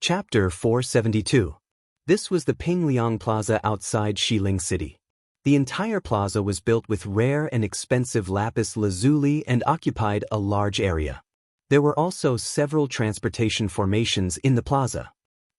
Chapter 472. This was the Pingliang Plaza outside Xiling City. The entire plaza was built with rare and expensive lapis lazuli and occupied a large area. There were also several transportation formations in the plaza.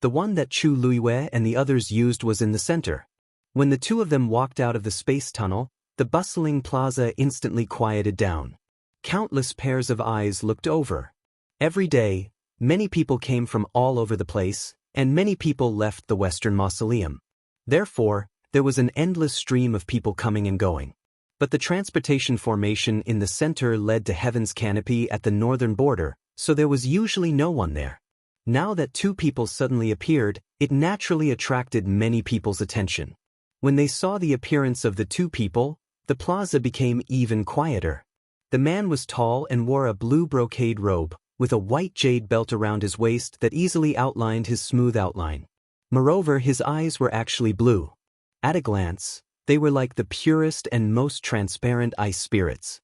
The one that Chu Luiwei and the others used was in the center. When the two of them walked out of the space tunnel, the bustling plaza instantly quieted down. Countless pairs of eyes looked over. Every day, many people came from all over the place, and many people left the Western Mausoleum. Therefore, there was an endless stream of people coming and going. But the transportation formation in the center led to Heaven's Canopy at the northern border, so there was usually no one there. Now that two people suddenly appeared, it naturally attracted many people's attention. When they saw the appearance of the two people, the plaza became even quieter. The man was tall and wore a blue brocade robe, with a white jade belt around his waist that easily outlined his smooth outline. Moreover, his eyes were actually blue. At a glance, they were like the purest and most transparent ice spirits.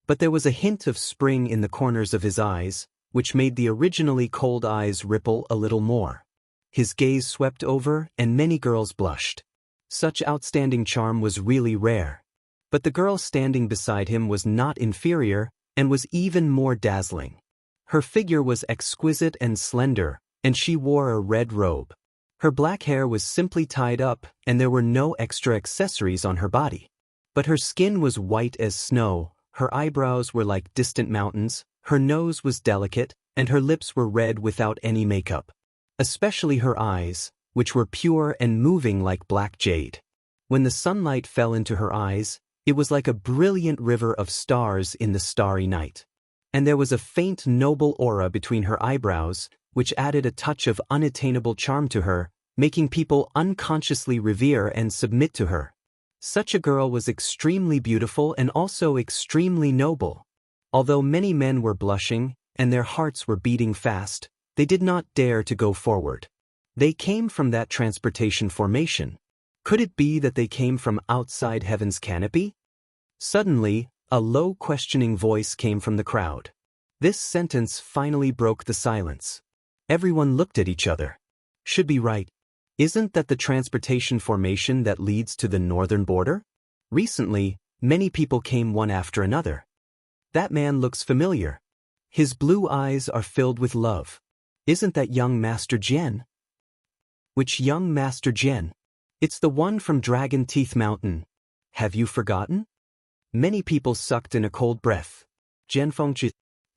But there was a hint of spring in the corners of his eyes, which made the originally cold eyes ripple a little more. His gaze swept over, and many girls blushed. Such outstanding charm was really rare. But the girl standing beside him was not inferior, and was even more dazzling. Her figure was exquisite and slender, and she wore a red robe. Her black hair was simply tied up, and there were no extra accessories on her body. But her skin was white as snow, her eyebrows were like distant mountains, her nose was delicate, and her lips were red without any makeup. Especially her eyes, which were pure and moving like black jade. When the sunlight fell into her eyes, it was like a brilliant river of stars in the starry night. And there was a faint noble aura between her eyebrows, which added a touch of unattainable charm to her, making people unconsciously revere and submit to her. Such a girl was extremely beautiful and also extremely noble. Although many men were blushing, and their hearts were beating fast, they did not dare to go forward. They came from that transportation formation. Could it be that they came from outside Heaven's Canopy? Suddenly, a low questioning voice came from the crowd. This sentence finally broke the silence. Everyone looked at each other. Should be right. Isn't that the transportation formation that leads to the northern border? Recently, many people came one after another. That man looks familiar. His blue eyes are filled with love. Isn't that young Master Jian? Which young Master Jian? It's the one from Dragon Teeth Mountain. Have you forgotten? Many people sucked in a cold breath. Jian Fengzhi.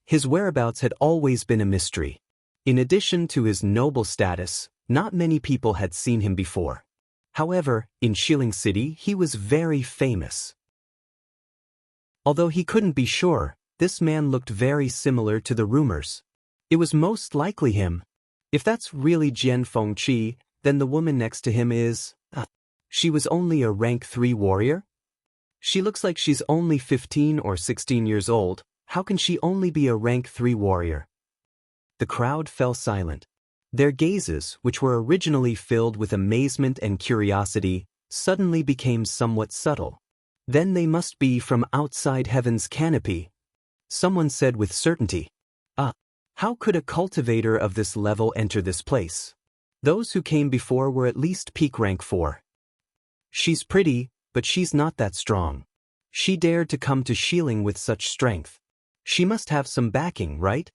His whereabouts had always been a mystery. In addition to his noble status, not many people had seen him before. However, in Xiling City, he was very famous. Although he couldn't be sure, this man looked very similar to the rumors. It was most likely him. If that's really Jian Fengzhi, then the woman next to him is... she was only a rank 3 warrior? She looks like she's only 15 or 16 years old. How can she only be a rank 3 warrior? The crowd fell silent. Their gazes, which were originally filled with amazement and curiosity, suddenly became somewhat subtle. Then they must be from outside Heaven's Canopy. Someone said with certainty. How could a cultivator of this level enter this place? Those who came before were at least peak rank 4. She's pretty, but she's not that strong. She dared to come to Xiling with such strength. She must have some backing, right?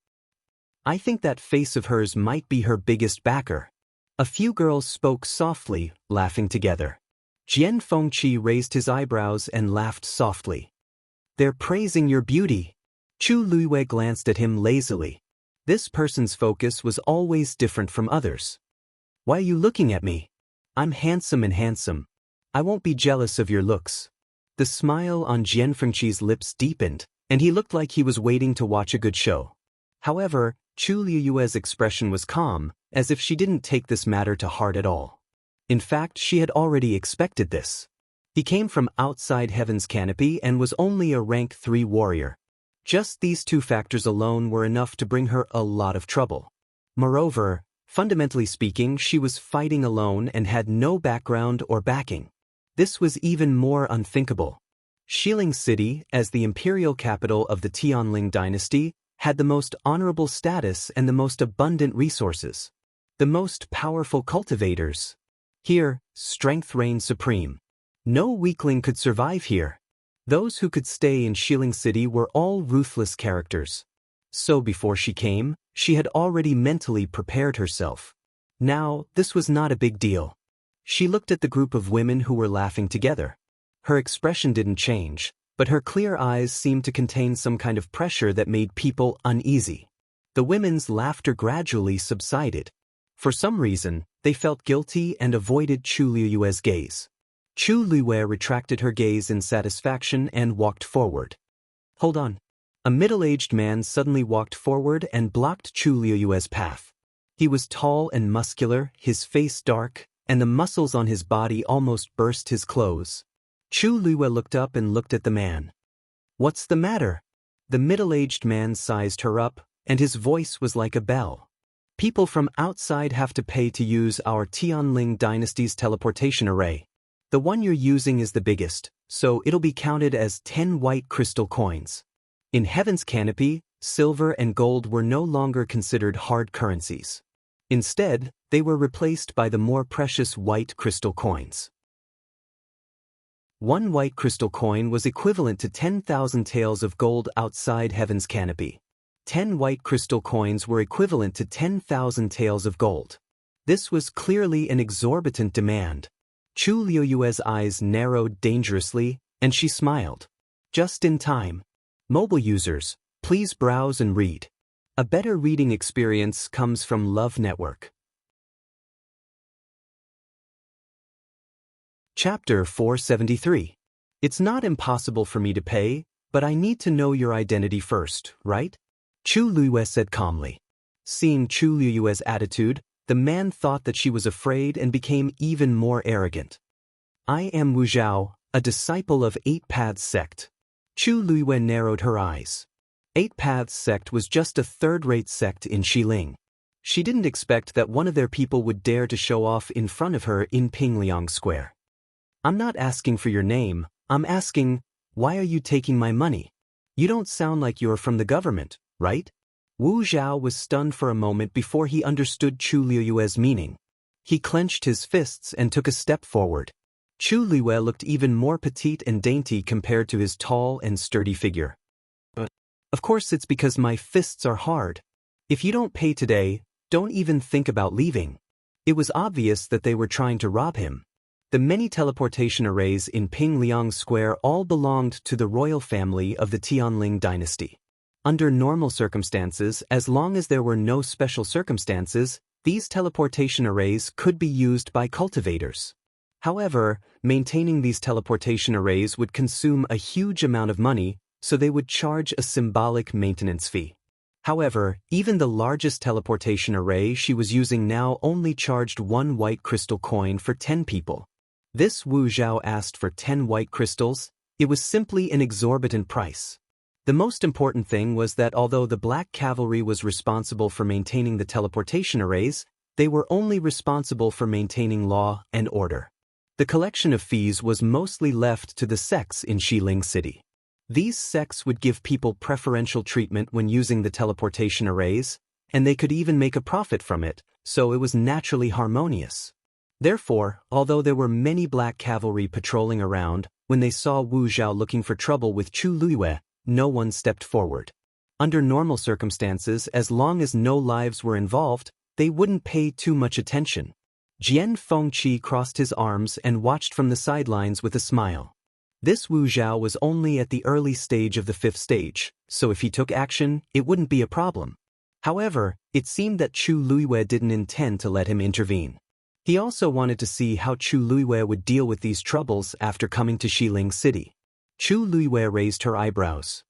I think that face of hers might be her biggest backer. A few girls spoke softly, laughing together. Jian Fengzhi raised his eyebrows and laughed softly. They're praising your beauty. Chu Luiwei glanced at him lazily. This person's focus was always different from others. Why are you looking at me? I'm handsome and handsome. I won't be jealous of your looks. The smile on Jian Fengzhi's lips deepened, and he looked like he was waiting to watch a good show. However, Chu Luiwei's expression was calm, as if she didn't take this matter to heart at all. In fact, she had already expected this. He came from outside Heaven's Canopy and was only a rank 3 warrior. Just these two factors alone were enough to bring her a lot of trouble. Moreover, fundamentally speaking, she was fighting alone and had no background or backing. This was even more unthinkable. Xiling City, as the imperial capital of the Tianling dynasty, had the most honorable status and the most abundant resources. the most powerful cultivators. Here, strength reigned supreme. No weakling could survive here. Those who could stay in Xiling City were all ruthless characters. So before she came, she had already mentally prepared herself. Now, this was not a big deal. She looked at the group of women who were laughing together. Her expression didn't change, but her clear eyes seemed to contain some kind of pressure that made people uneasy. The women's laughter gradually subsided. For some reason, they felt guilty and avoided Chu Liyue's gaze. Chu Liyue retracted her gaze in satisfaction and walked forward. Hold on. A middle-aged man suddenly walked forward and blocked Chu Liyue's path. He was tall and muscular, his face dark, and the muscles on his body almost burst his clothes. Chu Liyue looked up and looked at the man. What's the matter? The middle-aged man sized her up, and his voice was like a bell. People from outside have to pay to use our Tianling dynasty's teleportation array. The one you're using is the biggest, so it'll be counted as 10 white crystal coins. In Heaven's Canopy, silver and gold were no longer considered hard currencies. Instead, they were replaced by the more precious white crystal coins. One white crystal coin was equivalent to 10,000 taels of gold outside Heaven's Canopy. 10 white crystal coins were equivalent to 10,000 taels of gold. This was clearly an exorbitant demand. Chu Liyue's eyes narrowed dangerously, and she smiled. Just in time. Mobile users, please browse and read. A better reading experience comes from Love Network. Chapter 473. It's not impossible for me to pay, but I need to know your identity first, right? Chu Liyue said calmly. Seeing Chu Liyue's attitude, the man thought that she was afraid and became even more arrogant. I am Wu Zhao, a disciple of Eight Paths sect. Chu Liyue narrowed her eyes. Eight Paths sect was just a third-rate sect in Xiling. She didn't expect that one of their people would dare to show off in front of her in Pingliang Square. I'm not asking for your name, I'm asking, why are you taking my money? You don't sound like you're from the government, right? Wu Zhao was stunned for a moment before he understood Chu Liyue's meaning. He clenched his fists and took a step forward. Chu Liyue looked even more petite and dainty compared to his tall and sturdy figure. Of course it's because my fists are hard. If you don't pay today, don't even think about leaving. It was obvious that they were trying to rob him. The many teleportation arrays in Pingliang Square all belonged to the royal family of the Tianling dynasty. Under normal circumstances, as long as there were no special circumstances, these teleportation arrays could be used by cultivators. However, maintaining these teleportation arrays would consume a huge amount of money, so they would charge a symbolic maintenance fee. However, even the largest teleportation array she was using now only charged 1 white crystal coin for 10 people. This Wu Zhao asked for 10 white crystals. It was simply an exorbitant price. The most important thing was that although the Black Cavalry was responsible for maintaining the teleportation arrays, they were only responsible for maintaining law and order. The collection of fees was mostly left to the sects in Xiling City. These sects would give people preferential treatment when using the teleportation arrays, and they could even make a profit from it, so it was naturally harmonious. Therefore, although there were many Black Cavalry patrolling around, when they saw Wu Zhao looking for trouble with Chu Liyue, no one stepped forward. Under normal circumstances, as long as no lives were involved, they wouldn't pay too much attention. Jian Fengqi crossed his arms and watched from the sidelines with a smile. This Wu Zhao was only at the early stage of the 5th stage, so if he took action, it wouldn't be a problem. However, it seemed that Chu Liyue didn't intend to let him intervene. He also wanted to see how Chu Liyue would deal with these troubles after coming to Xiling City. Chu Liyue raised her eyebrows.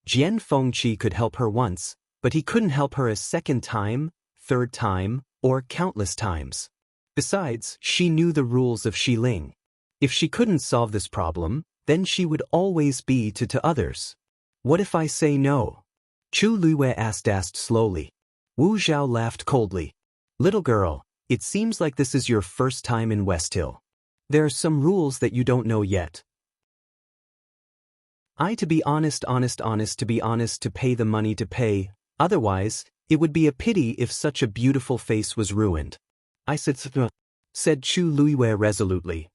Jian Fengqi could help her once, but he couldn't help her a second time, third time, or countless times. Besides, she knew the rules of Xiling. If she couldn't solve this problem, then she would always be to others. What if I say no? Chu Liyue asked slowly. Wu Zhao laughed coldly. Little girl, it seems like this is your first time in West Hill. There are some rules that you don't know yet. To be honest, to pay the money to pay, otherwise, It would be a pity if such a beautiful face was ruined. I said Chu Luiwei resolutely.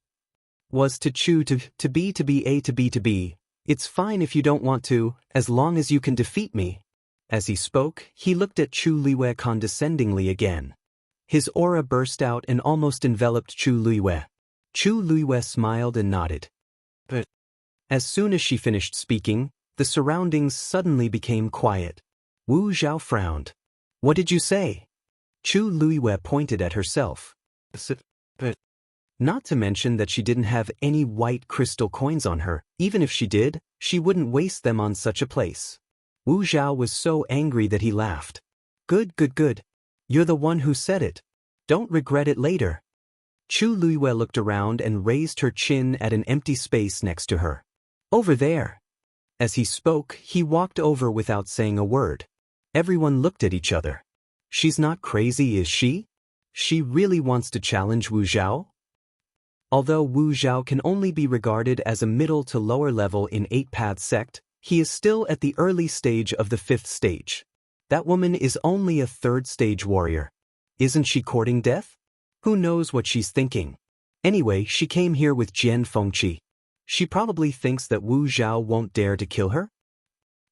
Was to Chu to be. It's fine if you don't want to, as long as you can defeat me. As he spoke, he looked at Chu Luiwei condescendingly again. His aura burst out and almost enveloped Chu Luiwei. Chu Luiwei smiled and nodded. But as soon as she finished speaking, the surroundings suddenly became quiet. Wu Zhao frowned. What did you say? Chu Luiwei pointed at herself. But not to mention that she didn't have any white crystal coins on her. Even if she did, she wouldn't waste them on such a place. Wu Zhao was so angry that he laughed. Good. You're the one who said it. Don't regret it later. Chu Luiwei looked around and raised her chin at an empty space next to her. Over there. As he spoke, he walked over without saying a word. Everyone looked at each other. She's not crazy, is she? She really wants to challenge Wu Zhao? Although Wu Zhao can only be regarded as a middle to lower level in 8-path sect, he is still at the early stage of the 5th stage. That woman is only a 3rd stage warrior. Isn't she courting death? Who knows what she's thinking? Anyway, she came here with Jian Fengqi. She probably thinks that Wu Zhao won't dare to kill her?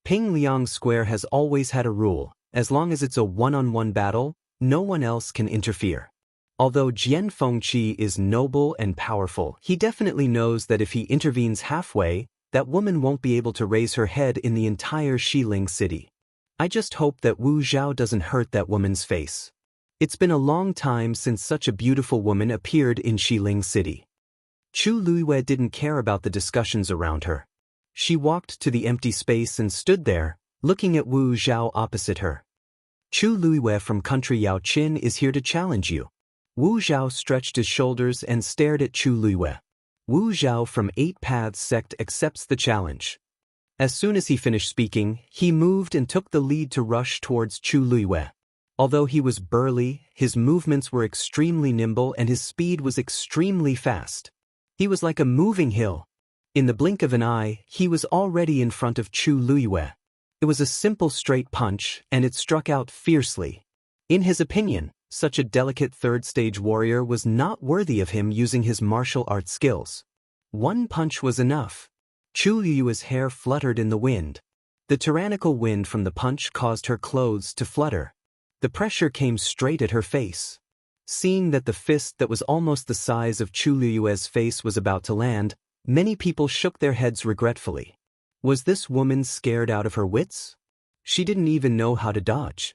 Pingliang Square has always had a rule: as long as it's a one-on-one battle, no one else can interfere. Although Jian Fengqi is noble and powerful, he definitely knows that if he intervenes halfway, that woman won't be able to raise her head in the entire Xiling city. I just hope that Wu Zhao doesn't hurt that woman's face. It's been a long time since such a beautiful woman appeared in Xiling city. Chu Luiwei didn't care about the discussions around her. She walked to the empty space and stood there, looking at Wu Zhao opposite her. Chu Luiwei from country Yaoqin is here to challenge you. Wu Zhao stretched his shoulders and stared at Chu Luiwei. Wu Zhao from 8 Paths sect accepts the challenge. As soon as he finished speaking, he moved and took the lead to rush towards Chu Luiwei. Although he was burly, his movements were extremely nimble and his speed was extremely fast. He was like a moving hill. In the blink of an eye, he was already in front of Chu Luiwei. It was a simple straight punch, and it struck out fiercely. In his opinion, such a delicate 3rd stage warrior was not worthy of him using his martial arts skills. One punch was enough. Chu Luiwei's hair fluttered in the wind. The tyrannical wind from the punch caused her clothes to flutter. The pressure came straight at her face. Seeing that the fist that was almost the size of Chu Luiwei's face was about to land, many people shook their heads regretfully. Was this woman scared out of her wits? She didn't even know how to dodge.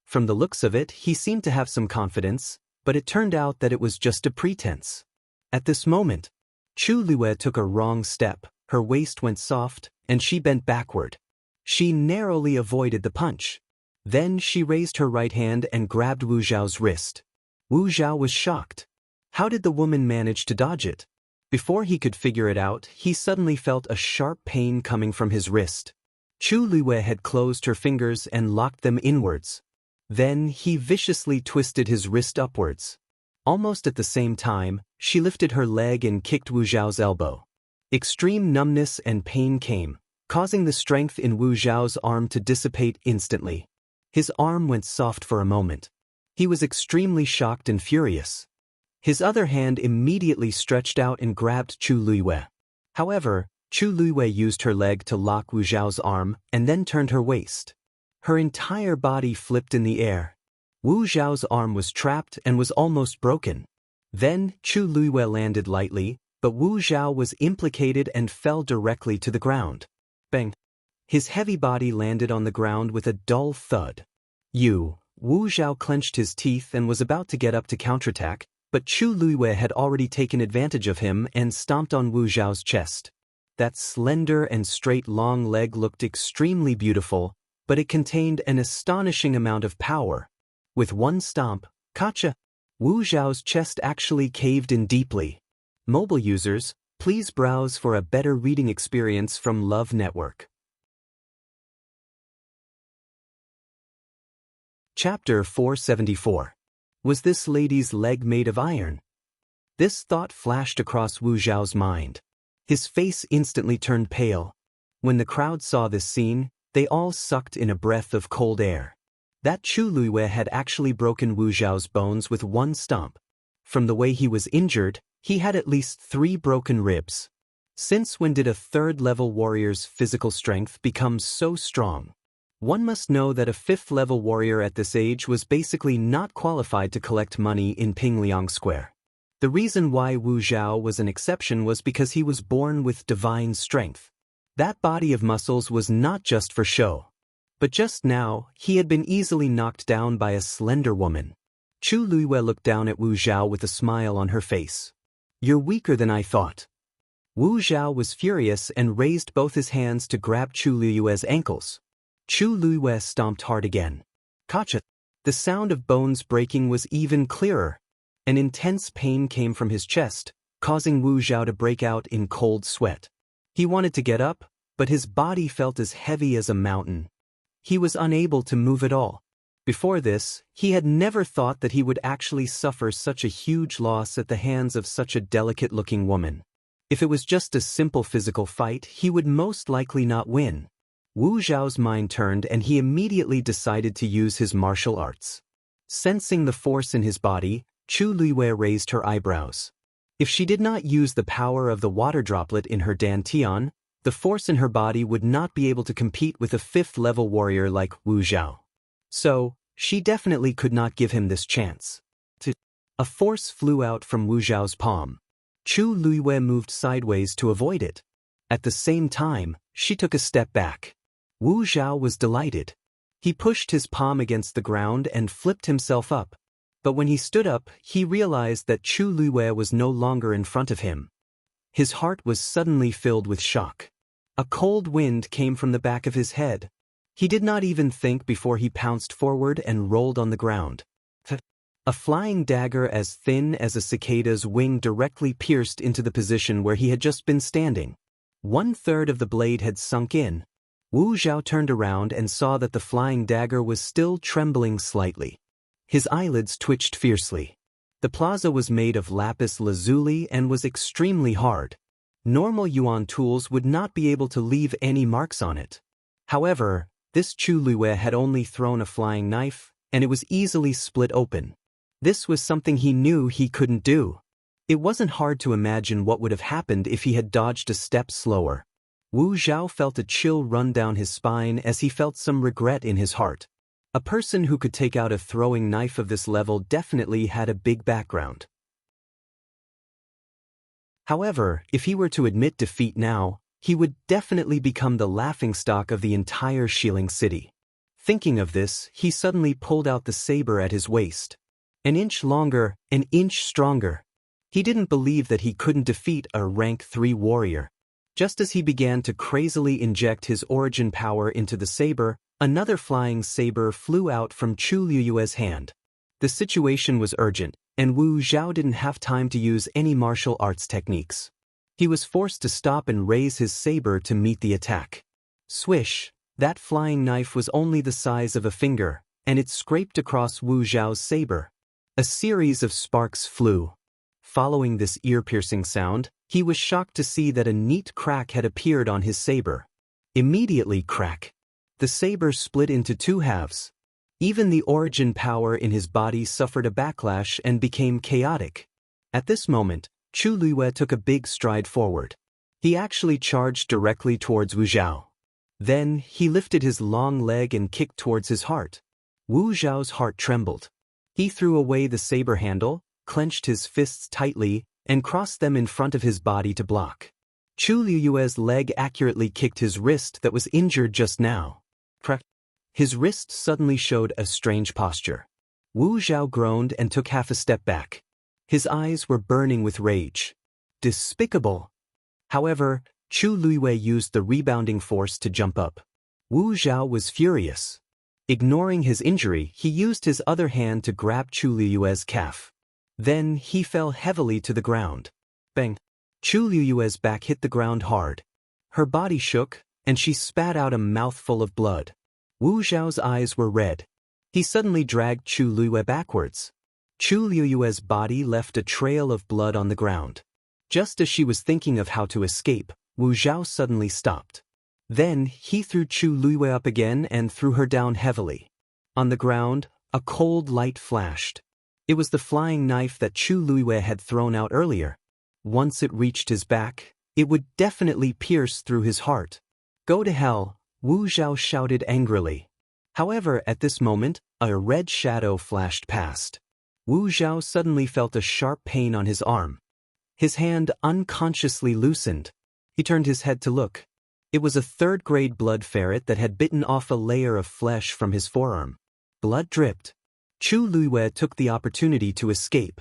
From the looks of it, he seemed to have some confidence, but it turned out that it was just a pretense. At this moment, Chu Luiwei took a wrong step, her waist went soft, and she bent backward. She narrowly avoided the punch. Then she raised her right hand and grabbed Wu Zhao's wrist. Wu Zhao was shocked. How did the woman manage to dodge it? Before he could figure it out, he suddenly felt a sharp pain coming from his wrist. Chu Luiwei had closed her fingers and locked them inwards. Then he viciously twisted his wrist upwards. Almost at the same time, she lifted her leg and kicked Wu Zhao's elbow. Extreme numbness and pain came, causing the strength in Wu Zhao's arm to dissipate instantly. His arm went soft for a moment. He was extremely shocked and furious. His other hand immediately stretched out and grabbed Chu Luiwei. However, Chu Luiwei used her leg to lock Wu Zhao's arm and then turned her waist. Her entire body flipped in the air. Wu Zhao's arm was trapped and was almost broken. Then Chu Luiwei landed lightly, but Wu Zhao was implicated and fell directly to the ground. Bang! His heavy body landed on the ground with a dull thud. Wu Zhao clenched his teeth and was about to get up to counterattack, but Chu Luiwei had already taken advantage of him and stomped on Wu Zhao's chest. That slender and straight long leg looked extremely beautiful, but it contained an astonishing amount of power. With one stomp, Kacha, Wu Zhao's chest actually caved in deeply. Mobile users, please browse for a better reading experience from Love Network. Chapter 474. Was this lady's leg made of iron? This thought flashed across Wu Zhao's mind. His face instantly turned pale. When the crowd saw this scene, they all sucked in a breath of cold air. That Chu Luiyue had actually broken Wu Zhao's bones with one stomp. From the way he was injured, he had at least 3 broken ribs. Since when did a 3rd-level warrior's physical strength become so strong? One must know that a 5th-level warrior at this age was basically not qualified to collect money in Pingliang Square. The reason why Wu Zhao was an exception was because he was born with divine strength. That body of muscles was not just for show. But just now, he had been easily knocked down by a slender woman. Chu Luiyue looked down at Wu Zhao with a smile on her face. "You're weaker than I thought." Wu Zhao was furious and raised both his hands to grab Chu Luiyue's ankles. Chu Luiyue stomped hard again. Kacha! The sound of bones breaking was even clearer. An intense pain came from his chest, causing Wu Zhao to break out in cold sweat. He wanted to get up, but his body felt as heavy as a mountain. He was unable to move at all. Before this, he had never thought that he would actually suffer such a huge loss at the hands of such a delicate-looking woman. If it was just a simple physical fight, he would most likely not win. Wu Zhao's mind turned and he immediately decided to use his martial arts. Sensing the force in his body, Chu Luiyue raised her eyebrows. If she did not use the power of the water droplet in her dantian, the force in her body would not be able to compete with a 5th-level warrior like Wu Zhao. So, she definitely could not give him this chance. A force flew out from Wu Zhao's palm. Chu Luiyue moved sideways to avoid it. At the same time, she took a step back. Wu Zhao was delighted. He pushed his palm against the ground and flipped himself up. But when he stood up, he realized that Chu Luiyue was no longer in front of him. His heart was suddenly filled with shock. A cold wind came from the back of his head. He did not even think before he pounced forward and rolled on the ground. A flying dagger as thin as a cicada's wing directly pierced into the position where he had just been standing. 1/3 of the blade had sunk in. Wu Zhao turned around and saw that the flying dagger was still trembling slightly. His eyelids twitched fiercely. The plaza was made of lapis lazuli and was extremely hard. Normal yuan tools would not be able to leave any marks on it. However, this Chu Luiyue had only thrown a flying knife, and it was easily split open. This was something he knew he couldn't do. It wasn't hard to imagine what would have happened if he had dodged a step slower. Wu Zhao felt a chill run down his spine as he felt some regret in his heart. A person who could take out a throwing knife of this level definitely had a big background. However, if he were to admit defeat now, he would definitely become the laughingstock of the entire Xiling city. Thinking of this, he suddenly pulled out the saber at his waist. An inch longer, an inch stronger. He didn't believe that he couldn't defeat a rank 3 warrior. Just as he began to crazily inject his origin power into the saber, another flying saber flew out from Chu Luiyue's hand. The situation was urgent, and Wu Zhao didn't have time to use any martial arts techniques. He was forced to stop and raise his saber to meet the attack. Swish! That flying knife was only the size of a finger, and it scraped across Wu Zhao's saber. A series of sparks flew. Following this ear-piercing sound, he was shocked to see that a neat crack had appeared on his saber. Immediately crack. The saber split into 2 halves. Even the origin power in his body suffered a backlash and became chaotic. At this moment, Chu Luiyue took a big stride forward. He actually charged directly towards Wu Zhao. Then, he lifted his long leg and kicked towards his heart. Wu Zhao's heart trembled. He threw away the saber handle, clenched his fists tightly, and crossed them in front of his body to block. Chu Luiyue's leg accurately kicked his wrist that was injured just now. Crack! His wrist suddenly showed a strange posture. Wu Zhao groaned and took half a step back. His eyes were burning with rage. Despicable! However, Chu Luiyue used the rebounding force to jump up. Wu Zhao was furious. Ignoring his injury, he used his other hand to grab Chu Luiyue's calf. Then, he fell heavily to the ground. Bang! Chu Luiyue's back hit the ground hard. Her body shook, and she spat out a mouthful of blood. Wu Zhao's eyes were red. He suddenly dragged Chu Luiyue backwards. Chu Luiyue's body left a trail of blood on the ground. Just as she was thinking of how to escape, Wu Zhao suddenly stopped. Then he threw Chu Luiwei up again and threw her down heavily. On the ground, a cold light flashed. It was the flying knife that Chu Luiwei had thrown out earlier. Once it reached his back, it would definitely pierce through his heart. Go to hell, Wu Zhao shouted angrily. However, at this moment, a red shadow flashed past. Wu Zhao suddenly felt a sharp pain on his arm. His hand unconsciously loosened. He turned his head to look. It was a third-grade blood ferret that had bitten off a layer of flesh from his forearm. Blood dripped. Chu Luiwei took the opportunity to escape.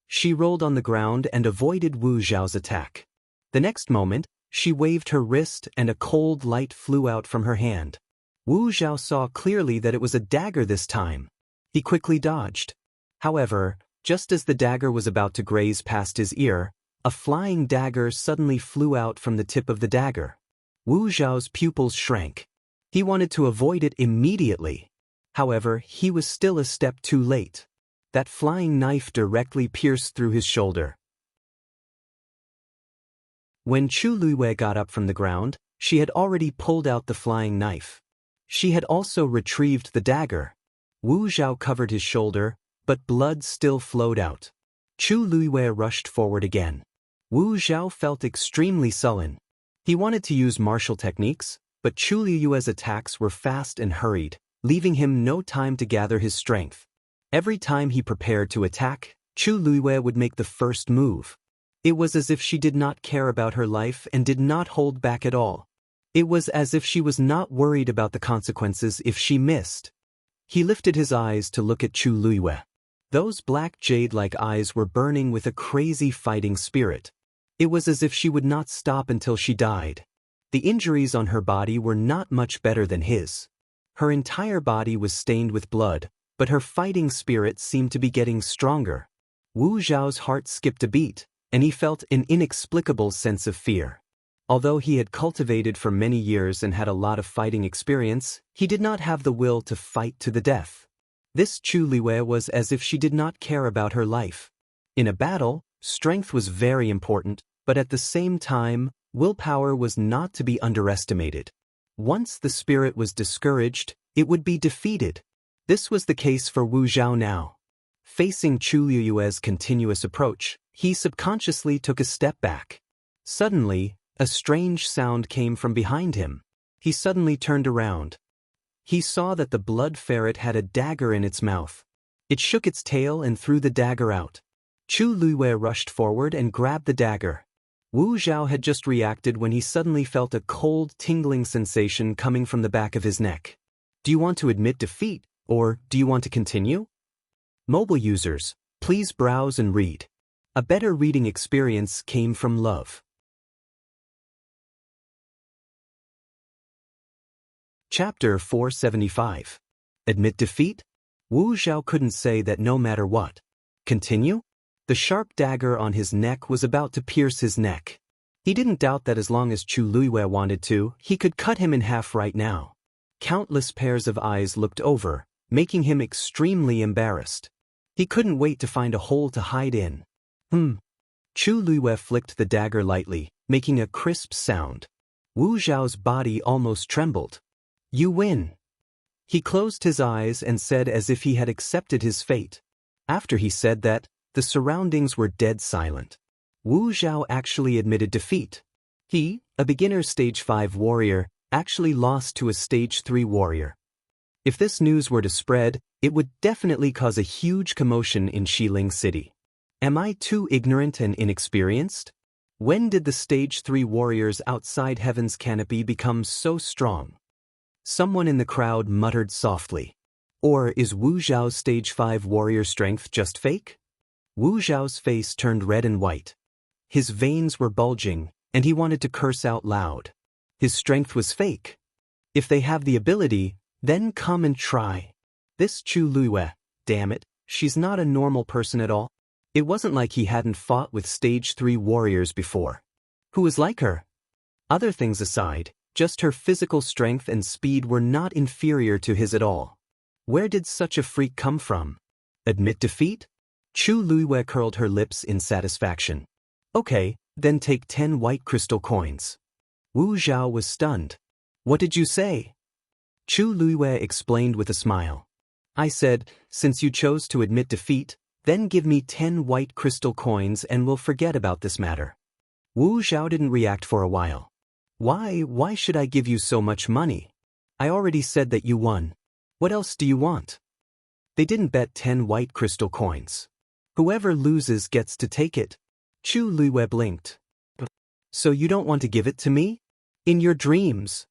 She rolled on the ground and avoided Wu Zhao's attack. The next moment, she waved her wrist and a cold light flew out from her hand. Wu Zhao saw clearly that it was a dagger this time. He quickly dodged. However, just as the dagger was about to graze past his ear, a flying dagger suddenly flew out from the tip of the dagger. Wu Zhao's pupils shrank. He wanted to avoid it immediately. However, he was still a step too late. That flying knife directly pierced through his shoulder. When Chu Luiwei got up from the ground, she had already pulled out the flying knife. She had also retrieved the dagger. Wu Zhao covered his shoulder, but blood still flowed out. Chu Luiwei rushed forward again. Wu Zhao felt extremely sullen. He wanted to use martial techniques, but Chu Luiwei's attacks were fast and hurried, leaving him no time to gather his strength. Every time he prepared to attack, Chu Luiwei would make the first move. It was as if she did not care about her life and did not hold back at all. It was as if she was not worried about the consequences if she missed. He lifted his eyes to look at Chu Luiwei. Those black jade-like eyes were burning with a crazy fighting spirit. It was as if she would not stop until she died. The injuries on her body were not much better than his. Her entire body was stained with blood, but her fighting spirit seemed to be getting stronger. Wu Zhao's heart skipped a beat, and he felt an inexplicable sense of fear. Although he had cultivated for many years and had a lot of fighting experience, he did not have the will to fight to the death. This Chu Luiwei was as if she did not care about her life. In a battle, strength was very important, but at the same time, willpower was not to be underestimated. Once the spirit was discouraged, it would be defeated. This was the case for Wu Zhao now. Facing Chu Luiwei's continuous approach, he subconsciously took a step back. Suddenly, a strange sound came from behind him. He suddenly turned around. He saw that the blood ferret had a dagger in its mouth. It shook its tail and threw the dagger out. Chu Luiwei rushed forward and grabbed the dagger. Wu Zhao had just reacted when he suddenly felt a cold, tingling sensation coming from the back of his neck. Do you want to admit defeat, or do you want to continue? Mobile users, please browse and read. A better reading experience came from love. Chapter 475. Admit defeat? Wu Zhao couldn't say that no matter what. Continue? The sharp dagger on his neck was about to pierce his neck. He didn't doubt that as long as Chu Luiwei wanted to, he could cut him in half right now. Countless pairs of eyes looked over, making him extremely embarrassed. He couldn't wait to find a hole to hide in. Chu Luiwei flicked the dagger lightly, making a crisp sound. Wu Zhao's body almost trembled. You win. He closed his eyes and said as if he had accepted his fate. After he said that, the surroundings were dead silent. Wu Zhao actually admitted defeat. He, a beginner stage 5 warrior, actually lost to a stage 3 warrior. If this news were to spread, it would definitely cause a huge commotion in Xiling City. Am I too ignorant and inexperienced? When did the stage 3 warriors outside Heaven's Canopy become so strong? Someone in the crowd muttered softly. Or is Wu Zhao's stage 5 warrior strength just fake? Wu Zhao's face turned red and white. His veins were bulging, and he wanted to curse out loud. His strength was fake. If they have the ability, then come and try. This Chu Luiwei, damn it, she's not a normal person at all. It wasn't like he hadn't fought with stage 3 warriors before. Who was like her? Other things aside, just her physical strength and speed were not inferior to his at all. Where did such a freak come from? Admit defeat? Chu Luiwei curled her lips in satisfaction. Okay, then take 10 white crystal coins. Wu Zhao was stunned. What did you say? Chu Luiwei explained with a smile. I said, since you chose to admit defeat, then give me 10 white crystal coins and we'll forget about this matter. Wu Zhao didn't react for a while. Why should I give you so much money? I already said that you won. What else do you want? They didn't bet 10 white crystal coins. Whoever loses gets to take it. Chu Luiwei blinked. So you don't want to give it to me? In your dreams?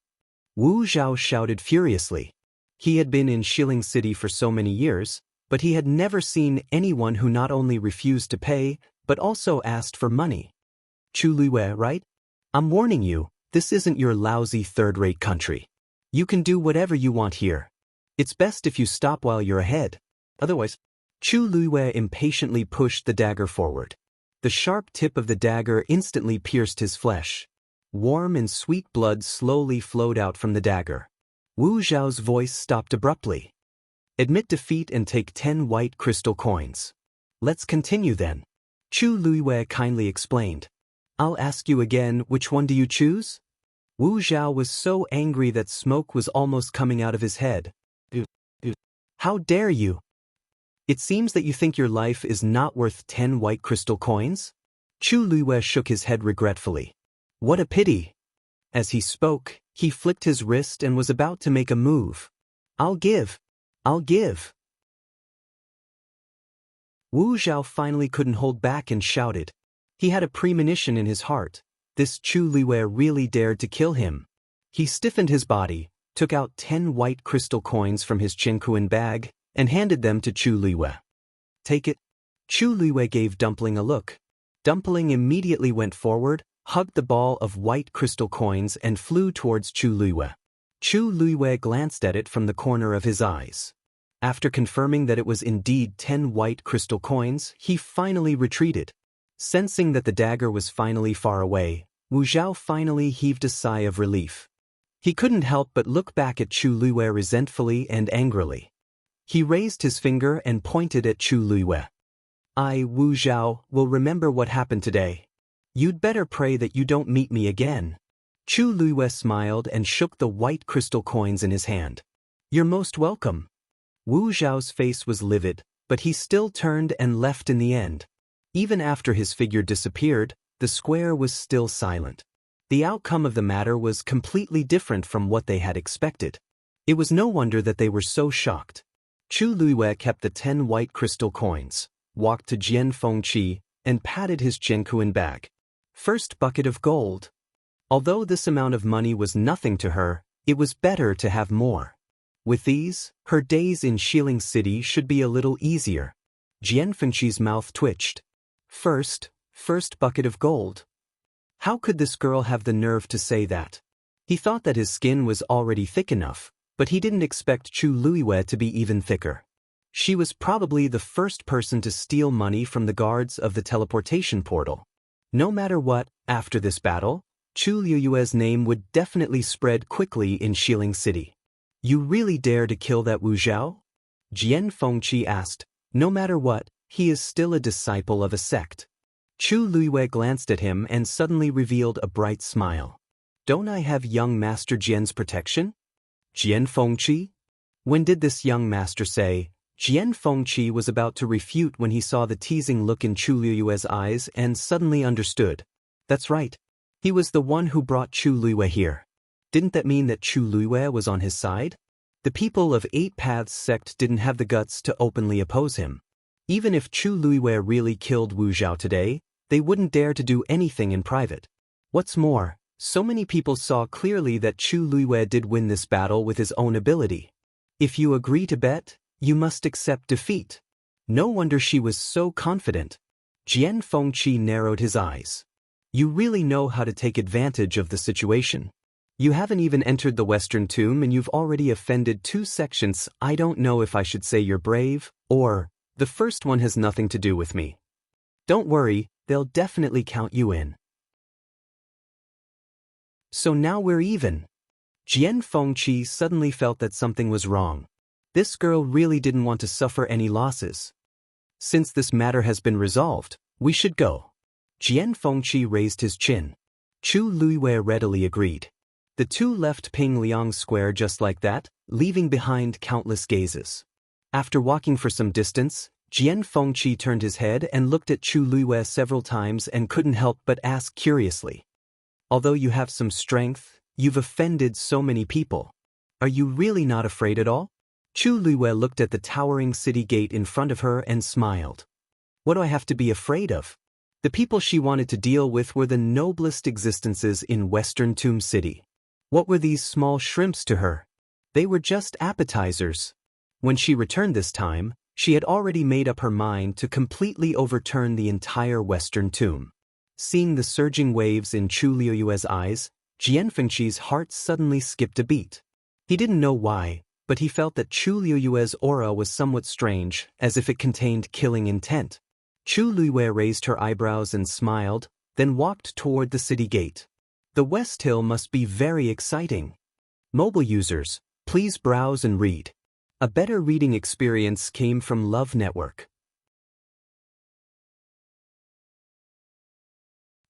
Wu Zhao shouted furiously. He had been in Shilling City for so many years, but he had never seen anyone who not only refused to pay, but also asked for money. Chu Luiwei, right? I'm warning you, this isn't your lousy third-rate country. You can do whatever you want here. It's best if you stop while you're ahead. Otherwise, Chu Luiwei impatiently pushed the dagger forward. The sharp tip of the dagger instantly pierced his flesh. Warm and sweet blood slowly flowed out from the dagger. Wu Zhao's voice stopped abruptly. Admit defeat and take 10 white crystal coins. Let's continue then. Chu Luiwei kindly explained. I'll ask you again, which one do you choose? Wu Zhao was so angry that smoke was almost coming out of his head. How dare you? It seems that you think your life is not worth 10 white crystal coins? Chu Luiwei shook his head regretfully. What a pity. As he spoke, he flicked his wrist and was about to make a move. I'll give. Wu Zhao finally couldn't hold back and shouted. He had a premonition in his heart. This Chu Luiwei really dared to kill him. He stiffened his body, took out 10 white crystal coins from his chinkuan bag, and handed them to Chu Luiwei. Take it. Chu Luiwei gave Dumpling a look. Dumpling immediately went forward, hugged the ball of white crystal coins and flew towards Chu Luiwei. Chu Luiwei glanced at it from the corner of his eyes. After confirming that it was indeed 10 white crystal coins, he finally retreated. Sensing that the dagger was finally far away, Wu Zhao finally heaved a sigh of relief. He couldn't help but look back at Chu Luiwei resentfully and angrily. He raised his finger and pointed at Chu Luiwei. I, Wu Zhao, will remember what happened today. You'd better pray that you don't meet me again. Chu Luiwei smiled and shook the white crystal coins in his hand. You're most welcome. Wu Zhao's face was livid, but he still turned and left in the end. Even after his figure disappeared, the square was still silent. The outcome of the matter was completely different from what they had expected. It was no wonder that they were so shocked. Chu Luiwei kept the 10 white crystal coins, walked to Jian Fengqi, and patted his chinkuan bag. First bucket of gold. Although this amount of money was nothing to her, it was better to have more. With these, her days in Shilling City should be a little easier. Jian Fengqi's mouth twitched. First bucket of gold. How could this girl have the nerve to say that? He thought that his skin was already thick enough, but he didn't expect Chu Luiwei to be even thicker. She was probably the first person to steal money from the guards of the teleportation portal. No matter what, after this battle, Chu Luiwei's name would definitely spread quickly in Shilling City. You really dare to kill that Wu Zhao? Jian Fengqi asked. No matter what, he is still a disciple of a sect. Chu Luiwei glanced at him and suddenly revealed a bright smile. Don't I have young Master Jian's protection? Jian Fengqi? When did this young master say? Jian Fengqi was about to refute when he saw the teasing look in Chu Luiwei's eyes and suddenly understood. That's right. He was the one who brought Chu Luiwei here. Didn't that mean that Chu Luiwei was on his side? The people of Eight Paths sect didn't have the guts to openly oppose him. Even if Chu Luiwei really killed Wu Zhao today, they wouldn't dare to do anything in private. What's more, so many people saw clearly that Chu Luiwei did win this battle with his own ability. If you agree to bet, you must accept defeat. No wonder she was so confident. Jian Fengqi narrowed his eyes. You really know how to take advantage of the situation. You haven't even entered the Western Tomb and you've already offended 2 sections. I don't know if I should say you're brave, or, the first one has nothing to do with me. Don't worry, they'll definitely count you in. So now we're even. Jian Fengqi suddenly felt that something was wrong. This girl really didn't want to suffer any losses. Since this matter has been resolved, we should go. Jian Fengqi raised his chin. Chu Luiwei readily agreed. The two left Pingliang Square just like that, leaving behind countless gazes. After walking for some distance, Jian Fengqi turned his head and looked at Chu Luiyue several times and couldn't help but ask curiously. Although you have some strength, you've offended so many people. Are you really not afraid at all? Chu Luiyue looked at the towering city gate in front of her and smiled. What do I have to be afraid of? The people she wanted to deal with were the noblest existences in Western Tomb City. What were these small shrimps to her? They were just appetizers. When she returned this time, she had already made up her mind to completely overturn the entire Western Tomb. Seeing the surging waves in Chu Luiyue's eyes, Jian Fengqi's heart suddenly skipped a beat. He didn't know why, but he felt that Chu Luiyue's aura was somewhat strange, as if it contained killing intent. Chu Luiyue raised her eyebrows and smiled, then walked toward the city gate. The West Hill must be very exciting. Mobile users, please browse and read. A better reading experience came from Love Network.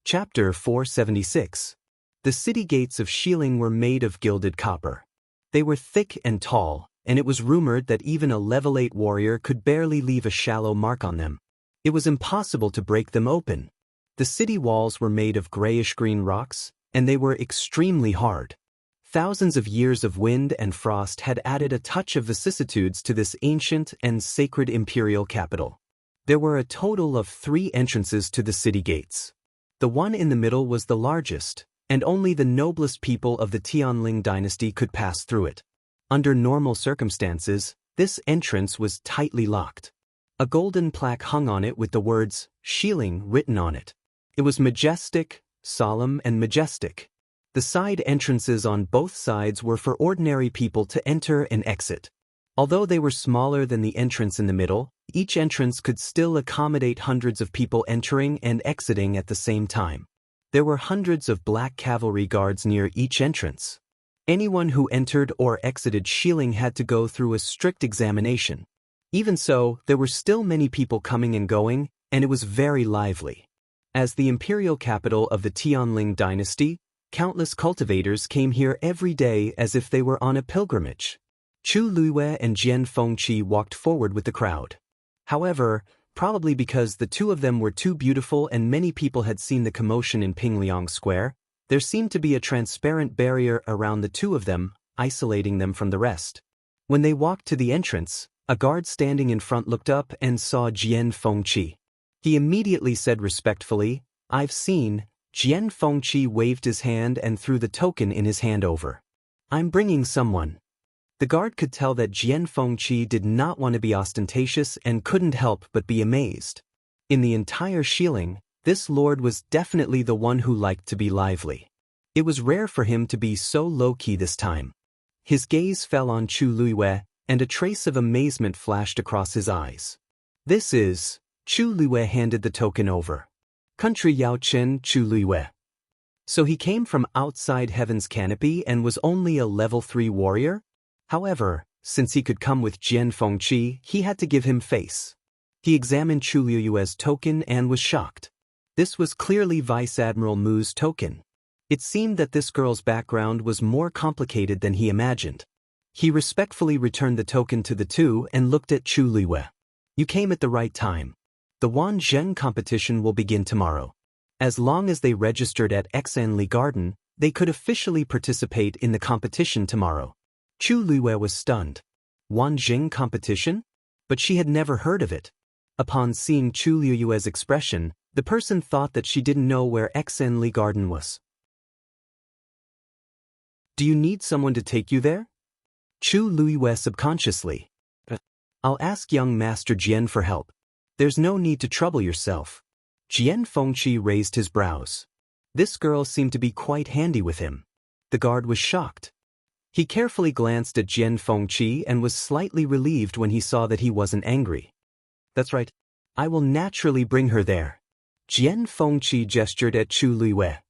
Chapter 476. The city gates of Xiling were made of gilded copper. They were thick and tall, and it was rumored that even a level 8 warrior could barely leave a shallow mark on them. It was impossible to break them open. The city walls were made of grayish-green rocks, and they were extremely hard. Thousands of years of wind and frost had added a touch of vicissitudes to this ancient and sacred imperial capital. There were a total of 3 entrances to the city gates. The one in the middle was the largest, and only the noblest people of the Tianling dynasty could pass through it. Under normal circumstances, this entrance was tightly locked. A golden plaque hung on it with the words, Xiling, written on it. It was majestic, solemn and majestic. The side entrances on both sides were for ordinary people to enter and exit. Although they were smaller than the entrance in the middle, each entrance could still accommodate hundreds of people entering and exiting at the same time. There were hundreds of black cavalry guards near each entrance. Anyone who entered or exited Xiling had to go through a strict examination. Even so, there were still many people coming and going, and it was very lively. As the imperial capital of the Tianling dynasty, countless cultivators came here every day as if they were on a pilgrimage. Chu Luiyue and Jian Fengqi walked forward with the crowd. However, probably because the two of them were too beautiful and many people had seen the commotion in Pingliang Square, there seemed to be a transparent barrier around the two of them, isolating them from the rest. When they walked to the entrance, a guard standing in front looked up and saw Jian Fengqi. He immediately said respectfully, "I've seen." Jian Fengqi waved his hand and threw the token in his hand over. "I'm bringing someone." The guard could tell that Jian Fengqi did not want to be ostentatious and couldn't help but be amazed. In the entire Xiling, this lord was definitely the one who liked to be lively. It was rare for him to be so low-key this time. His gaze fell on Chu Luiyue, and a trace of amazement flashed across his eyes. "This is..." Chu Luiyue handed the token over. "Country Yao Chen Chu Luiyue." So he came from outside Heaven's canopy and was only a level 3 warrior? However, since he could come with Jian Fengqi, he had to give him face. He examined Chu Luiyue's token and was shocked. This was clearly Vice Admiral Mu's token. It seemed that this girl's background was more complicated than he imagined. He respectfully returned the token to the two and looked at Chu Luiyue. "You came at the right time. The Wanzheng competition will begin tomorrow. As long as they registered at Xanli Garden, they could officially participate in the competition tomorrow." Chu Luiyue was stunned. Wanzheng competition? But she had never heard of it. Upon seeing Chu Luiyue's expression, the person thought that she didn't know where Xanli Garden was. "Do you need someone to take you there?" Chu Luiyue subconsciously. "I'll ask young Master Jian for help. There's no need to trouble yourself." Jian Fengqi raised his brows. This girl seemed to be quite handy with him. The guard was shocked. He carefully glanced at Jian Fengqi and was slightly relieved when he saw that he wasn't angry. "That's right. I will naturally bring her there." Jian Fengqi gestured at Chu Luiyue.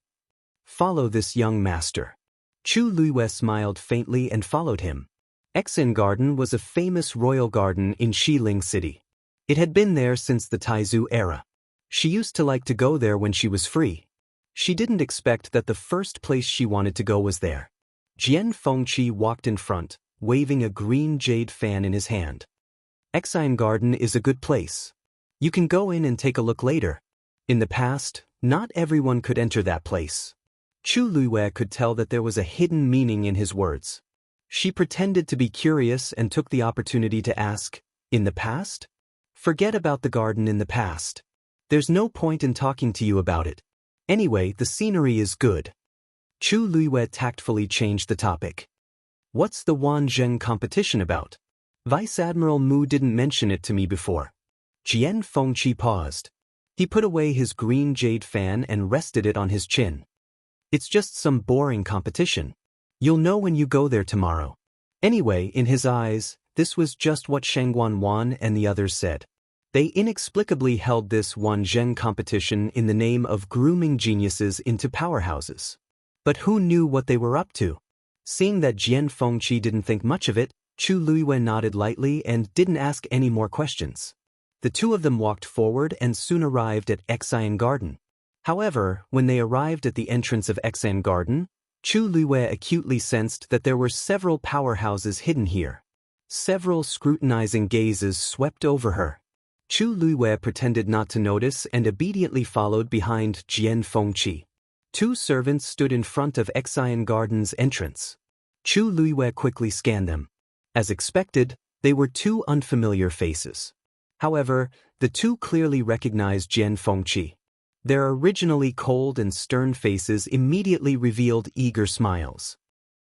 "Follow this young master." Chu Luiyue smiled faintly and followed him. Xan Garden was a famous royal garden in Xiling City. It had been there since the Taizu era. She used to like to go there when she was free. She didn't expect that the first place she wanted to go was there. Jian Fengqi walked in front, waving a green jade fan in his hand. Xian Garden is a good place. You can go in and take a look later. In the past, not everyone could enter that place. Chu Luiyue could tell that there was a hidden meaning in his words. She pretended to be curious and took the opportunity to ask, "In the past?" "Forget about the garden in the past. There's no point in talking to you about it. Anyway, the scenery is good." Chu Luiyue tactfully changed the topic. "What's the Wanzheng competition about? Vice Admiral Mu didn't mention it to me before." Jian Fengqi paused. He put away his green jade fan and rested it on his chin. "It's just some boring competition. You'll know when you go there tomorrow." Anyway, in his eyes, this was just what Shangguan Wan and the others said. They inexplicably held this Wanzheng competition in the name of grooming geniuses into powerhouses. But who knew what they were up to? Seeing that Jian Fengqi didn't think much of it, Chu Luiyue nodded lightly and didn't ask any more questions. The two of them walked forward and soon arrived at Xian Garden. However, when they arrived at the entrance of Xian Garden, Chu Luiyue acutely sensed that there were several powerhouses hidden here. Several scrutinizing gazes swept over her. Chu Luiyue pretended not to notice and obediently followed behind Jian Fengqi. Two servants stood in front of Xian Garden's entrance. Chu Luiyue quickly scanned them. As expected, they were two unfamiliar faces. However, the two clearly recognized Jian Fengqi. Their originally cold and stern faces immediately revealed eager smiles.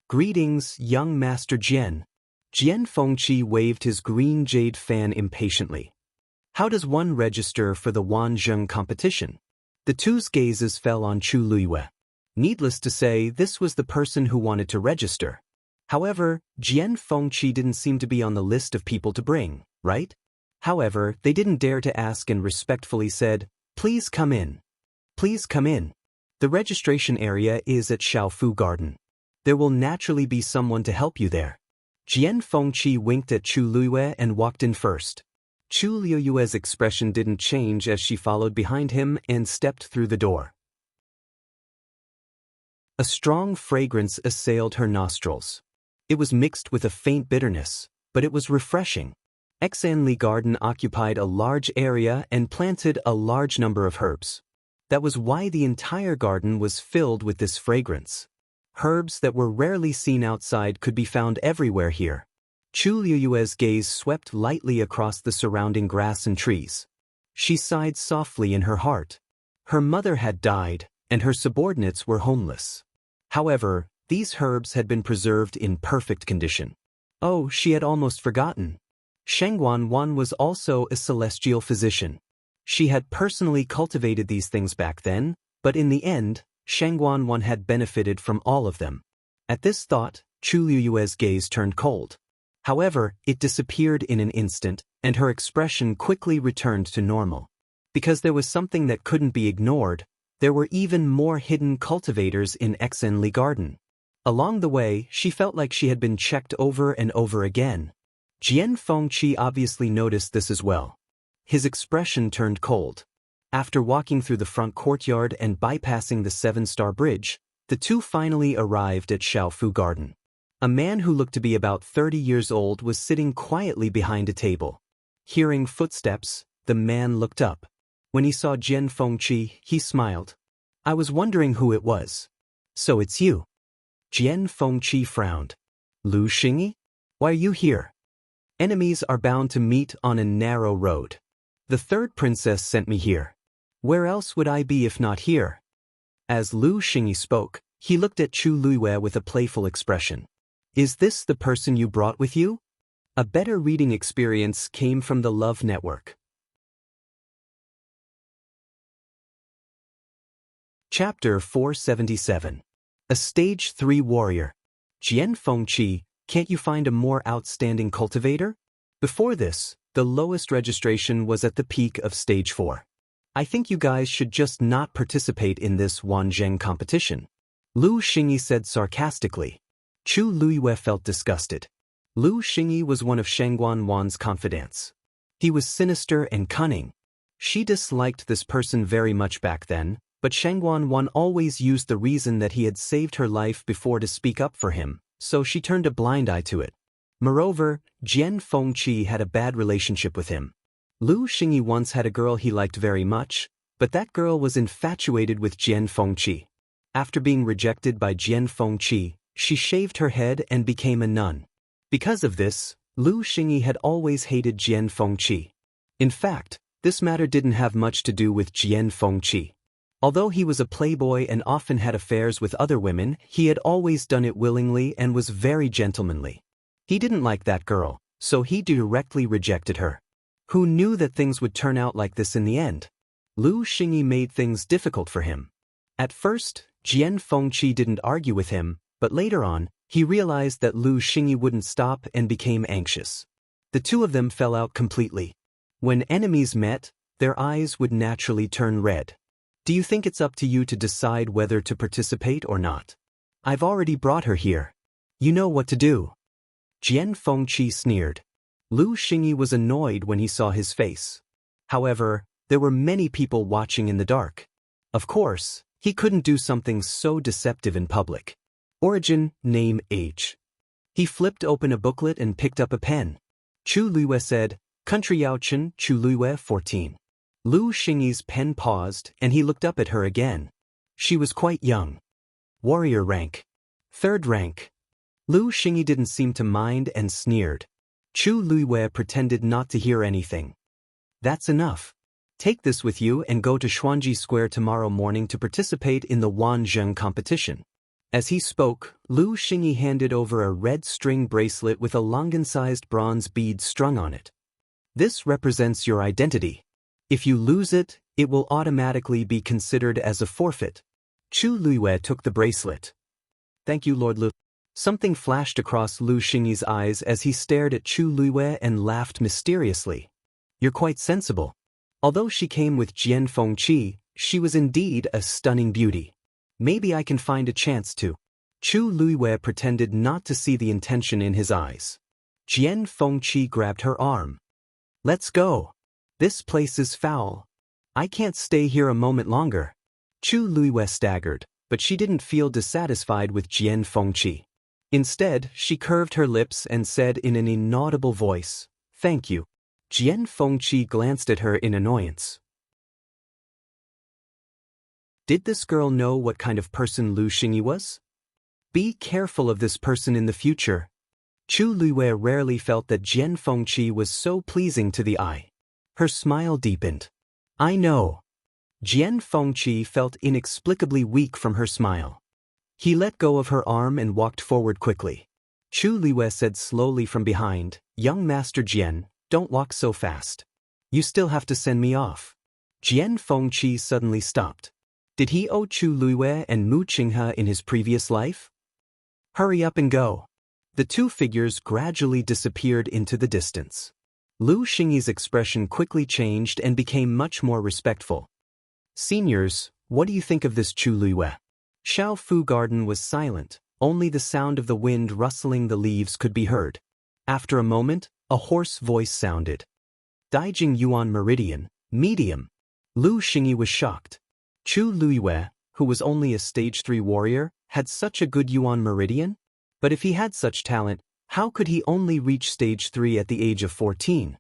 "Greetings, young Master Jian." Jian Fengqi waved his green jade fan impatiently. "How does one register for the Wanzheng competition?" The two's gazes fell on Chu Luiyue. Needless to say, this was the person who wanted to register. However, Jian Fengqi didn't seem to be on the list of people to bring, right? However, they didn't dare to ask and respectfully said, "Please come in. Please come in. The registration area is at Xiaofu Garden. There will naturally be someone to help you there." Jian Fengqi winked at Chu Luiyue and walked in first. Chu Luiyue's expression didn't change as she followed behind him and stepped through the door. A strong fragrance assailed her nostrils. It was mixed with a faint bitterness, but it was refreshing. Xianli Garden occupied a large area and planted a large number of herbs. That was why the entire garden was filled with this fragrance. Herbs that were rarely seen outside could be found everywhere here. Chu Luiyue's gaze swept lightly across the surrounding grass and trees. She sighed softly in her heart. Her mother had died, and her subordinates were homeless. However, these herbs had been preserved in perfect condition. Oh, she had almost forgotten. Shangguan Wan was also a celestial physician. She had personally cultivated these things back then, but in the end, Shangguan Wan had benefited from all of them. At this thought, Chu Luiyue's gaze turned cold. However, it disappeared in an instant, and her expression quickly returned to normal. Because there was something that couldn't be ignored, there were even more hidden cultivators in Xianli Garden. Along the way, she felt like she had been checked over and over again. Jian Fengqi obviously noticed this as well. His expression turned cold. After walking through the front courtyard and bypassing the 7-star bridge, the two finally arrived at Xiaofu Garden. A man who looked to be about 30 years old was sitting quietly behind a table. Hearing footsteps, the man looked up. When he saw Jian Fengqi, he smiled. "I was wondering who it was." "So it's you." Jian Fengqi frowned. "Lu Xingyi? Why are you here?" "Enemies are bound to meet on a narrow road. The third princess sent me here. Where else would I be if not here?" As Lu Xingyi spoke, he looked at Chu Luiyue with a playful expression. "Is this the person you brought with you?" A better reading experience came from the Love Network. Chapter 477. A Stage 3 Warrior. Jian Fengqi, can't you find a more outstanding cultivator? Before this, the lowest registration was at the peak of Stage 4. I think you guys should just not participate in this Wanzheng competition. Lu Xingyi said sarcastically. Chu Luiyue felt disgusted. Lu Xingyi was one of Shangguan Wan's confidants. He was sinister and cunning. She disliked this person very much back then, But Shangguan Wan always used the reason that he had saved her life before to speak up for him, so she turned a blind eye to it. Moreover, Jian Fengqi had a bad relationship with him. Lu Xingyi once had a girl he liked very much, but that girl was infatuated with Jian Fengqi. After being rejected by Jian Fengqi, she shaved her head and became a nun. Because of this, Lu Xingyi had always hated Jian Fengqi. In fact, this matter didn't have much to do with Jian Fengqi. Although he was a playboy and often had affairs with other women, he had always done it willingly and was very gentlemanly. He didn't like that girl, so he directly rejected her. Who knew that things would turn out like this in the end? Lu Xingyi made things difficult for him. At first, Jian Fengqi didn't argue with him, but later on, he realized that Lu Xingyi wouldn't stop and became anxious. The two of them fell out completely. When enemies met, their eyes would naturally turn red. Do you think it's up to you to decide whether to participate or not? I've already brought her here. You know what to do. Jian Fengqi sneered. Lu Xingyi was annoyed when he saw his face. However, there were many people watching in the dark. Of course, he couldn't do something so deceptive in public. Origin, name, age. He flipped open a booklet and picked up a pen. Chu Luiyue said, Country Yaochen, Chu Luiyue 14. Lu Xingyi's pen paused and he looked up at her again. She was quite young. Warrior rank. 3rd rank. Lu Xingyi didn't seem to mind and sneered. Chu Luiyue pretended not to hear anything. That's enough. Take this with you and go to Xuanji Square tomorrow morning to participate in the Wanzheng competition. As he spoke, Lu Xingyi handed over a red string bracelet with a longan-sized bronze bead strung on it. This represents your identity. If you lose it, it will automatically be considered as a forfeit. Chu Luiyue took the bracelet. Thank you, Lord Lu. Something flashed across Lu Xingyi's eyes as he stared at Chu Luiyue and laughed mysteriously. You're quite sensible. Although she came with Jian Fengqi, she was indeed a stunning beauty. Maybe I can find a chance to. Chu Luiyue pretended not to see the intention in his eyes. Jian Fengqi grabbed her arm. Let's go. This place is foul. I can't stay here a moment longer. Chu Luiyue staggered, but she didn't feel dissatisfied with Jian Fengqi. Instead, she curved her lips and said in an inaudible voice, Thank you. Jian Fengqi glanced at her in annoyance. Did this girl know what kind of person Lu Xingyi was? Be careful of this person in the future. Chu Luiyue rarely felt that Jian Fengqi was so pleasing to the eye. Her smile deepened. I know. Jian Fengqi felt inexplicably weak from her smile. He let go of her arm and walked forward quickly. Chu Luiyue said slowly from behind, Young Master Jian, don't walk so fast. You still have to send me off. Jian Fengqi suddenly stopped. Did he owe Chu Luiyue and Mu Qinghe in his previous life? Hurry up and go. The two figures gradually disappeared into the distance. Lu Xingyi's expression quickly changed and became much more respectful. Seniors, what do you think of this Chu Luiyue? Xiao Fu Garden was silent, only the sound of the wind rustling the leaves could be heard. After a moment, a hoarse voice sounded. Daijing Yuan Meridian, medium. Lu Xingyi was shocked. Chu Luiyue, who was only a stage 3 warrior, had such a good Yuan Meridian? But if he had such talent, how could he only reach stage 3 at the age of 14?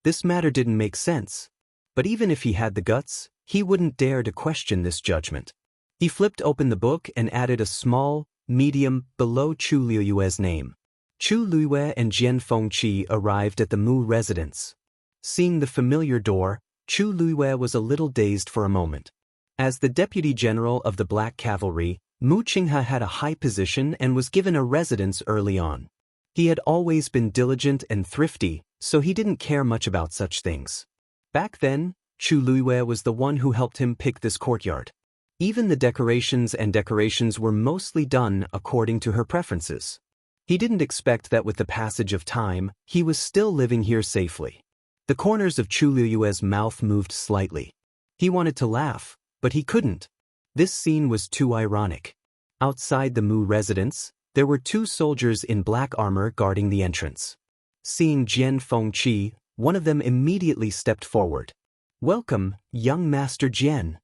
This matter didn't make sense. But even if he had the guts, he wouldn't dare to question this judgment. He flipped open the book and added a small, medium, below Chu Luiyue's name. Chu Luiyue and Jian Fengqi arrived at the Mu residence. Seeing the familiar door, Chu Luiyue was a little dazed for a moment. As the deputy general of the Black Cavalry, Mu Qinghe had a high position and was given a residence early on. He had always been diligent and thrifty, so he didn't care much about such things. Back then, Chu Luiyue was the one who helped him pick this courtyard. Even the decorations were mostly done according to her preferences. He didn't expect that with the passage of time, he was still living here safely. The corners of Chu Luiyue's mouth moved slightly. He wanted to laugh, but he couldn't. This scene was too ironic. Outside the Mu residence, there were two soldiers in black armor guarding the entrance. Seeing Jian Fengqi, one of them immediately stepped forward. Welcome, young Master Jian.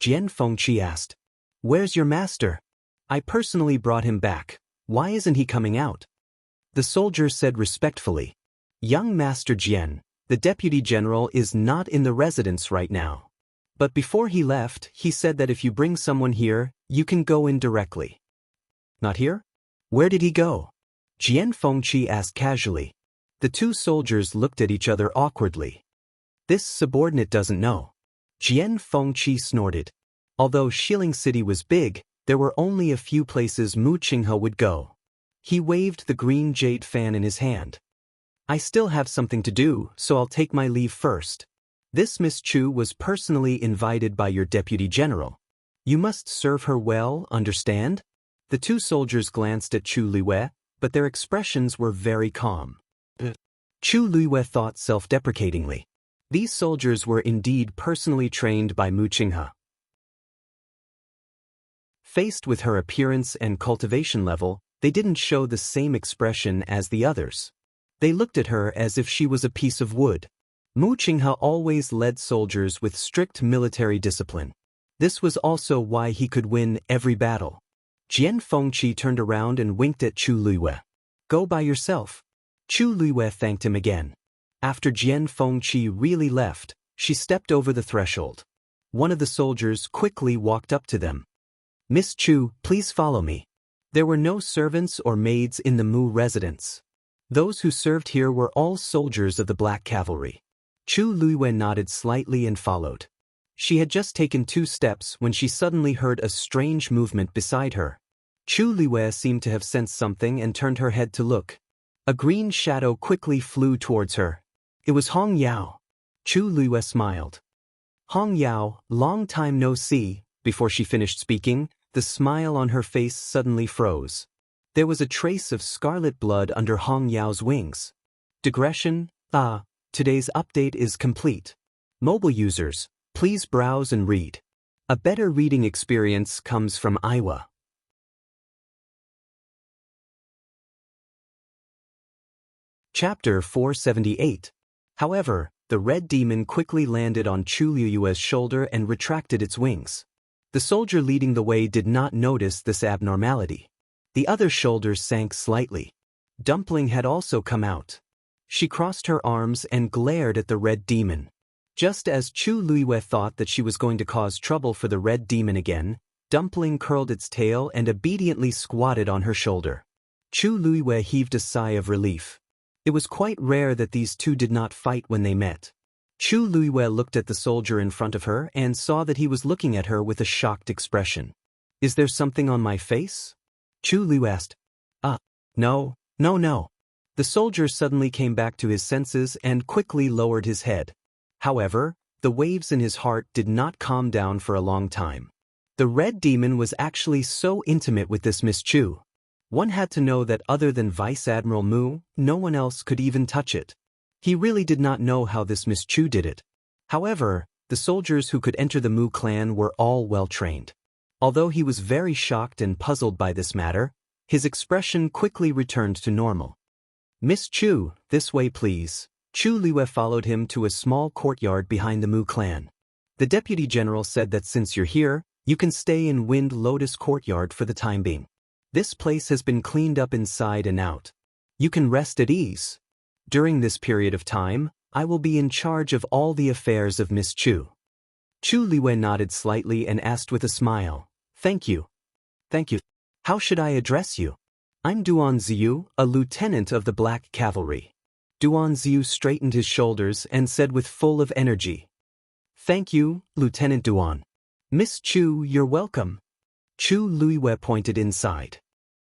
Jian Fengqi asked. Where's your master? I personally brought him back. Why isn't he coming out? The soldier said respectfully. Young Master Jian, the deputy general is not in the residence right now. But before he left, he said that if you bring someone here, you can go in directly. Not here? Where did he go? Jian Fengqi asked casually. The two soldiers looked at each other awkwardly. This subordinate doesn't know. Jian Fengqi snorted. Although Xiling City was big, there were only a few places Mu Qinghe would go. He waved the green jade fan in his hand. I still have something to do, so I'll take my leave first. This Miss Chu was personally invited by your deputy general. You must serve her well, understand? The two soldiers glanced at Chu Luiyue, but their expressions were very calm. Chu Luiyue thought self-deprecatingly. These soldiers were indeed personally trained by Mu Qinghe. Faced with her appearance and cultivation level, they didn't show the same expression as the others. They looked at her as if she was a piece of wood. Mu Qinghe always led soldiers with strict military discipline. This was also why he could win every battle. Jian Fengqi turned around and winked at Chu Luiyue. Go by yourself. Chu Luiyue thanked him again. After Jian Fengqi really left, she stepped over the threshold. One of the soldiers quickly walked up to them. Miss Chu, please follow me. There were no servants or maids in the Mu residence. Those who served here were all soldiers of the Black Cavalry. Chu Luiyue nodded slightly and followed. She had just taken 2 steps when she suddenly heard a strange movement beside her. Chu Luiyue seemed to have sensed something and turned her head to look. A green shadow quickly flew towards her. It was Hong Yao. Chu Luiyue smiled. Hong Yao, long time no see. Before she finished speaking, the smile on her face suddenly froze. There was a trace of scarlet blood under Hong Yao's wings. Digression. Today's update is complete. Mobile users, please browse and read. A better reading experience comes from Aiwa. Chapter 478. However, the red demon quickly landed on Chu Luiyue's shoulder and retracted its wings. The soldier leading the way did not notice this abnormality. The other shoulders sank slightly. Dumpling had also come out. She crossed her arms and glared at the red demon. Just as Chu Luiyue thought that she was going to cause trouble for the red demon again, Dumpling curled its tail and obediently squatted on her shoulder. Chu Luiyue heaved a sigh of relief. It was quite rare that these two did not fight when they met. Chu Luiyue looked at the soldier in front of her and saw that he was looking at her with a shocked expression. Is there something on my face? Chu Luiyue asked. No. The soldier suddenly came back to his senses and quickly lowered his head. However, the waves in his heart did not calm down for a long time. The red demon was actually so intimate with this Miss Chu. One had to know that other than Vice Admiral Mu, no one else could even touch it. He really did not know how this Miss Chu did it. However, the soldiers who could enter the Mu clan were all well trained. Although he was very shocked and puzzled by this matter, his expression quickly returned to normal. Miss Chu, this way please. Chu Luiyue followed him to a small courtyard behind the Mu clan. The deputy general said that since you're here, you can stay in Wind Lotus Courtyard for the time being. This place has been cleaned up inside and out. You can rest at ease. During this period of time, I will be in charge of all the affairs of Miss Chu. Chu Luiyue nodded slightly and asked with a smile, Thank you. How should I address you? I'm Duan Ziyu, a lieutenant of the Black Cavalry. Duan Ziyu straightened his shoulders and said with full of energy, Thank you, Lieutenant Duan. Miss Chu, you're welcome. Chu Luiyue pointed inside.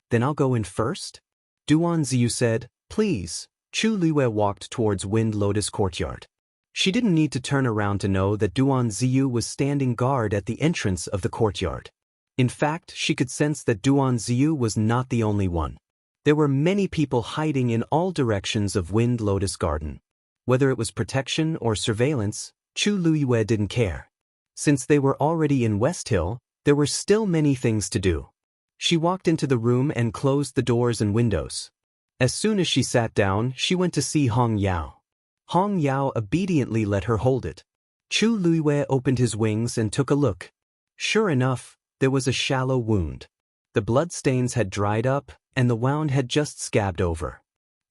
Then I'll go in first? Duan Ziyu said, Please. Chu Luiyue walked towards Wind Lotus Courtyard. She didn't need to turn around to know that Duan Ziyu was standing guard at the entrance of the courtyard. In fact, she could sense that Duan Ziyu was not the only one. There were many people hiding in all directions of Wind Lotus Garden. Whether it was protection or surveillance, Chu Luiyue didn't care. Since they were already in West Hill, there were still many things to do. She walked into the room and closed the doors and windows. As soon as she sat down, she went to see Hong Yao. Hong Yao obediently let her hold it. Chu Luiyue opened his wings and took a look. Sure enough, there was a shallow wound. The bloodstains had dried up, and the wound had just scabbed over.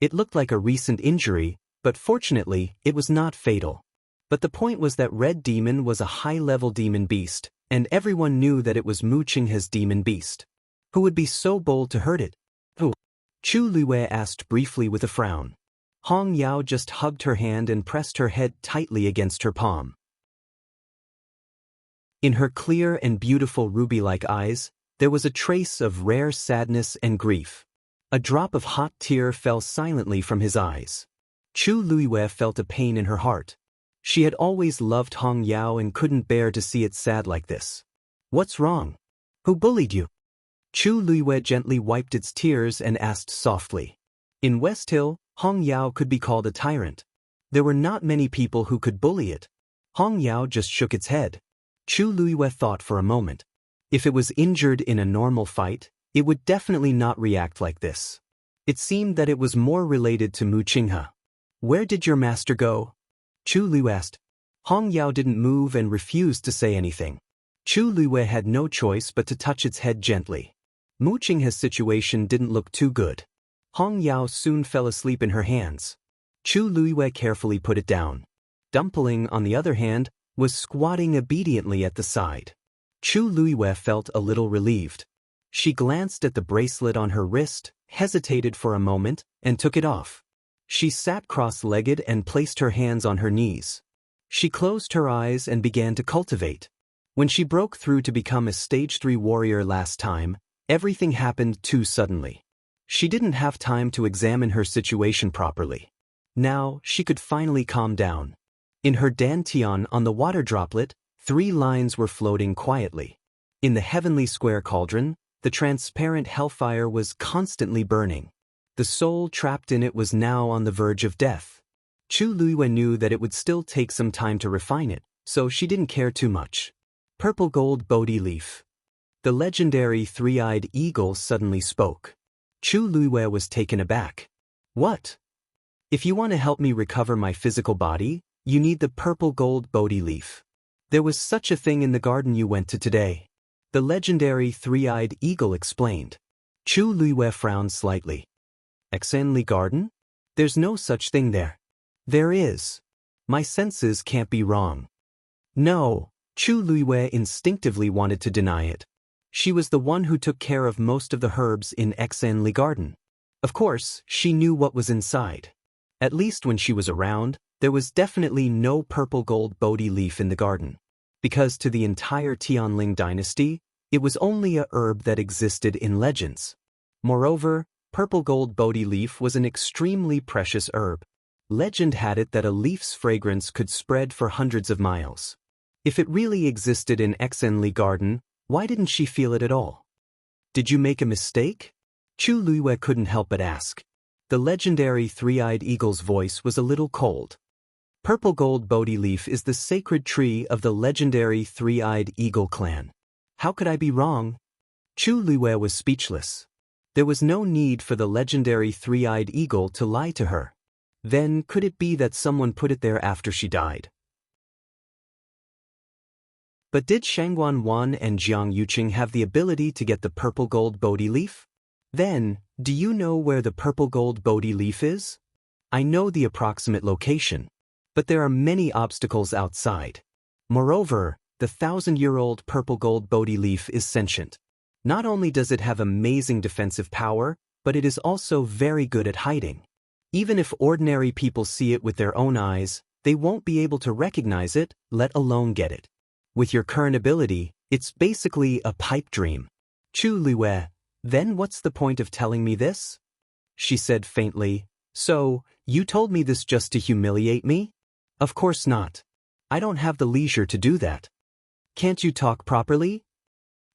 It looked like a recent injury, but fortunately, it was not fatal. But the point was that Red Demon was a high-level demon beast, and everyone knew that it was Mu Qinghe's demon beast. Who would be so bold to hurt it? Who? Chu Luiwei asked briefly with a frown. Hong Yao just hugged her hand and pressed her head tightly against her palm. In her clear and beautiful ruby-like eyes, there was a trace of rare sadness and grief. A drop of hot tear fell silently from his eyes. Chu Luiwei felt a pain in her heart. She had always loved Hong Yao and couldn't bear to see it sad like this. What's wrong? Who bullied you? Chu Luiwei gently wiped its tears and asked softly. In West Hill, Hong Yao could be called a tyrant. There were not many people who could bully it. Hong Yao just shook its head. Chu Luiwei thought for a moment. If it was injured in a normal fight, it would definitely not react like this. It seemed that it was more related to Mu Qinghe. Where did your master go? Chu Luiwei asked. Hong Yao didn't move and refused to say anything. Chu Luiwei had no choice but to touch its head gently. Mu Qinghe's situation didn't look too good. Hong Yao soon fell asleep in her hands. Chu Luiwei carefully put it down. Dumpling, on the other hand, was squatting obediently at the side. Chu Luiwei felt a little relieved. She glanced at the bracelet on her wrist, hesitated for a moment, and took it off. She sat cross-legged and placed her hands on her knees. She closed her eyes and began to cultivate. When she broke through to become a Stage 3 warrior last time, everything happened too suddenly. She didn't have time to examine her situation properly. Now, she could finally calm down. In her dantian on the water droplet, 3 lines were floating quietly. In the heavenly square cauldron, the transparent hellfire was constantly burning. The soul trapped in it was now on the verge of death. Chu Luiwei knew that it would still take some time to refine it, so she didn't care too much. Purple gold Bodhi leaf. The legendary 3-eyed eagle suddenly spoke. Chu Luiwei was taken aback. What? If you want to help me recover my physical body, you need the purple gold Bodhi leaf. There was such a thing in the garden you went to today. The legendary 3-eyed eagle explained. Chu Luiwei frowned slightly. Xianxia garden? There's no such thing there. There is. My senses can't be wrong. No, Chu Luiwei instinctively wanted to deny it. She was the one who took care of most of the herbs in Xianxia garden. Of course, she knew what was inside. At least when she was around, there was definitely no purple gold Bodhi leaf in the garden. Because to the entire Tianling dynasty, it was only a herb that existed in legends. Moreover, purple gold Bodhi leaf was an extremely precious herb. Legend had it that a leaf's fragrance could spread for hundreds of miles. If it really existed in Xianxia garden, why didn't she feel it at all? Did you make a mistake? Chu Luiwei couldn't help but ask. The legendary 3-eyed eagle's voice was a little cold. Purple gold Bodhi leaf is the sacred tree of the legendary 3-eyed eagle clan. How could I be wrong? Chu Luiwei was speechless. There was no need for the legendary 3-eyed eagle to lie to her. Then could it be that someone put it there after she died? But did Shangguan Wan and Jiang Yuqing have the ability to get the purple gold Bodhi leaf? Then, do you know where the purple gold Bodhi leaf is? I know the approximate location, but there are many obstacles outside. Moreover, the 1,000-year-old purple gold Bodhi leaf is sentient. Not only does it have amazing defensive power, but it is also very good at hiding. Even if ordinary people see it with their own eyes, they won't be able to recognize it, let alone get it. With your current ability, it's basically a pipe dream. Chu Luiwei, then what's the point of telling me this? She said faintly, so, you told me this just to humiliate me? Of course not. I don't have the leisure to do that. Can't you talk properly?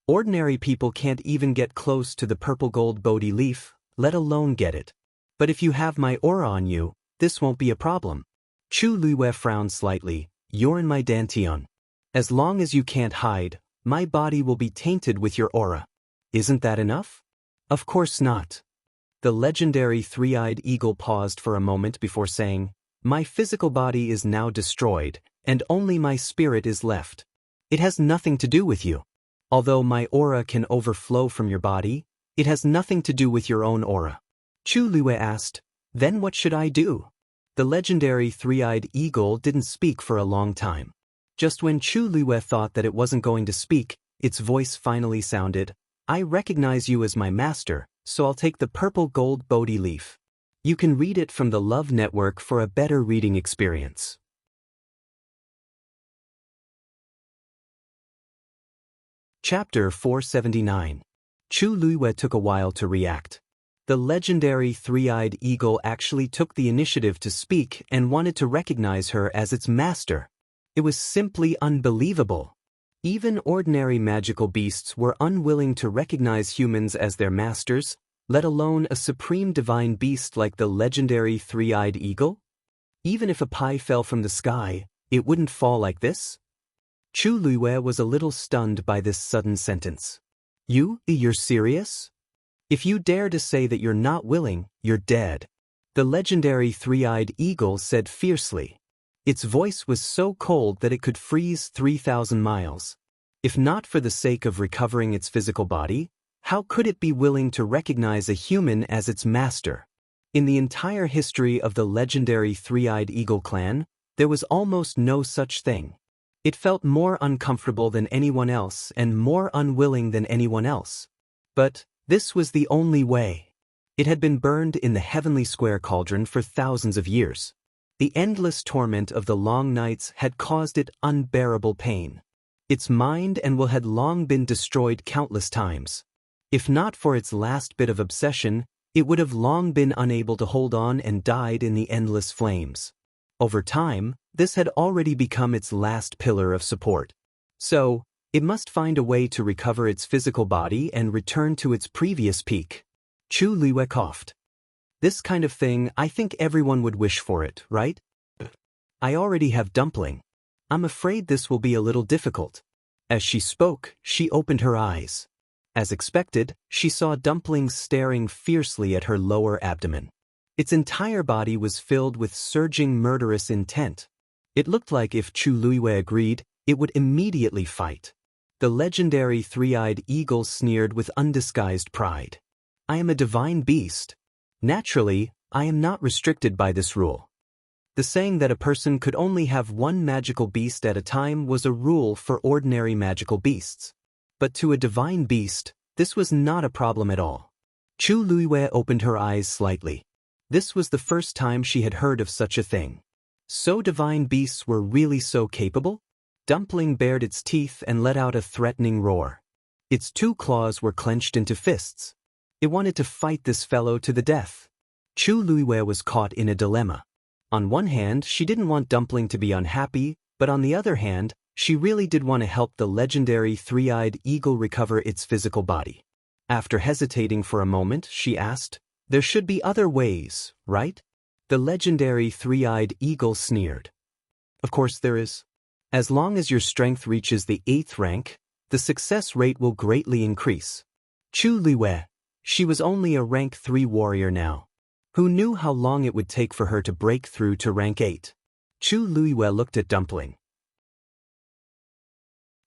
Ordinary people can't even get close to the purple gold Bodhi leaf, let alone get it. But if you have my aura on you, this won't be a problem. Chu Luiwei frowned slightly. You're in my dantian. As long as you can't hide, my body will be tainted with your aura. Isn't that enough? Of course not. The legendary 3-eyed eagle paused for a moment before saying, my physical body is now destroyed, and only my spirit is left. It has nothing to do with you. Although my aura can overflow from your body, it has nothing to do with your own aura. Chu Luo asked, "Then what should I do?" The legendary three-eyed eagle didn't speak for a long time. Just when Chu Luo thought that it wasn't going to speak, its voice finally sounded, "I recognize you as my master, so I'll take the purple gold Bodhi leaf. You can read it from the Love Network for a better reading experience." Chapter 479. Chu Luo took a while to react. The legendary three-eyed eagle actually took the initiative to speak and wanted to recognize her as its master. It was simply unbelievable. Even ordinary magical beasts were unwilling to recognize humans as their masters, let alone a supreme divine beast like the legendary three-eyed eagle? Even if a pie fell from the sky, it wouldn't fall like this? Chu Luo was a little stunned by this sudden sentence. You're serious? If you dare to say that you're not willing, you're dead. The legendary three-eyed eagle said fiercely. Its voice was so cold that it could freeze 3,000 miles. If not for the sake of recovering its physical body, how could it be willing to recognize a human as its master? In the entire history of the legendary three-eyed eagle clan, there was almost no such thing. It felt more uncomfortable than anyone else and more unwilling than anyone else. But this was the only way. It had been burned in the heavenly square cauldron for thousands of years. The endless torment of the long nights had caused it unbearable pain. Its mind and will had long been destroyed countless times. If not for its last bit of obsession, it would have long been unable to hold on and died in the endless flames. Over time, this had already become its last pillar of support. So, it must find a way to recover its physical body and return to its previous peak. Chu Luo coughed. This kind of thing, I think everyone would wish for it, right? I already have dumpling. I'm afraid this will be a little difficult. As she spoke, she opened her eyes. As expected, she saw Dumpling staring fiercely at her lower abdomen. Its entire body was filled with surging murderous intent. It looked like if Chu Luo agreed, it would immediately fight. The legendary three-eyed eagle sneered with undisguised pride. I am a divine beast. Naturally, I am not restricted by this rule. The saying that a person could only have one magical beast at a time was a rule for ordinary magical beasts. But to a divine beast, this was not a problem at all. Chu Luo opened her eyes slightly. This was the first time she had heard of such a thing. So divine beasts were really so capable? Dumpling bared its teeth and let out a threatening roar. Its two claws were clenched into fists. It wanted to fight this fellow to the death. Chu Luo was caught in a dilemma. On one hand, she didn't want Dumpling to be unhappy, but on the other hand, she really did want to help the legendary three-eyed eagle recover its physical body. After hesitating for a moment, she asked, "There should be other ways, right?" The legendary three-eyed eagle sneered. "Of course there is. As long as your strength reaches the 8th rank, the success rate will greatly increase." Chu Luo. She was only a rank 3 warrior now. Who knew how long it would take for her to break through to rank 8? Chu Luo looked at Dumpling.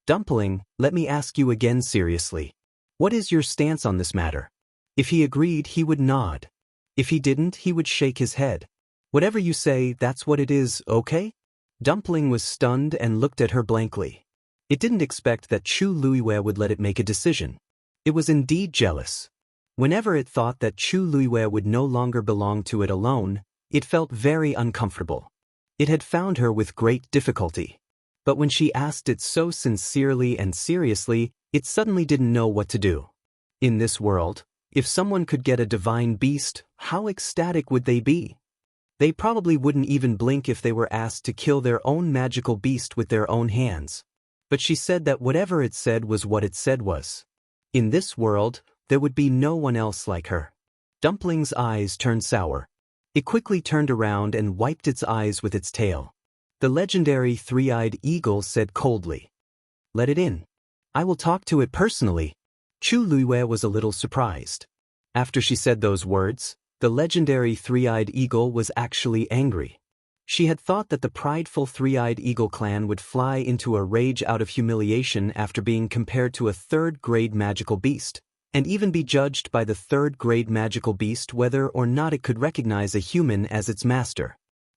"Dumpling, let me ask you again seriously. What is your stance on this matter?" If he agreed, he would nod. If he didn't, he would shake his head. "Whatever you say, that's what it is, okay?" Dumpling was stunned and looked at her blankly. It didn't expect that Chu Luo would let it make a decision. It was indeed jealous. Whenever it thought that Chu Luo would no longer belong to it alone, it felt very uncomfortable. It had found her with great difficulty. But when she asked it so sincerely and seriously, it suddenly didn't know what to do. In this world, if someone could get a divine beast, how ecstatic would they be? They probably wouldn't even blink if they were asked to kill their own magical beast with their own hands. But she said that whatever it said was what it said was. In this world, there would be no one else like her. Dumpling's eyes turned sour. It quickly turned around and wiped its eyes with its tail. The legendary three-eyed eagle said coldly, "Let it in. I will talk to it personally." Chu Luo was a little surprised. After she said those words, the legendary three-eyed eagle was actually angry. She had thought that the prideful three-eyed eagle clan would fly into a rage out of humiliation after being compared to a third-grade magical beast, and even be judged by the third-grade magical beast whether or not it could recognize a human as its master.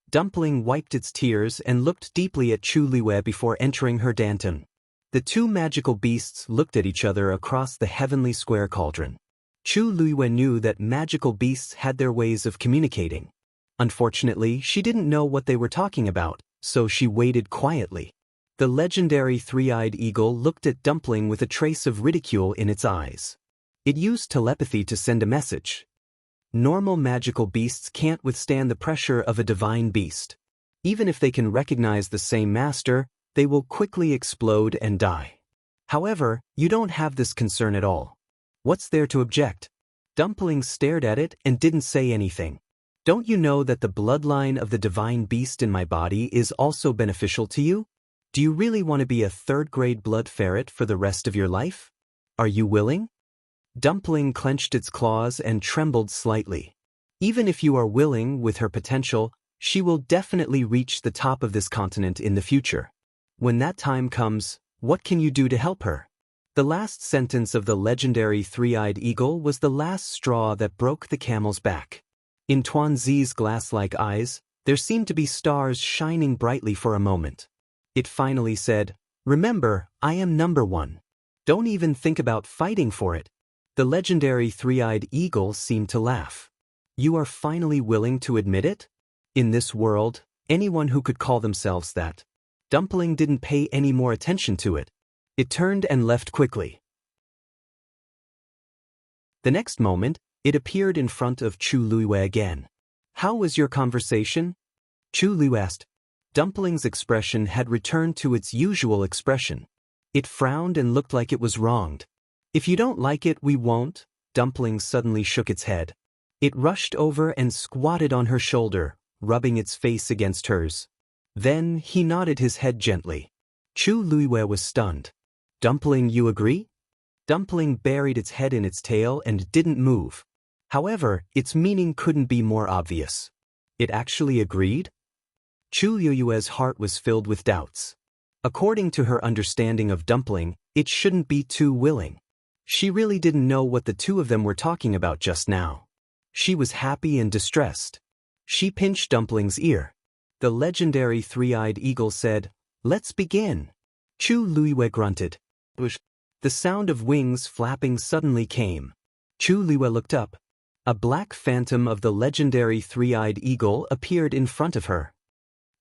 Dumpling wiped its tears and looked deeply at Chu Liwei before entering her danton. The two magical beasts looked at each other across the heavenly square cauldron. Chu Liwei knew that magical beasts had their ways of communicating. Unfortunately, she didn't know what they were talking about, so she waited quietly. The legendary three-eyed eagle looked at Dumpling with a trace of ridicule in its eyes. It used telepathy to send a message. Normal magical beasts can't withstand the pressure of a divine beast. Even if they can recognize the same master, they will quickly explode and die. However, you don't have this concern at all. What's there to object? Dumpling stared at it and didn't say anything. Don't you know that the bloodline of the divine beast in my body is also beneficial to you? Do you really want to be a third-grade blood ferret for the rest of your life? Are you willing? Dumpling clenched its claws and trembled slightly. Even if you are willing, with her potential, she will definitely reach the top of this continent in the future. When that time comes, what can you do to help her? The last sentence of the legendary three-eyed eagle was the last straw that broke the camel's back. In Tuanzi's glass-like eyes, there seemed to be stars shining brightly for a moment. It finally said, "Remember, I am number one. Don't even think about fighting for it." The legendary three-eyed eagle seemed to laugh. You are finally willing to admit it? In this world, anyone who could call themselves that. Dumpling didn't pay any more attention to it. It turned and left quickly. The next moment, it appeared in front of Chu Liwei again. How was your conversation? Chu Liwei asked. Dumpling's expression had returned to its usual expression. It frowned and looked like it was wronged. If you don't like it, we won't. Dumpling suddenly shook its head. It rushed over and squatted on her shoulder, rubbing its face against hers. Then he nodded his head gently. Chu Liwei was stunned. Dumpling, you agree? Dumpling buried its head in its tail and didn't move. However, its meaning couldn't be more obvious. It actually agreed? Chu Liwei's heart was filled with doubts. According to her understanding of Dumpling, it shouldn't be too willing. She really didn't know what the two of them were talking about just now. She was happy and distressed. She pinched Dumpling's ear. The legendary three-eyed eagle said, "Let's begin." Chu Liwei grunted. The sound of wings flapping suddenly came. Chu Liwei looked up. A black phantom of the legendary three-eyed eagle appeared in front of her.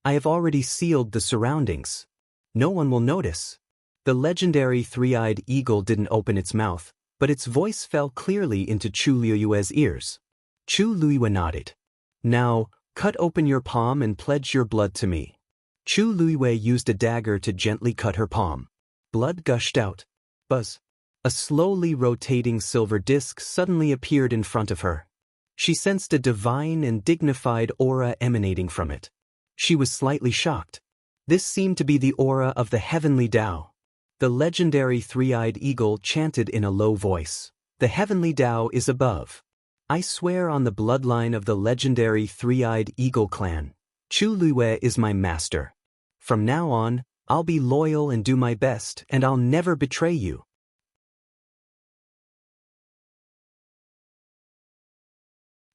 I have already sealed the surroundings. No one will notice. The legendary three-eyed eagle didn't open its mouth, but its voice fell clearly into Chu Liwei's ears. Chu Liwei nodded. Now, cut open your palm and pledge your blood to me. Chu Liwei used a dagger to gently cut her palm. Blood gushed out. Buzz. A slowly rotating silver disc suddenly appeared in front of her. She sensed a divine and dignified aura emanating from it. She was slightly shocked. This seemed to be the aura of the heavenly Tao. The legendary three-eyed eagle chanted in a low voice. The heavenly Tao is above. I swear on the bloodline of the legendary three-eyed eagle clan. Chu Liwei is my master. From now on, I'll be loyal and do my best, and I'll never betray you.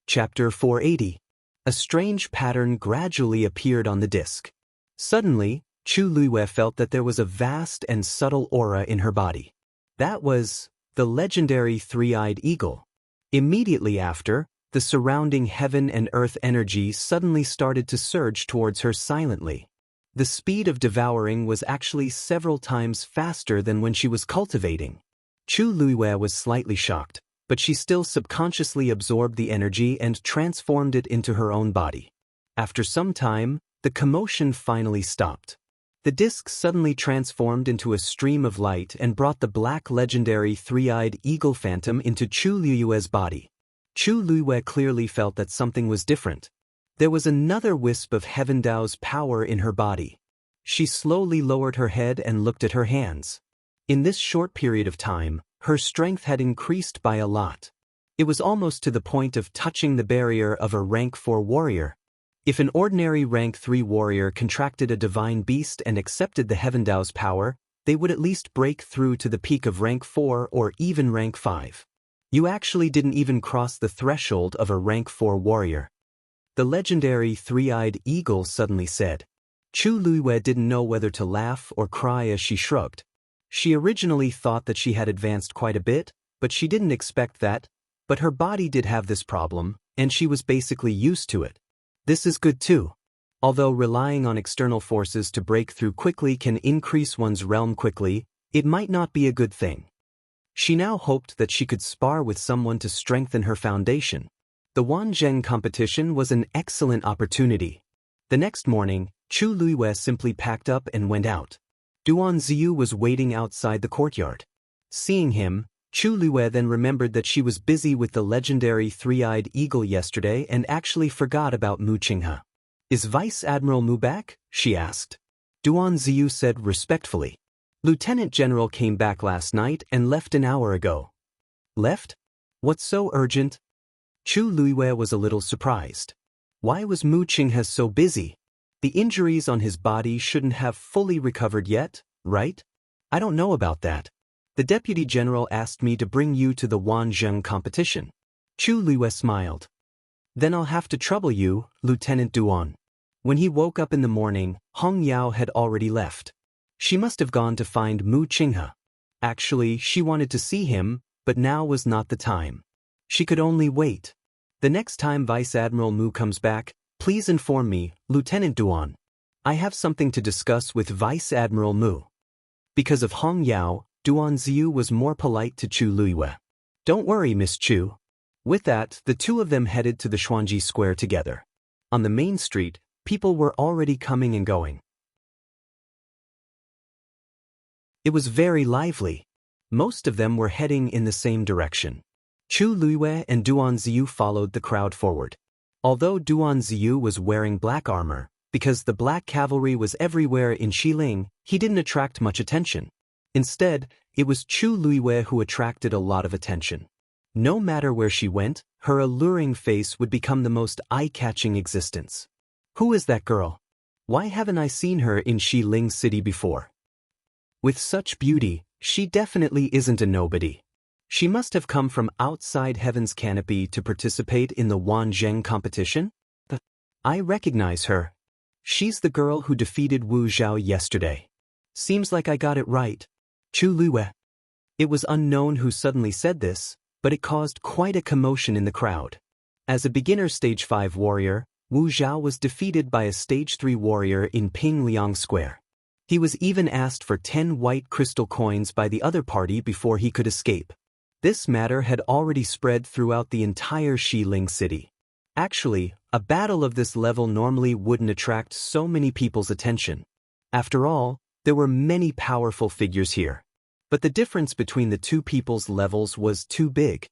Chapter 480. A strange pattern gradually appeared on the disc. Suddenly, Chu Liwei felt that there was a vast and subtle aura in her body. That was the legendary three-eyed eagle. Immediately after, the surrounding heaven and earth energy suddenly started to surge towards her silently. The speed of devouring was actually several times faster than when she was cultivating. Chu Liwei was slightly shocked, but she still subconsciously absorbed the energy and transformed it into her own body. After some time, the commotion finally stopped. The disc suddenly transformed into a stream of light and brought the black legendary three-eyed eagle phantom into Chu Liwei's body. Chu Liwei clearly felt that something was different. There was another wisp of Heaven Dao's power in her body. She slowly lowered her head and looked at her hands. In this short period of time, her strength had increased by a lot. It was almost to the point of touching the barrier of a rank 4 warrior. If an ordinary rank 3 warrior contracted a divine beast and accepted the Heaven Dao's power, they would at least break through to the peak of rank 4 or even rank 5. You actually didn't even cross the threshold of a rank 4 warrior. The legendary three-eyed eagle suddenly said. Chu Luiwei didn't know whether to laugh or cry as she shrugged. She originally thought that she had advanced quite a bit, but she didn't expect that. But her body did have this problem, and she was basically used to it. This is good too. Although relying on external forces to break through quickly can increase one's realm quickly, it might not be a good thing. She now hoped that she could spar with someone to strengthen her foundation. The Wanzheng competition was an excellent opportunity. The next morning, Chu Luiwei simply packed up and went out. Duan Ziyu was waiting outside the courtyard. Seeing him, Chu Luiwei then remembered that she was busy with the legendary three-eyed eagle yesterday and actually forgot about Mu Qinghe. Is Vice Admiral Mu back? She asked. Duan Ziyu said respectfully. Lieutenant General came back last night and left an hour ago. Left? What's so urgent? Chu Luiwei was a little surprised. Why was Mu Qinghe so busy? The injuries on his body shouldn't have fully recovered yet, right? I don't know about that. The Deputy General asked me to bring you to the Wanzheng competition. Chu Luiwei smiled. Then I'll have to trouble you, Lieutenant Duan. When he woke up in the morning, Hong Yao had already left. She must have gone to find Mu Qinghe. Actually, she wanted to see him, but now was not the time. She could only wait. The next time Vice Admiral Mu comes back, please inform me, Lieutenant Duan. I have something to discuss with Vice Admiral Mu. Because of Hong Yao, Duan Ziyu was more polite to Chu Luiwei. Don't worry, Miss Chu. With that, the two of them headed to the Xuanji Square together. On the main street, people were already coming and going. It was very lively. Most of them were heading in the same direction. Chu Luiwei and Duan Ziyu followed the crowd forward. Although Duan Ziyu was wearing black armor, because the black cavalry was everywhere in Xiling, he didn't attract much attention. Instead, it was Chu Luiwei who attracted a lot of attention. No matter where she went, her alluring face would become the most eye-catching existence. Who is that girl? Why haven't I seen her in Xiling City before? With such beauty, she definitely isn't a nobody. She must have come from outside Heaven's canopy to participate in the Wanzheng competition? I recognize her. She's the girl who defeated Wu Zhao yesterday. Seems like I got it right. Chu Luiwei. It was unknown who suddenly said this, but it caused quite a commotion in the crowd. As a beginner stage 5 warrior, Wu Zhao was defeated by a stage 3 warrior in Pingliang Square. He was even asked for 10 white crystal coins by the other party before he could escape. This matter had already spread throughout the entire Xiling city. Actually, a battle of this level normally wouldn't attract so many people's attention. After all, there were many powerful figures here. But the difference between the two people's levels was too big.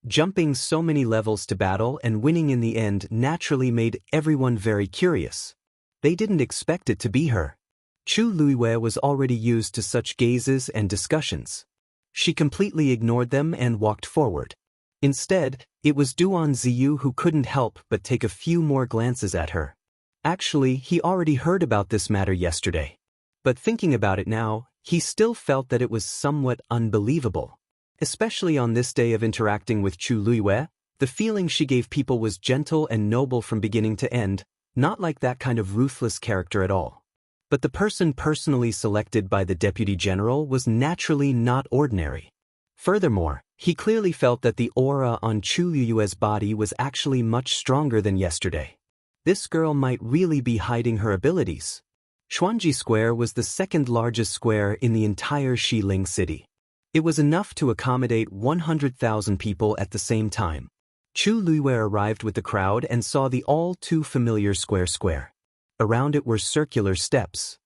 Jumping so many levels to battle and winning in the end naturally made everyone very curious. They didn't expect it to be her. Chu Luiwei was already used to such gazes and discussions. She completely ignored them and walked forward. Instead, it was Duan Ziyu who couldn't help but take a few more glances at her. Actually, he already heard about this matter yesterday. But thinking about it now, he still felt that it was somewhat unbelievable. Especially on this day of interacting with Chu Luiwei, the feeling she gave people was gentle and noble from beginning to end, not like that kind of ruthless character at all. But the person personally selected by the Deputy General was naturally not ordinary. Furthermore, he clearly felt that the aura on Chu Luiwei's body was actually much stronger than yesterday. This girl might really be hiding her abilities. Xuanji Square was the second largest square in the entire Xiling city. It was enough to accommodate 100,000 people at the same time. Chu Luiwei arrived with the crowd and saw the all-too-familiar square. Around it were circular steps.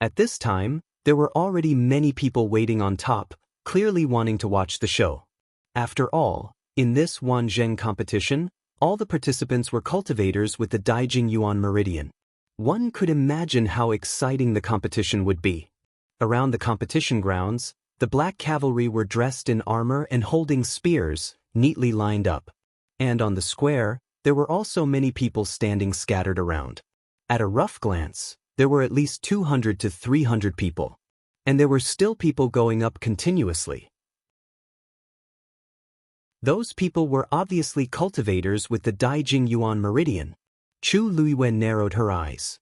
At this time, there were already many people waiting on top, clearly wanting to watch the show. After all, in this Wanzheng competition, all the participants were cultivators with the Daijing Yuan Meridian. One could imagine how exciting the competition would be. Around the competition grounds, the black cavalry were dressed in armor and holding spears, neatly lined up. And on the square, there were also many people standing scattered around. At a rough glance, there were at least 200 to 300 people. And there were still people going up continuously. Those people were obviously cultivators with the Daijing Yuan meridian. Chu Luiwen narrowed her eyes.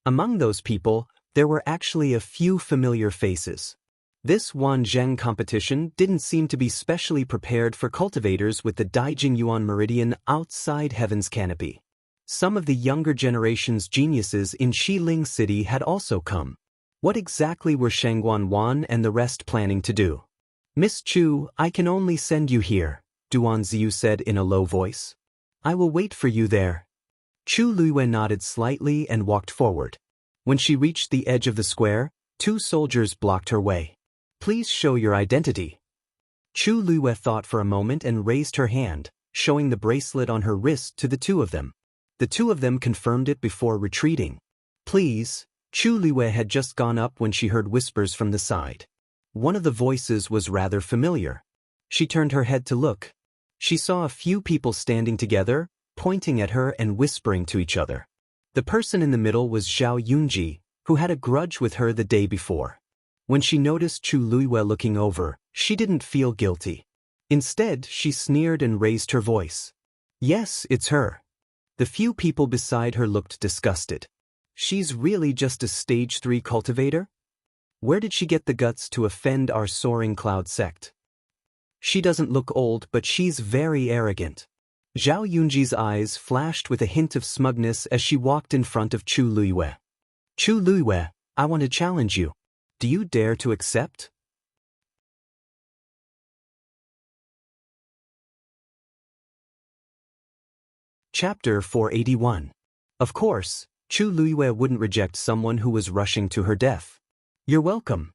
Among those people, there were actually a few familiar faces. This Wanzheng competition didn't seem to be specially prepared for cultivators with the Daijing Yuan meridian outside Heaven's canopy. Some of the younger generation's geniuses in Xiling City had also come. What exactly were Shangguan Wan and the rest planning to do? Miss Chu, I can only send you here, Duan Ziyu said in a low voice. I will wait for you there. Chu Luiwen nodded slightly and walked forward. When she reached the edge of the square, 2 soldiers blocked her way. Please show your identity. Chu Luiwen thought for a moment and raised her hand, showing the bracelet on her wrist to the 2 of them. The 2 of them confirmed it before retreating. Please. Chu Luiwen had just gone up when she heard whispers from the side. One of the voices was rather familiar. She turned her head to look. She saw a few people standing together, pointing at her and whispering to each other. The person in the middle was Zhao Yunji, who had a grudge with her the day before. When she noticed Chu Luiwen looking over, she didn't feel guilty. Instead, she sneered and raised her voice. Yes, it's her. The few people beside her looked disgusted. She's really just a stage 3 cultivator? Where did she get the guts to offend our soaring cloud sect? She doesn't look old, but she's very arrogant. Zhao Yunji's eyes flashed with a hint of smugness as she walked in front of Chu Luiwen. Chu Luiwen, I want to challenge you. Do you dare to accept? Chapter 481. Of course, Chu Luiwen wouldn't reject someone who was rushing to her death. You're welcome.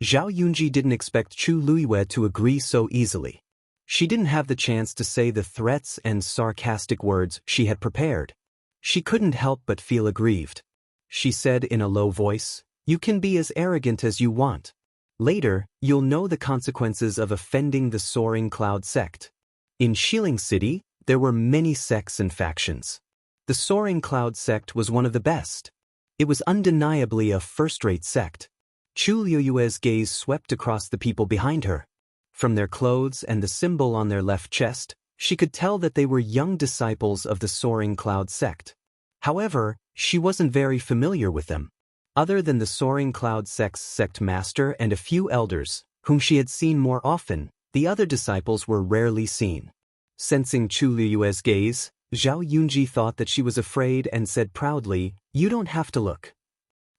Zhao Yunji didn't expect Chu Luiwen to agree so easily. She didn't have the chance to say the threats and sarcastic words she had prepared. She couldn't help but feel aggrieved. She said in a low voice, You can be as arrogant as you want. Later, you'll know the consequences of offending the soaring cloud sect. In Xiling City, there were many sects and factions. The soaring cloud sect was one of the best. It was undeniably a first-rate sect. Chu Luiwen's gaze swept across the people behind her. From their clothes and the symbol on their left chest, she could tell that they were young disciples of the soaring cloud sect. However, she wasn't very familiar with them. Other than the soaring cloud sect's sect master and a few elders, whom she had seen more often, the other disciples were rarely seen. Sensing Chu Luiwen's gaze, Zhao Yunji thought that she was afraid and said proudly, You don't have to look.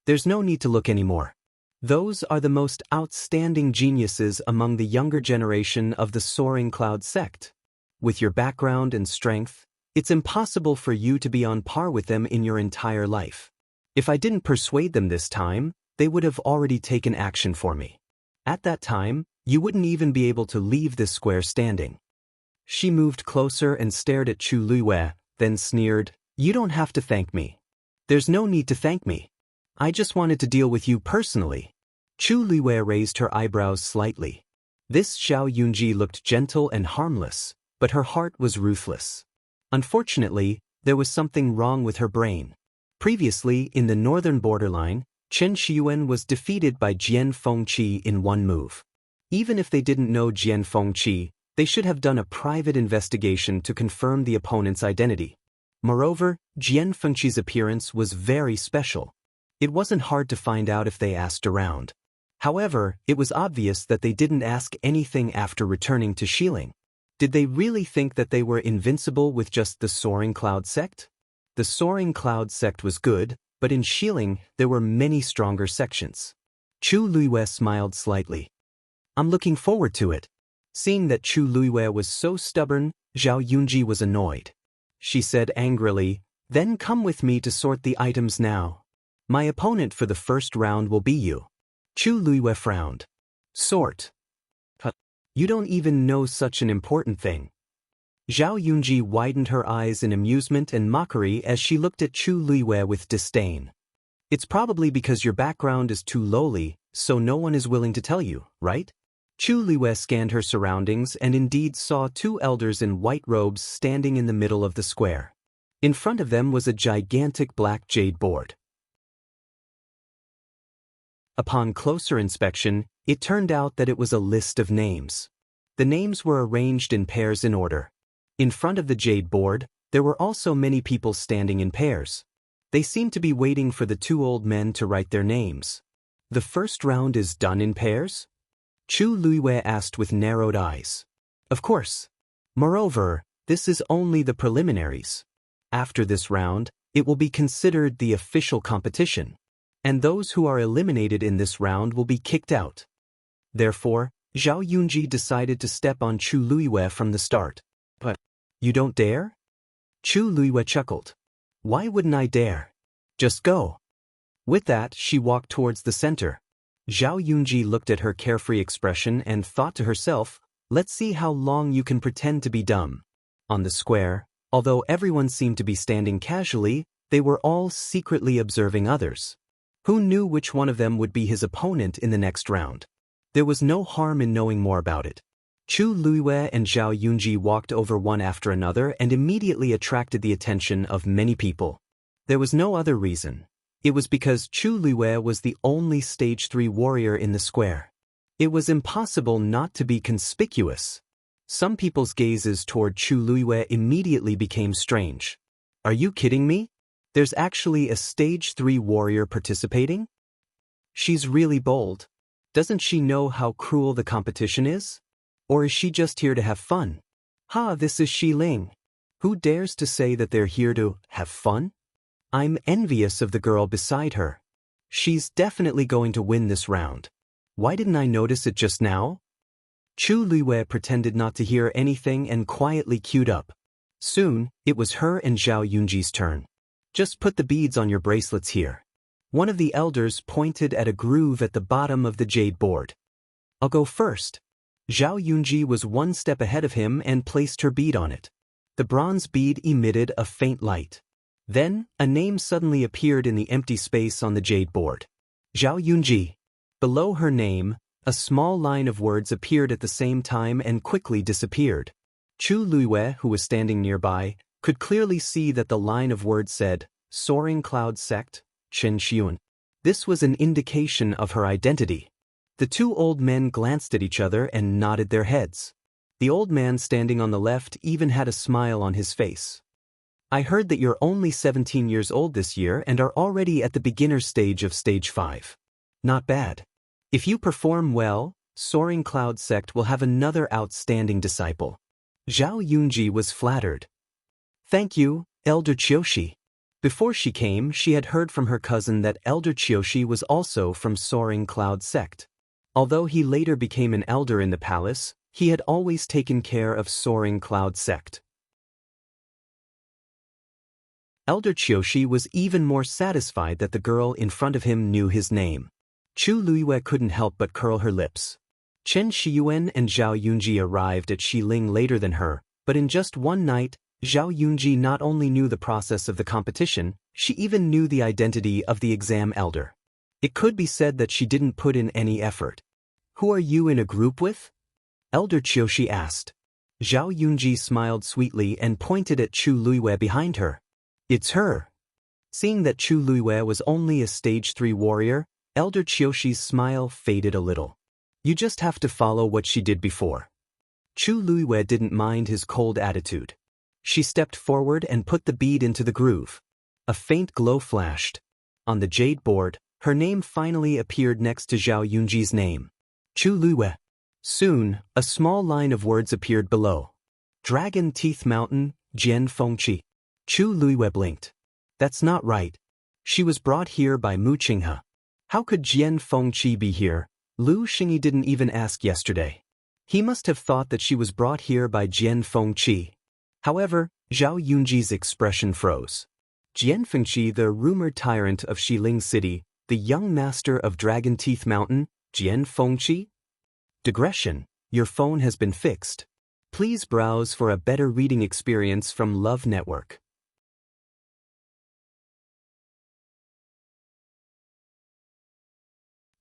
There's no need to look anymore. Those are the most outstanding geniuses among the younger generation of the soaring cloud sect. With your background and strength, it's impossible for you to be on par with them in your entire life. If I didn't persuade them this time, they would have already taken action for me. At that time, you wouldn't even be able to leave this square standing. She moved closer and stared at Chu Luiwen, then sneered, You don't have to thank me. There's no need to thank me. I just wanted to deal with you personally. Chu Luiwen raised her eyebrows slightly. This Zhao Yunji looked gentle and harmless, but her heart was ruthless. Unfortunately, there was something wrong with her brain. Previously, in the northern borderline, Chen Xiyuan was defeated by Jian Fengqi in one move. Even if they didn't know Jian Fengqi, they should have done a private investigation to confirm the opponent's identity. Moreover, Jian Fengqi's appearance was very special. It wasn't hard to find out if they asked around. However, it was obvious that they didn't ask anything after returning to Xiling. Did they really think that they were invincible with just the Soaring Cloud sect? The Soaring Cloud sect was good, but in Xiling there were many stronger sections. Chu Luiwen smiled slightly. I'm looking forward to it. Seeing that Chu Luiwen was so stubborn, Zhao Yunji was annoyed. She said angrily, Then come with me to sort the items now. My opponent for the first round will be you. Chu Luiwen frowned. Sort. You don't even know such an important thing. Zhao Yunji widened her eyes in amusement and mockery as she looked at Chu Luiwen with disdain. It's probably because your background is too lowly, so no one is willing to tell you, right? Chu Luiwen scanned her surroundings and indeed saw 2 elders in white robes standing in the middle of the square. In front of them was a gigantic black jade board. Upon closer inspection, it turned out that it was a list of names. The names were arranged in pairs in order. In front of the jade board, there were also many people standing in pairs. They seemed to be waiting for the two old men to write their names. The first round is done in pairs? Chu Luiwei asked with narrowed eyes. Of course. Moreover, this is only the preliminaries. After this round, it will be considered the official competition, and those who are eliminated in this round will be kicked out. Therefore, Zhao Yunji decided to step on Chu Luiwei from the start. But, you don't dare? Chu Luiwei chuckled. Why wouldn't I dare? Just go. With that, she walked towards the center. Zhao Yunji looked at her carefree expression and thought to herself, let's see how long you can pretend to be dumb. On the square, although everyone seemed to be standing casually, they were all secretly observing others. Who knew which one of them would be his opponent in the next round? There was no harm in knowing more about it. Chu Luiwei and Zhao Yunji walked over one after another and immediately attracted the attention of many people. There was no other reason. It was because Chu Luiwei was the only Stage 3 warrior in the square. It was impossible not to be conspicuous. Some people's gazes toward Chu Luiwei immediately became strange. Are you kidding me? There's actually a Stage 3 warrior participating? She's really bold. Doesn't she know how cruel the competition is? Or is she just here to have fun? This is Xi Ling. Who dares to say that they're here to have fun? I'm envious of the girl beside her. She's definitely going to win this round. Why didn't I notice it just now? Chu Luiwei pretended not to hear anything and quietly queued up. Soon, it was her and Zhao Yunji's turn. Just put the beads on your bracelets here. One of the elders pointed at a groove at the bottom of the jade board. I'll go first. Zhao Yunji was one step ahead of him and placed her bead on it. The bronze bead emitted a faint light. Then, a name suddenly appeared in the empty space on the jade board. Zhao Yunji. Below her name, a small line of words appeared at the same time and quickly disappeared. Chu Luiwei, who was standing nearby, could clearly see that the line of words said, Soaring Cloud Sect, Chen Xiun. This was an indication of her identity. The two old men glanced at each other and nodded their heads. The old man standing on the left even had a smile on his face. I heard that you're only 17 years old this year and are already at the beginner stage of Stage 5. Not bad. If you perform well, Soaring Cloud Sect will have another outstanding disciple. Zhao Yunji was flattered. Thank you, Elder Qiushi. Before she came, she had heard from her cousin that Elder Qiushi was also from Soaring Cloud Sect. Although he later became an elder in the palace, he had always taken care of Soaring Cloud Sect. Elder Qiushi was even more satisfied that the girl in front of him knew his name. Chu Luiwei couldn't help but curl her lips. Chen Shiyuan and Zhao Yunji arrived at Xi Ling later than her, but in just one night, Zhao Yunji not only knew the process of the competition, she even knew the identity of the exam elder. It could be said that she didn't put in any effort. Who are you in a group with? Elder Qiushi asked. Zhao Yunji smiled sweetly and pointed at Chu Luiwei behind her. It's her. Seeing that Chu Luiwei was only a Stage 3 warrior, Elder Qiushi's smile faded a little. You just have to follow what she did before. Chu Luiwei didn't mind his cold attitude. She stepped forward and put the bead into the groove. A faint glow flashed. On the jade board, her name finally appeared next to Zhao Yunji's name. Chu Luiwei. Soon, a small line of words appeared below. Dragon Teeth Mountain, Jian Fengqi. Chu Luiwei blinked. That's not right. She was brought here by Mu Qinghe. How could Jian Fengqi be here? Lu Xingyi didn't even ask yesterday. He must have thought that she was brought here by Jian Fengqi. However, Zhao Yunji's expression froze. Jian Fengqi, the rumored tyrant of Xiling City, the young master of Dragon Teeth Mountain, Jian Fengqi? Digression. Your phone has been fixed. Please browse for a better reading experience from Love Network.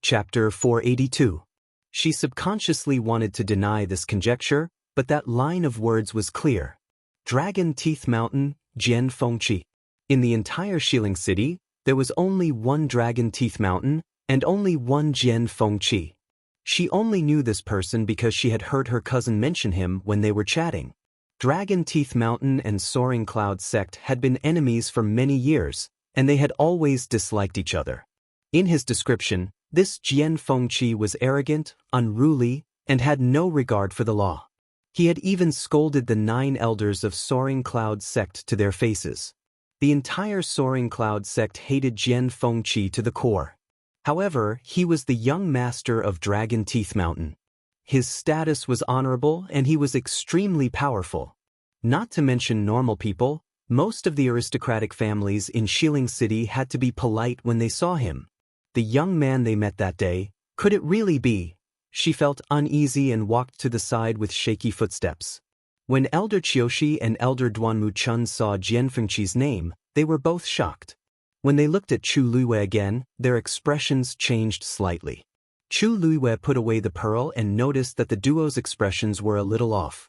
Chapter 482. She subconsciously wanted to deny this conjecture, but that line of words was clear. Dragon Teeth Mountain, Jian Fengqi. In the entire Xiling city, there was only one Dragon Teeth Mountain and only one Jian Fengqi. She only knew this person because she had heard her cousin mention him when they were chatting. Dragon Teeth Mountain and Soaring Cloud sect had been enemies for many years, and they had always disliked each other. In his description, this Jian Fengqi was arrogant, unruly, and had no regard for the law. He had even scolded the 9 elders of Soaring Cloud sect to their faces. The entire Soaring Cloud sect hated Jian Fengqi to the core. However, he was the young master of Dragon Teeth Mountain. His status was honorable and he was extremely powerful. Not to mention normal people, most of the aristocratic families in Xiling City had to be polite when they saw him. The young man they met that day, could it really be? She felt uneasy and walked to the side with shaky footsteps. When Elder Qiushi and Elder Duanmu Chun saw Jian Fengqi's name, they were both shocked. When they looked at Chu Luiwei again, their expressions changed slightly. Chu Luiwei put away the pearl and noticed that the duo's expressions were a little off.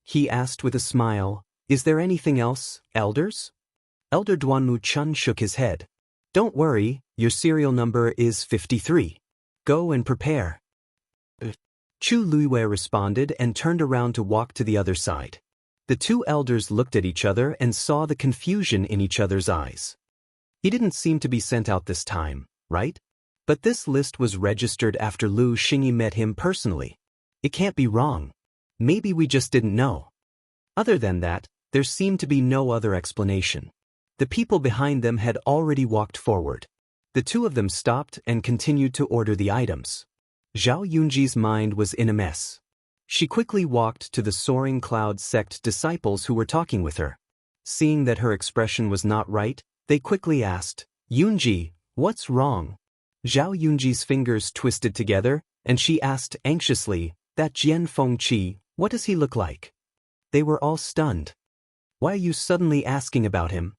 He asked with a smile, "Is there anything else, elders?" Elder Duanmu Chun shook his head. "Don't worry, your serial number is 53. Go and prepare." Chu Luiwei responded and turned around to walk to the other side. The 2 elders looked at each other and saw the confusion in each other's eyes. He didn't seem to be sent out this time, right? But this list was registered after Lu Xingyi met him personally. It can't be wrong. Maybe we just didn't know. Other than that, there seemed to be no other explanation. The people behind them had already walked forward. The 2 of them stopped and continued to order the items. Zhao Yunji's mind was in a mess. She quickly walked to the Soaring Cloud sect disciples who were talking with her. Seeing that her expression was not right, they quickly asked, "Yunji, what's wrong?" Zhao Yunji's fingers twisted together, and she asked anxiously, "That Jian Fengqi, what does he look like?" They were all stunned. "Why are you suddenly asking about him?"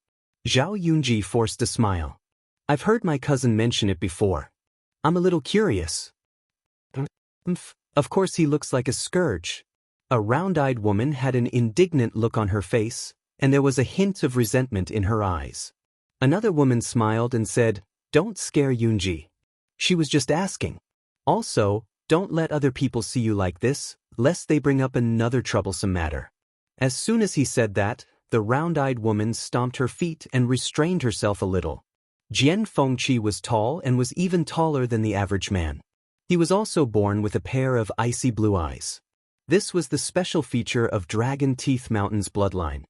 Zhao Yunji forced a smile. "I've heard my cousin mention it before. I'm a little curious." Of course he looks like a scourge." A round-eyed woman had an indignant look on her face, and there was a hint of resentment in her eyes. Another woman smiled and said, "Don't scare Yunji. She was just asking. Also, don't let other people see you like this, lest they bring up another troublesome matter." As soon as he said that, the round-eyed woman stomped her feet and restrained herself a little. Jian Fengqi was tall and was even taller than the average man. He was also born with a pair of icy blue eyes. This was the special feature of Dragon Teeth Mountain's bloodline.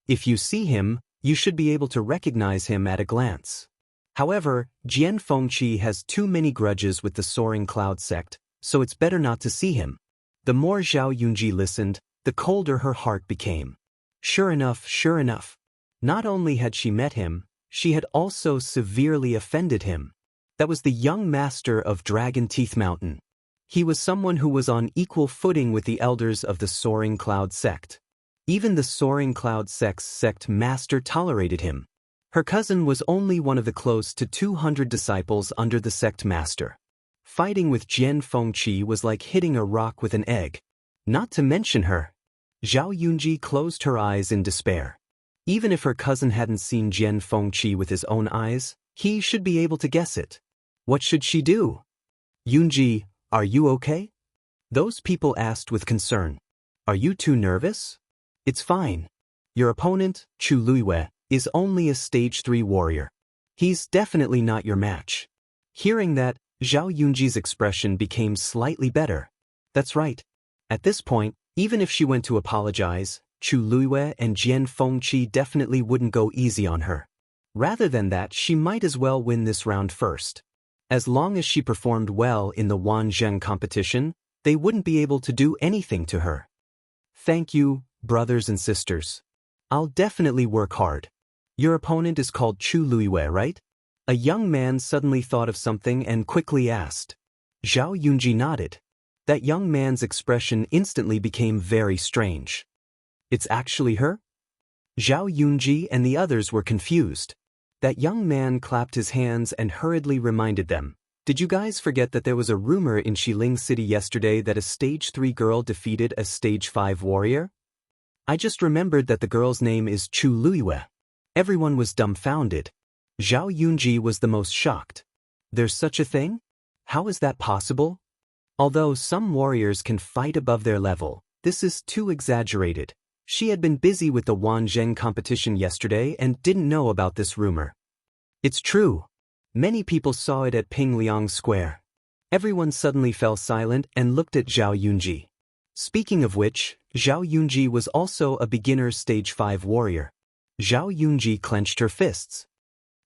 If you see him, you should be able to recognize him at a glance. However, Jian Fengqi has too many grudges with the Soaring Cloud sect, so it's better not to see him. The more Zhao Yunji listened, the colder her heart became. Sure enough. Not only had she met him, she had also severely offended him. That was the young master of Dragon Teeth Mountain. He was someone who was on equal footing with the elders of the Soaring Cloud sect. Even the Soaring Cloud sect's sect master tolerated him. Her cousin was only one of the close to 200 disciples under the sect master. Fighting with Jian Fengqi was like hitting a rock with an egg. Not to mention her. Zhao Yunji closed her eyes in despair. Even if her cousin hadn't seen Jian Fengqi with his own eyes, he should be able to guess it. What should she do? "Yunji, are you okay?" Those people asked with concern. "Are you too nervous?" "It's fine. Your opponent, Chu Luiwei, is only a stage 3 warrior. He's definitely not your match." Hearing that, Zhao Yunji's expression became slightly better. That's right. At this point, even if she went to apologize, Chu Luiwei and Jian Fengqi definitely wouldn't go easy on her. Rather than that, she might as well win this round first. As long as she performed well in the Wanzheng competition, they wouldn't be able to do anything to her. "Thank you, brothers and sisters. I'll definitely work hard. Your opponent is called Chu Luiwei, right?" A young man suddenly thought of something and quickly asked. Zhao Yunji nodded. That young man's expression instantly became very strange. "It's actually her?" Zhao Yunji and the others were confused. That young man clapped his hands and hurriedly reminded them, "Did you guys forget that there was a rumor in Xiling City yesterday that a stage 3 girl defeated a stage 5 warrior?" I just remembered that the girl's name is Chu Luiyue. Everyone was dumbfounded. Zhao Yunji was the most shocked. There's such a thing? How is that possible? Although some warriors can fight above their level, this is too exaggerated. She had been busy with the Wanzheng competition yesterday and didn't know about this rumor. It's true. Many people saw it at Pingliang Square. Everyone suddenly fell silent and looked at Zhao Yunji. Speaking of which, Zhao Yunji was also a beginner stage 5 warrior. Zhao Yunji clenched her fists.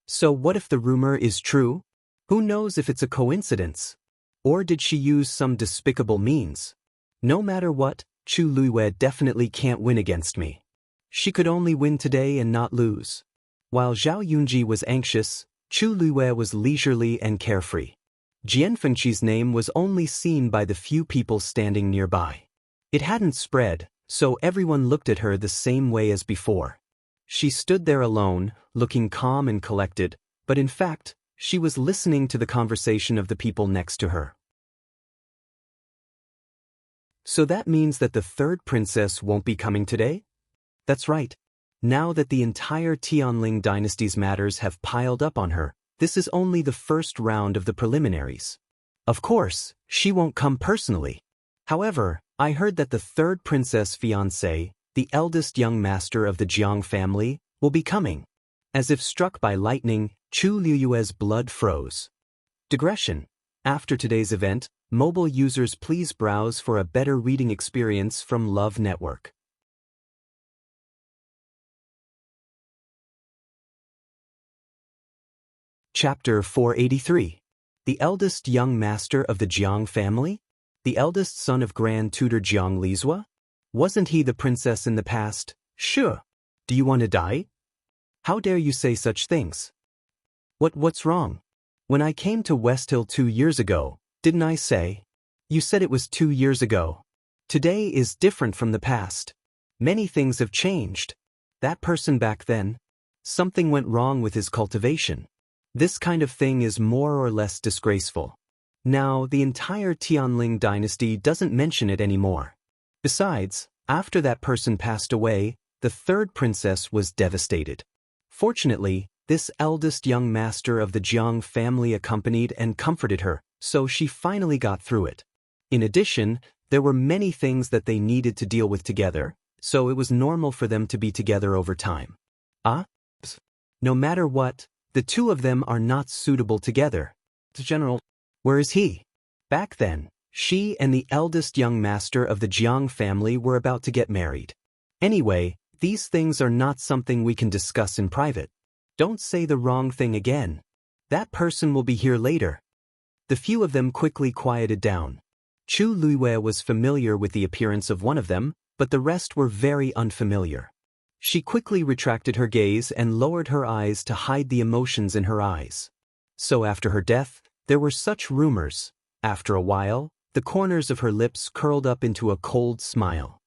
So what if the rumor is true? Who knows if it's a coincidence? Or did she use some despicable means? No matter what, Chu Luiyue definitely can't win against me. She could only win today and not lose. While Zhao Yunji was anxious, Chu Luiyue was leisurely and carefree. Jian Fengqi's name was only seen by the few people standing nearby. It hadn't spread, so everyone looked at her the same way as before. She stood there alone, looking calm and collected, but in fact, she was listening to the conversation of the people next to her. So that means that the third princess won't be coming today? That's right. Now that the entire Tianling dynasty's matters have piled up on her, this is only the first round of the preliminaries. Of course, she won't come personally. However, I heard that the third princess fiancé, the eldest young master of the Jiang family, will be coming. As if struck by lightning, Chu Luiyue's blood froze. Digression. After today's event, mobile users please browse for a better reading experience from Love Network. Chapter 483. The eldest young master of the Jiang family? The eldest son of Grand Tutor Jiang Lizhua? Wasn't he the princess in the past? Sure. Do you want to die? How dare you say such things? What's wrong? When I came to West Hill 2 years ago, didn't I say? You said it was 2 years ago. Today is different from the past. Many things have changed. That person back then, something went wrong with his cultivation. This kind of thing is more or less disgraceful. Now, the entire Tianling dynasty doesn't mention it anymore. Besides, after that person passed away, the third princess was devastated. Fortunately, this eldest young master of the Jiang family accompanied and comforted her, so she finally got through it. In addition, there were many things that they needed to deal with together, so it was normal for them to be together over time. No matter what, the two of them are not suitable together. General, where is he? Back then, she and the eldest young master of the Jiang family were about to get married. Anyway, these things are not something we can discuss in private. Don't say the wrong thing again. That person will be here later. The few of them quickly quieted down. Chu Luiyue was familiar with the appearance of one of them, but the rest were very unfamiliar. She quickly retracted her gaze and lowered her eyes to hide the emotions in her eyes. So after her death, there were such rumors. After a while, the corners of her lips curled up into a cold smile.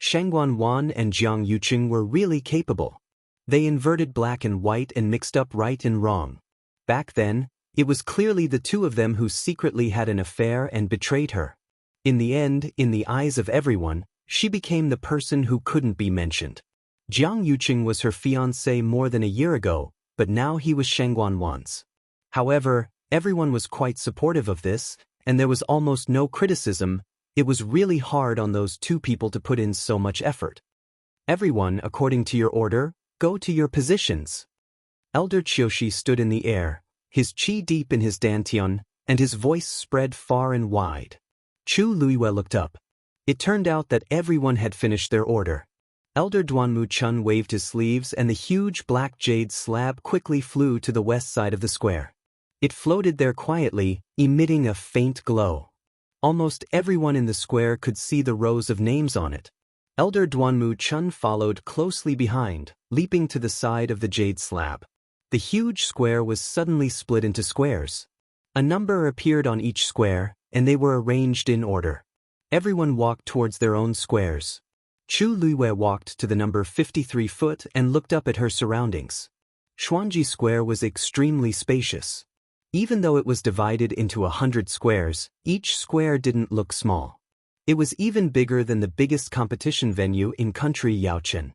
Shangguan Wan and Jiang Yuqing were really capable. They inverted black and white and mixed up right and wrong. Back then, it was clearly the two of them who secretly had an affair and betrayed her. In the end, in the eyes of everyone, she became the person who couldn't be mentioned. Jiang Yuqing was her fiancé more than a year ago, but now he was Shangguan Wan's. However, everyone was quite supportive of this, and there was almost no criticism. It was really hard on those two people to put in so much effort. Everyone, according to your order, go to your positions. Elder Qiushi stood in the air, his qi deep in his dantian, and his voice spread far and wide. Chu Luiyue looked up. It turned out that everyone had finished their order. Elder Duanmu Chun waved his sleeves and the huge black jade slab quickly flew to the west side of the square. It floated there quietly, emitting a faint glow. Almost everyone in the square could see the rows of names on it. Elder Duanmu Chun followed closely behind, leaping to the side of the jade slab. The huge square was suddenly split into squares. A number appeared on each square, and they were arranged in order. Everyone walked towards their own squares. Chu Luiyue walked to the number 53 foot and looked up at her surroundings. Xuanji Square was extremely spacious. Even though it was divided into 100 squares, each square didn't look small. It was even bigger than the biggest competition venue in country Yaochen.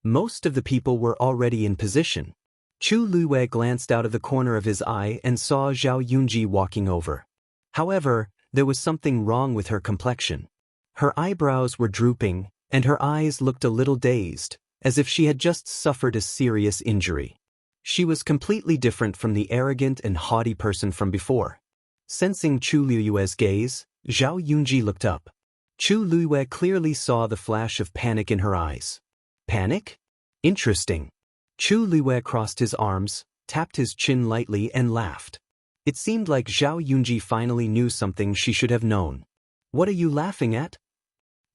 Most of the people were already in position. Chu Luiwei glanced out of the corner of his eye and saw Zhao Yunji walking over. However, there was something wrong with her complexion. Her eyebrows were drooping, and her eyes looked a little dazed, as if she had just suffered a serious injury. She was completely different from the arrogant and haughty person from before. Sensing Chu Luiwei's gaze, Zhao Yunji looked up. Chu Luiwei clearly saw the flash of panic in her eyes. Panic? Interesting. Chu Luiwei crossed his arms, tapped his chin lightly and laughed. It seemed like Zhao Yunji finally knew something she should have known. What are you laughing at?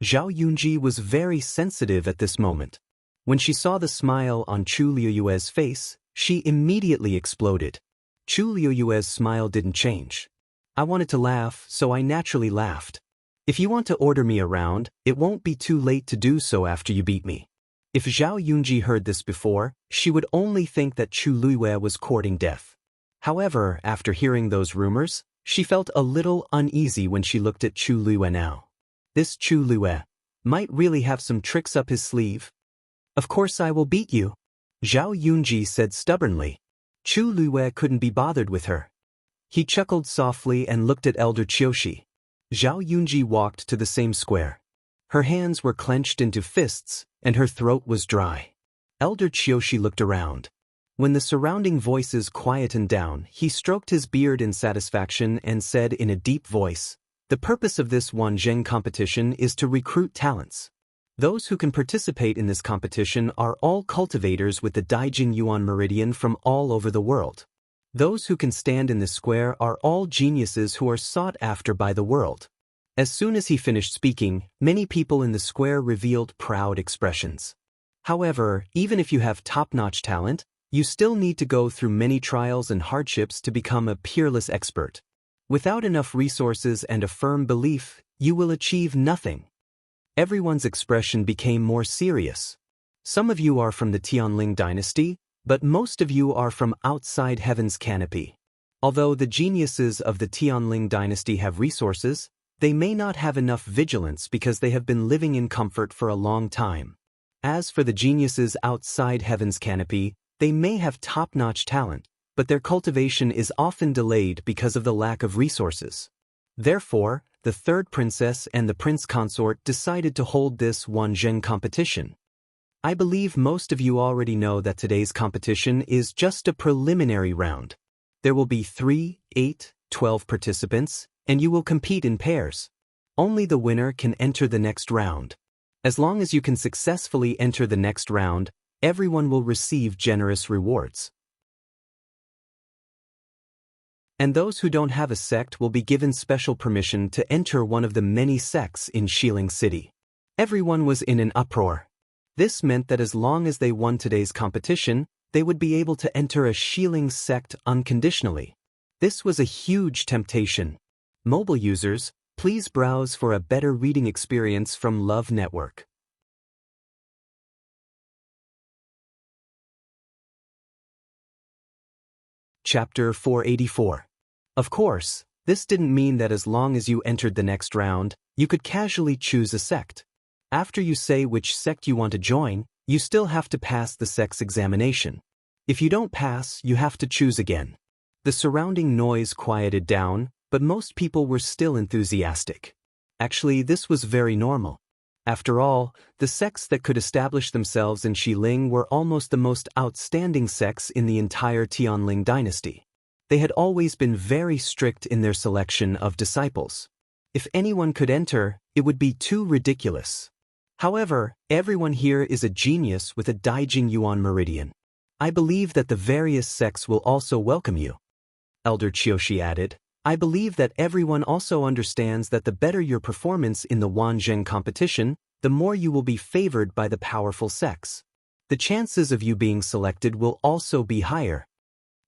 Zhao Yunji was very sensitive at this moment. When she saw the smile on Chu Luiwei's face, she immediately exploded. Chu Luiwei's smile didn't change. I wanted to laugh, so I naturally laughed. If you want to order me around, it won't be too late to do so after you beat me. If Zhao Yunji heard this before, she would only think that Chu Luiwei was courting death. However, after hearing those rumors, she felt a little uneasy when she looked at Chu Luiwei now. This Chu Luiwei might really have some tricks up his sleeve. Of course I will beat you, Zhao Yunji said stubbornly. Chu Luiwei couldn't be bothered with her. He chuckled softly and looked at Elder Qiushi. Zhao Yunji walked to the same square. Her hands were clenched into fists, and her throat was dry. Elder Qiushi looked around. When the surrounding voices quietened down, he stroked his beard in satisfaction and said in a deep voice, "The purpose of this Wanzheng competition is to recruit talents. Those who can participate in this competition are all cultivators with the Daijing Yuan Meridian from all over the world. Those who can stand in this square are all geniuses who are sought after by the world." As soon as he finished speaking, many people in the square revealed proud expressions. However, even if you have top-notch talent, you still need to go through many trials and hardships to become a peerless expert. Without enough resources and a firm belief, you will achieve nothing. Everyone's expression became more serious. Some of you are from the Tianling dynasty, but most of you are from outside heaven's canopy. Although the geniuses of the Tianling dynasty have resources, they may not have enough vigilance because they have been living in comfort for a long time. As for the geniuses outside heaven's canopy, they may have top-notch talent, but their cultivation is often delayed because of the lack of resources. Therefore, the third princess and the prince consort decided to hold this Wanzheng competition. I believe most of you already know that today's competition is just a preliminary round. There will be 3, 8, 12 participants, and you will compete in pairs. Only the winner can enter the next round. As long as you can successfully enter the next round, everyone will receive generous rewards. And those who don't have a sect will be given special permission to enter one of the many sects in Xiling City. Everyone was in an uproar. This meant that as long as they won today's competition, they would be able to enter a Xiling sect unconditionally. This was a huge temptation. Mobile users, please browse for a better reading experience from Love Network. Chapter 484. Of course, this didn't mean that as long as you entered the next round, you could casually choose a sect. After you say which sect you want to join, you still have to pass the sect's examination. If you don't pass, you have to choose again. The surrounding noise quieted down, but most people were still enthusiastic. Actually, this was very normal. After all, the sects that could establish themselves in Xiling were almost the most outstanding sects in the entire Tianling dynasty. They had always been very strict in their selection of disciples. If anyone could enter, it would be too ridiculous. However, everyone here is a genius with a Daijing Yuan Meridian. I believe that the various sects will also welcome you. Elder Qiushi added, I believe that everyone also understands that the better your performance in the Wanzheng competition, the more you will be favored by the powerful sects. The chances of you being selected will also be higher.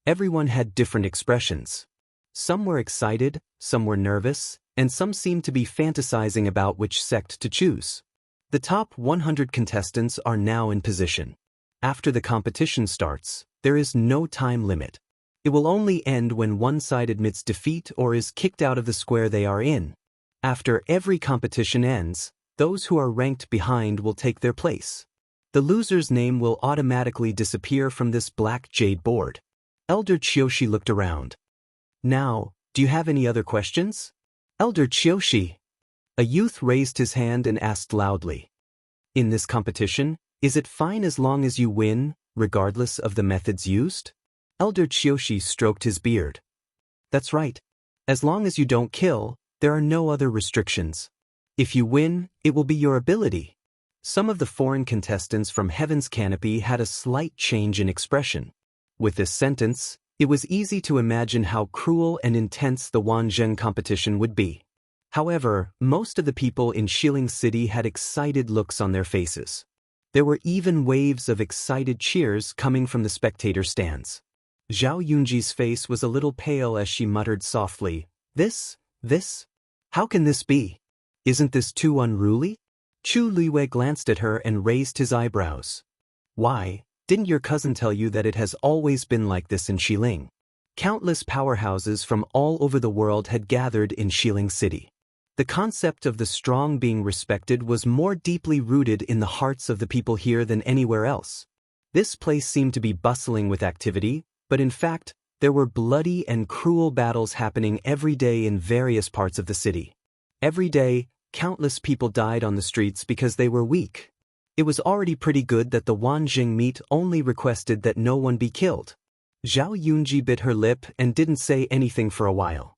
Everyone had different expressions. Some were excited, some were nervous, and some seemed to be fantasizing about which sect to choose. The top 100 contestants are now in position. After the competition starts, there is no time limit. It will only end when one side admits defeat or is kicked out of the square they are in. After every competition ends, those who are ranked behind will take their place. The loser's name will automatically disappear from this black jade board. Elder Qiushi looked around. Now, do you have any other questions? Elder Qiushi. A youth raised his hand and asked loudly. In this competition, is it fine as long as you win, regardless of the methods used? Elder Qiushi stroked his beard. That's right. As long as you don't kill, there are no other restrictions. If you win, it will be your ability. Some of the foreign contestants from Heaven's Canopy had a slight change in expression. With this sentence, it was easy to imagine how cruel and intense the Wanzheng competition would be. However, most of the people in Xiling City had excited looks on their faces. There were even waves of excited cheers coming from the spectator stands. Zhao Yunji's face was a little pale as she muttered softly, This? How can this be? Isn't this too unruly? Chu Liwei glanced at her and raised his eyebrows. Why, didn't your cousin tell you that it has always been like this in Xiling? Countless powerhouses from all over the world had gathered in Xiling City. The concept of the strong being respected was more deeply rooted in the hearts of the people here than anywhere else. This place seemed to be bustling with activity, but in fact, there were bloody and cruel battles happening every day in various parts of the city. Every day, countless people died on the streets because they were weak. It was already pretty good that the Wanzheng meet only requested that no one be killed. Zhao Yunji bit her lip and didn't say anything for a while.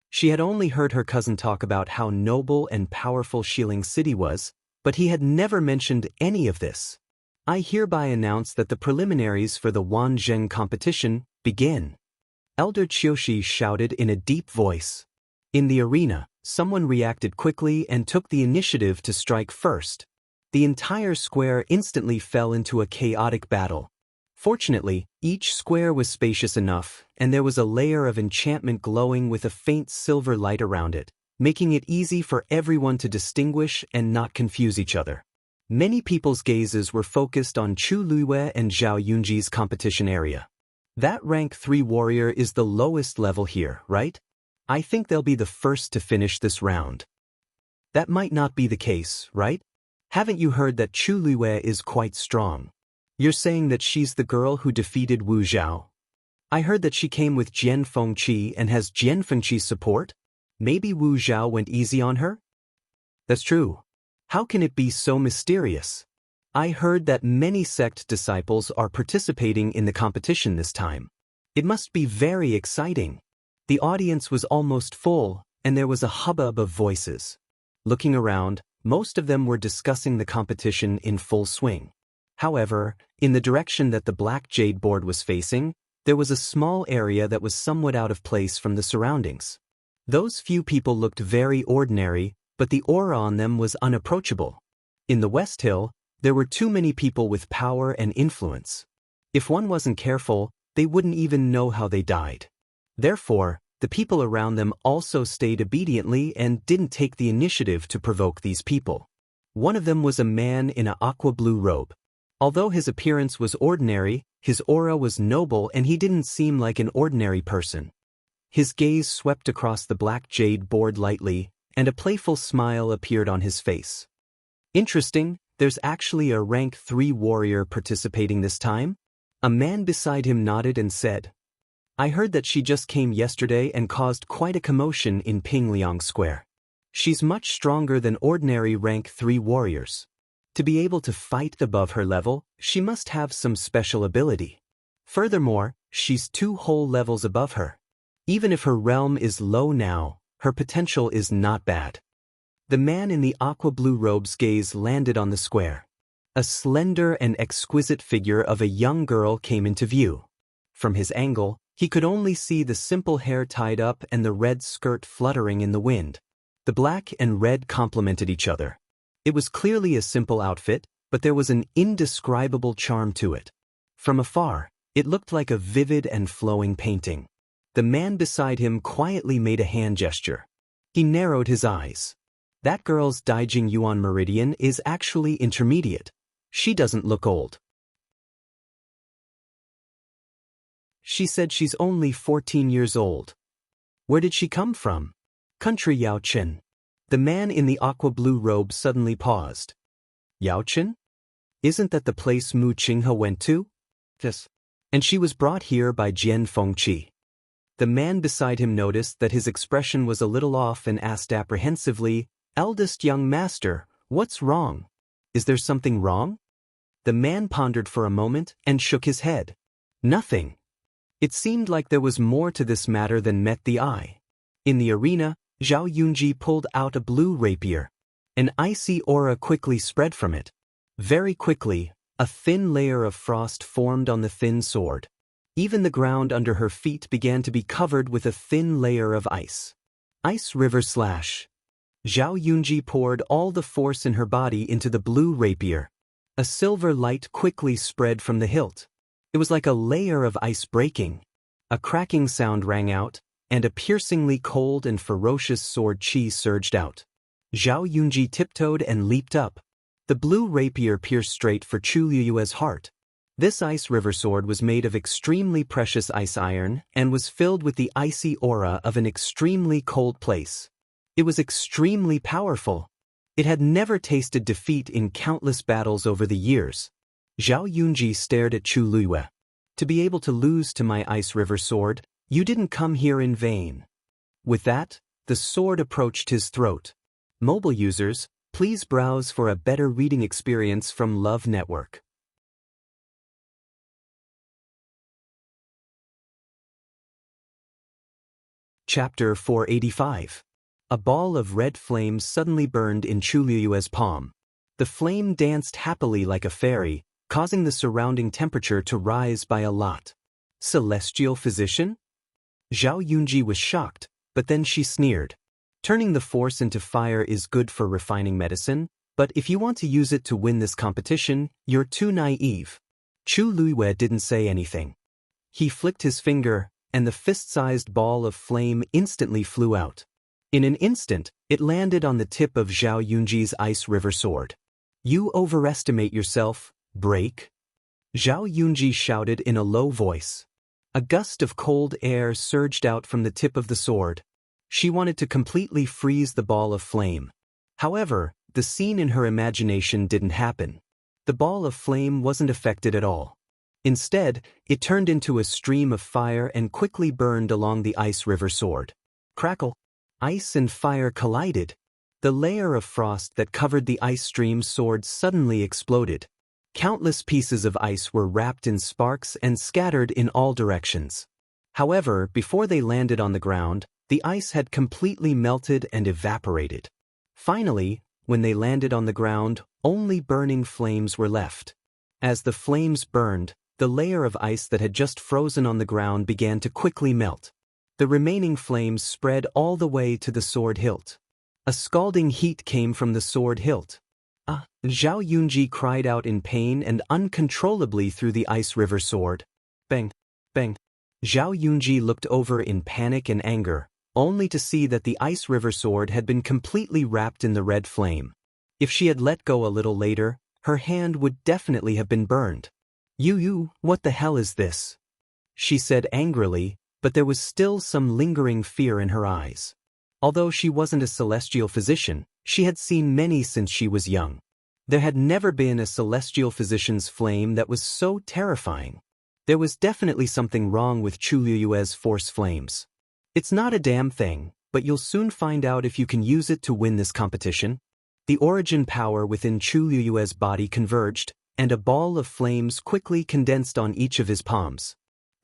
She had only heard her cousin talk about how noble and powerful Xiling City was, but he had never mentioned any of this. I hereby announce that the preliminaries for the Wanzheng competition begin. Elder Qiushi shouted in a deep voice. In the arena, someone reacted quickly and took the initiative to strike first. The entire square instantly fell into a chaotic battle. Fortunately, each square was spacious enough, and there was a layer of enchantment glowing with a faint silver light around it, making it easy for everyone to distinguish and not confuse each other. Many people's gazes were focused on Chu Luiwei and Zhao Yunji's competition area. That rank 3 warrior is the lowest level here, right? I think they'll be the first to finish this round. That might not be the case, right? Haven't you heard that Chu Luiwei is quite strong? You're saying that she's the girl who defeated Wu Zhao? I heard that she came with Jian Fengqi and has Jian Fengqi's support? Maybe Wu Zhao went easy on her? That's true. How can it be so mysterious? I heard that many sect disciples are participating in the competition this time. It must be very exciting. The audience was almost full, and there was a hubbub of voices. Looking around, most of them were discussing the competition in full swing. However, in the direction that the black jade board was facing, there was a small area that was somewhat out of place from the surroundings. Those few people looked very ordinary, but the aura on them was unapproachable. In the West Hill, there were too many people with power and influence. If one wasn't careful, they wouldn't even know how they died. Therefore, the people around them also stayed obediently and didn't take the initiative to provoke these people. One of them was a man in an aqua blue robe. Although his appearance was ordinary, his aura was noble and he didn't seem like an ordinary person. His gaze swept across the black jade board lightly, and a playful smile appeared on his face. Interesting, there's actually a rank 3 warrior participating this time? A man beside him nodded and said, I heard that she just came yesterday and caused quite a commotion in Pingliang Square. She's much stronger than ordinary rank 3 warriors. To be able to fight above her level, she must have some special ability. Furthermore, she's 2 whole levels above her. Even if her realm is low now, her potential is not bad. The man in the aqua blue robe's gaze landed on the square. A slender and exquisite figure of a young girl came into view. From his angle, he could only see the simple hair tied up and the red skirt fluttering in the wind. The black and red complemented each other. It was clearly a simple outfit, but there was an indescribable charm to it. From afar, it looked like a vivid and flowing painting. The man beside him quietly made a hand gesture. He narrowed his eyes. That girl's Daijing Yuan Meridian is actually intermediate. She doesn't look old. She said she's only 14 years old. Where did she come from? Country Yao Chen. The man in the aqua blue robe suddenly paused. Yao Chen? Isn't that the place Mu Qinghe went to? Yes. And she was brought here by Jian Fengqi. The man beside him noticed that his expression was a little off and asked apprehensively, Eldest young master, what's wrong? Is there something wrong? The man pondered for a moment and shook his head. Nothing. It seemed like there was more to this matter than met the eye. In the arena, Zhao Yunji pulled out a blue rapier. An icy aura quickly spread from it. Very quickly, a thin layer of frost formed on the thin sword. Even the ground under her feet began to be covered with a thin layer of ice. Ice river slash. Zhao Yunji poured all the force in her body into the blue rapier. A silver light quickly spread from the hilt. It was like a layer of ice breaking. A cracking sound rang out, and a piercingly cold and ferocious sword chi surged out. Zhao Yunji tiptoed and leaped up. The blue rapier pierced straight for Chu Liyue's heart. This ice river sword was made of extremely precious ice iron and was filled with the icy aura of an extremely cold place. It was extremely powerful. It had never tasted defeat in countless battles over the years. Zhao Yunji stared at Chu Liyue. To be able to lose to my ice river sword, you didn't come here in vain. With that, the sword approached his throat. Mobile users, please browse for a better reading experience from Love Network. Chapter 485. A ball of red flame suddenly burned in Chu Liyue's palm. The flame danced happily like a fairy, causing the surrounding temperature to rise by a lot. Celestial physician? Zhao Yunji was shocked, but then she sneered. Turning the force into fire is good for refining medicine, but if you want to use it to win this competition, you're too naive. Chu Liyue didn't say anything. He flicked his finger, and the fist-sized ball of flame instantly flew out. In an instant, it landed on the tip of Zhao Yunji's ice river sword. You overestimate yourself, break? Zhao Yunji shouted in a low voice. A gust of cold air surged out from the tip of the sword. She wanted to completely freeze the ball of flame. However, the scene in her imagination didn't happen. The ball of flame wasn't affected at all. Instead, it turned into a stream of fire and quickly burned along the ice river sword. Crackle! Ice and fire collided. The layer of frost that covered the ice stream's sword suddenly exploded. Countless pieces of ice were wrapped in sparks and scattered in all directions. However, before they landed on the ground, the ice had completely melted and evaporated. Finally, when they landed on the ground, only burning flames were left. As the flames burned, the layer of ice that had just frozen on the ground began to quickly melt. The remaining flames spread all the way to the sword hilt. A scalding heat came from the sword hilt. Zhao Yunji cried out in pain and uncontrollably threw the ice river sword. Bang! Bang! Zhao Yunji looked over in panic and anger, only to see that the ice river sword had been completely wrapped in the red flame. If she had let go a little later, her hand would definitely have been burned. What the hell is this? She said angrily, but there was still some lingering fear in her eyes. Although she wasn't a celestial physician, she had seen many since she was young. There had never been a celestial physician's flame that was so terrifying. There was definitely something wrong with Chu Liyue's force flames. It's not a damn thing, but you'll soon find out if you can use it to win this competition. The origin power within Chu Liyue's body converged, and a ball of flames quickly condensed on each of his palms.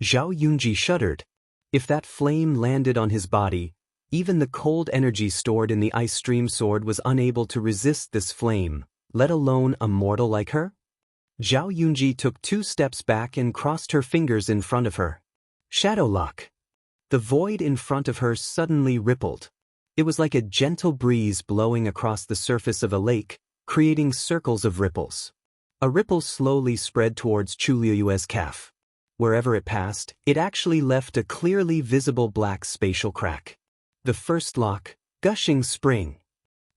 Zhao Yunji shuddered. If that flame landed on his body, even the cold energy stored in the ice stream sword was unable to resist this flame, let alone a mortal like her? Zhao Yunji took 2 steps back and crossed her fingers in front of her. Shadow lock. The void in front of her suddenly rippled. It was like a gentle breeze blowing across the surface of a lake, creating circles of ripples. A ripple slowly spread towards Chu Liyue's calf. Wherever it passed, it actually left a clearly visible black spatial crack. The first lock, gushing spring.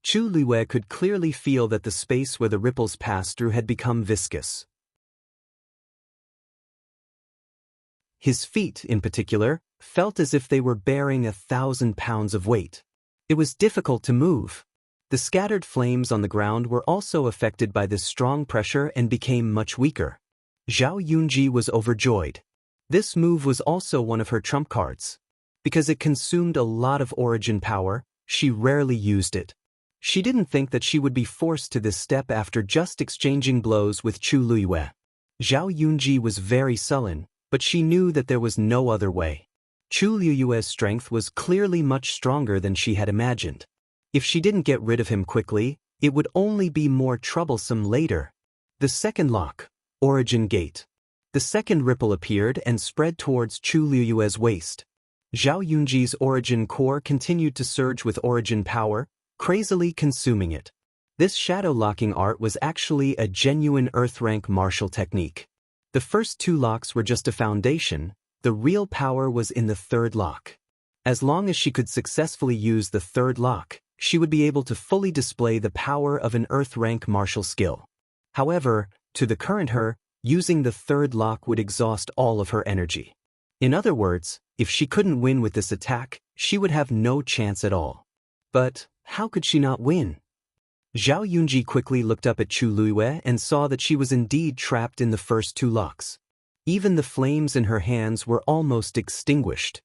Chu Liyue could clearly feel that the space where the ripples passed through had become viscous. His feet, in particular, felt as if they were bearing 1,000 pounds of weight. It was difficult to move. The scattered flames on the ground were also affected by this strong pressure and became much weaker. Zhao Yunji was overjoyed. This move was also one of her trump cards. Because it consumed a lot of origin power, she rarely used it. She didn't think that she would be forced to this step after just exchanging blows with Chu Luiyue. Zhao Yunji was very sullen, but she knew that there was no other way. Chu Luiyue's strength was clearly much stronger than she had imagined. If she didn't get rid of him quickly, it would only be more troublesome later. The second lock, Origin Gate. The second ripple appeared and spread towards Chu Luiyue's waist. Zhao Yunji's origin core continued to surge with origin power, crazily consuming it. This shadow-locking art was actually a genuine earth-rank martial technique. The first two locks were just a foundation, the real power was in the third lock. As long as she could successfully use the third lock, she would be able to fully display the power of an earth-rank martial skill. However, to the current her, using the third lock would exhaust all of her energy. In other words, if she couldn't win with this attack, she would have no chance at all. But how could she not win? Zhao Yunji quickly looked up at Chu Luiyue and saw that she was indeed trapped in the first two locks. Even the flames in her hands were almost extinguished.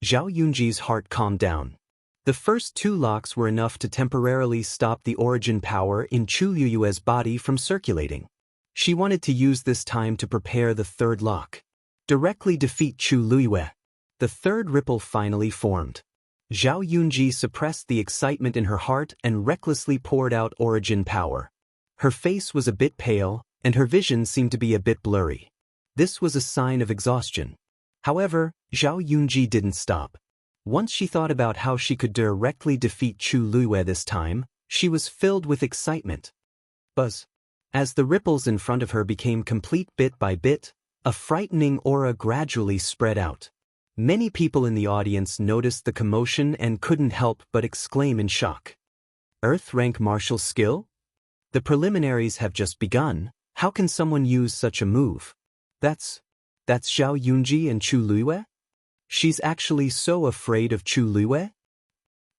Zhao Yunji's heart calmed down. The first two locks were enough to temporarily stop the origin power in Chu Luiyue's body from circulating. She wanted to use this time to prepare the third lock. Directly defeat Chu Luiyue. The third ripple finally formed. Zhao Yunji suppressed the excitement in her heart and recklessly poured out origin power. Her face was a bit pale, and her vision seemed to be a bit blurry. This was a sign of exhaustion. However, Zhao Yunji didn't stop. Once she thought about how she could directly defeat Chu Luiyue this time, she was filled with excitement. Buzz. As the ripples in front of her became complete bit by bit, a frightening aura gradually spread out. Many people in the audience noticed the commotion and couldn't help but exclaim in shock. Earth-rank martial skill? The preliminaries have just begun. How can someone use such a move? That's Zhao Yunji and Chu Luiyue? She's actually so afraid of Chu Luiyue?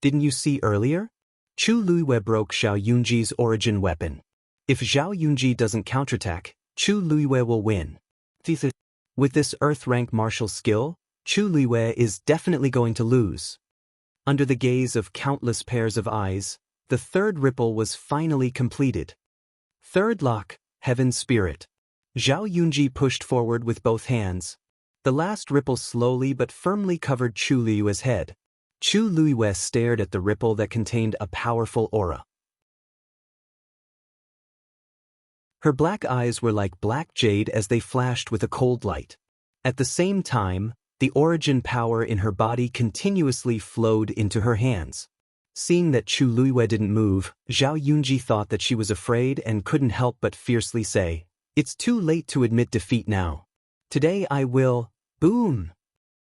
Didn't you see earlier? Chu Luiyue broke Zhao Yunji's origin weapon. If Zhao Yunji doesn't counterattack, Chu Luiyue will win. With this earth-rank martial skill, Chu Luiyue is definitely going to lose. Under the gaze of countless pairs of eyes, the third ripple was finally completed. Third lock, Heaven Spirit. Zhao Yunji pushed forward with both hands. The last ripple slowly but firmly covered Chu Luiyue's head. Chu Luiyue stared at the ripple that contained a powerful aura. Her black eyes were like black jade as they flashed with a cold light. At the same time, the origin power in her body continuously flowed into her hands. Seeing that Chu Luiyue didn't move, Zhao Yunji thought that she was afraid and couldn't help but fiercely say, "It's too late to admit defeat now. Today I will..." Boom!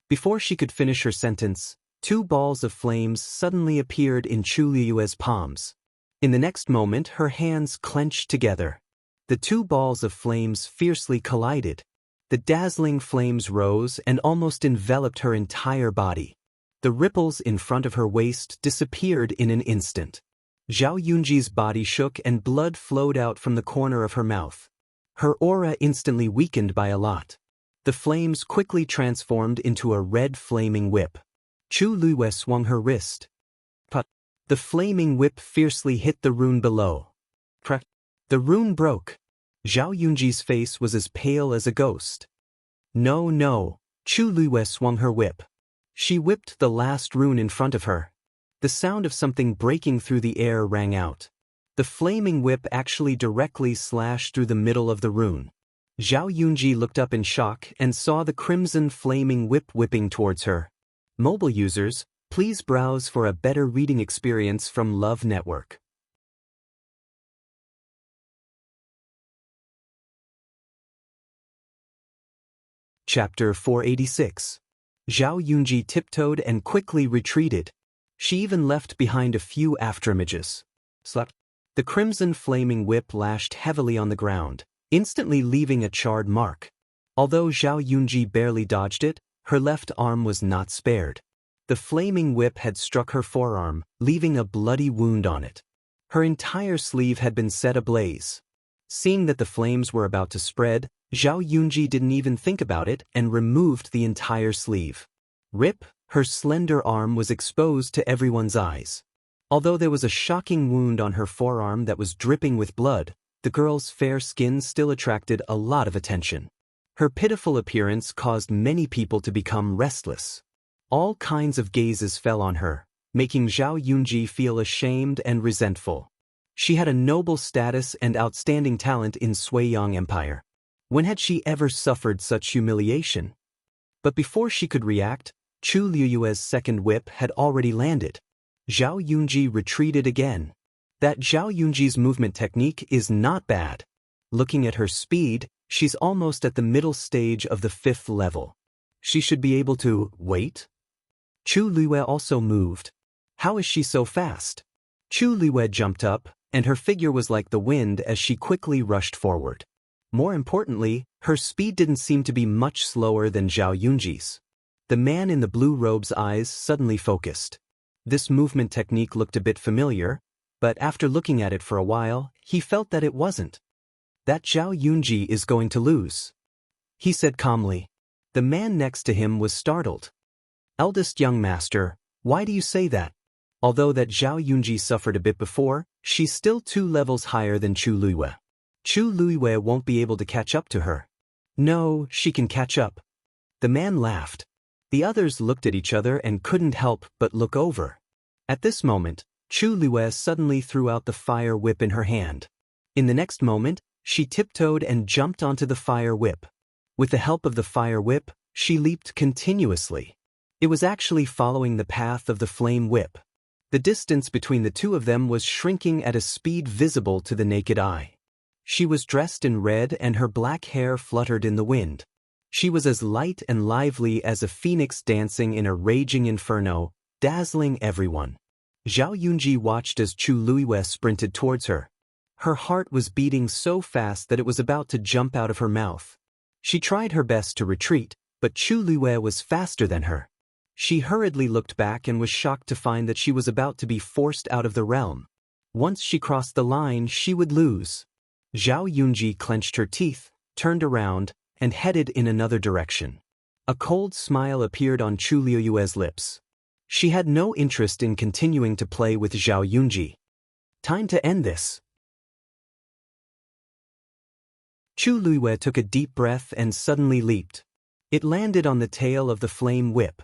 Before she could finish her sentence, two balls of flames suddenly appeared in Chu Luiyue's palms. In the next moment, her hands clenched together. The two balls of flames fiercely collided. The dazzling flames rose and almost enveloped her entire body. The ripples in front of her waist disappeared in an instant. Zhao Yunji's body shook and blood flowed out from the corner of her mouth. Her aura instantly weakened by a lot. The flames quickly transformed into a red flaming whip. Chu Luiyue swung her wrist. But the flaming whip fiercely hit the rune below. The rune broke. Zhao Yunji's face was as pale as a ghost. No, Chu Luiyue swung her whip. She whipped the last rune in front of her. The sound of something breaking through the air rang out. The flaming whip actually directly slashed through the middle of the rune. Zhao Yunji looked up in shock and saw the crimson flaming whip whipping towards her. Mobile users, please browse for a better reading experience from Love Network. Chapter 486. Zhao Yunji tiptoed and quickly retreated. She even left behind a few afterimages. Slap. The crimson flaming whip lashed heavily on the ground, instantly leaving a charred mark. Although Zhao Yunji barely dodged it, her left arm was not spared. The flaming whip had struck her forearm, leaving a bloody wound on it. Her entire sleeve had been set ablaze. Seeing that the flames were about to spread, Zhao Yunji didn't even think about it and removed the entire sleeve. Rip, her slender arm was exposed to everyone's eyes. Although there was a shocking wound on her forearm that was dripping with blood, the girl's fair skin still attracted a lot of attention. Her pitiful appearance caused many people to become restless. All kinds of gazes fell on her, making Zhao Yunji feel ashamed and resentful. She had a noble status and outstanding talent in Suiyang Empire. When had she ever suffered such humiliation? But before she could react, Chu Liyue's second whip had already landed. Zhao Yunji retreated again. That Zhao Yunji's movement technique is not bad. Looking at her speed, she's almost at the middle stage of the 5th level. She should be able to wait. Chu Liyue also moved. How is she so fast? Chu Liyue jumped up, and her figure was like the wind as she quickly rushed forward. More importantly, her speed didn't seem to be much slower than Zhao Yunji's. The man in the blue robe's eyes suddenly focused. This movement technique looked a bit familiar, but after looking at it for a while, he felt that it wasn't. That Zhao Yunji is going to lose, he said calmly. The man next to him was startled. Eldest young master, why do you say that? Although that Zhao Yunji suffered a bit before, she's still 2 levels higher than Chu Liyue. Chu Liyue won't be able to catch up to her. No, she can catch up. The man laughed. The others looked at each other and couldn't help but look over. At this moment, Chu Liyue suddenly threw out the fire whip in her hand. In the next moment, she tiptoed and jumped onto the fire whip. With the help of the fire whip, she leaped continuously. It was actually following the path of the flame whip. The distance between the two of them was shrinking at a speed visible to the naked eye. She was dressed in red and her black hair fluttered in the wind. She was as light and lively as a phoenix dancing in a raging inferno, dazzling everyone. Zhao Yunji watched as Chu Liyue sprinted towards her. Her heart was beating so fast that it was about to jump out of her mouth. She tried her best to retreat, but Chu Liyue was faster than her. She hurriedly looked back and was shocked to find that she was about to be forced out of the realm. Once she crossed the line, she would lose. Zhao Yunji clenched her teeth, turned around, and headed in another direction. A cold smile appeared on Chu Liyue's lips. She had no interest in continuing to play with Zhao Yunji. Time to end this. Chu Liyue took a deep breath and suddenly leaped. It landed on the tail of the flame whip.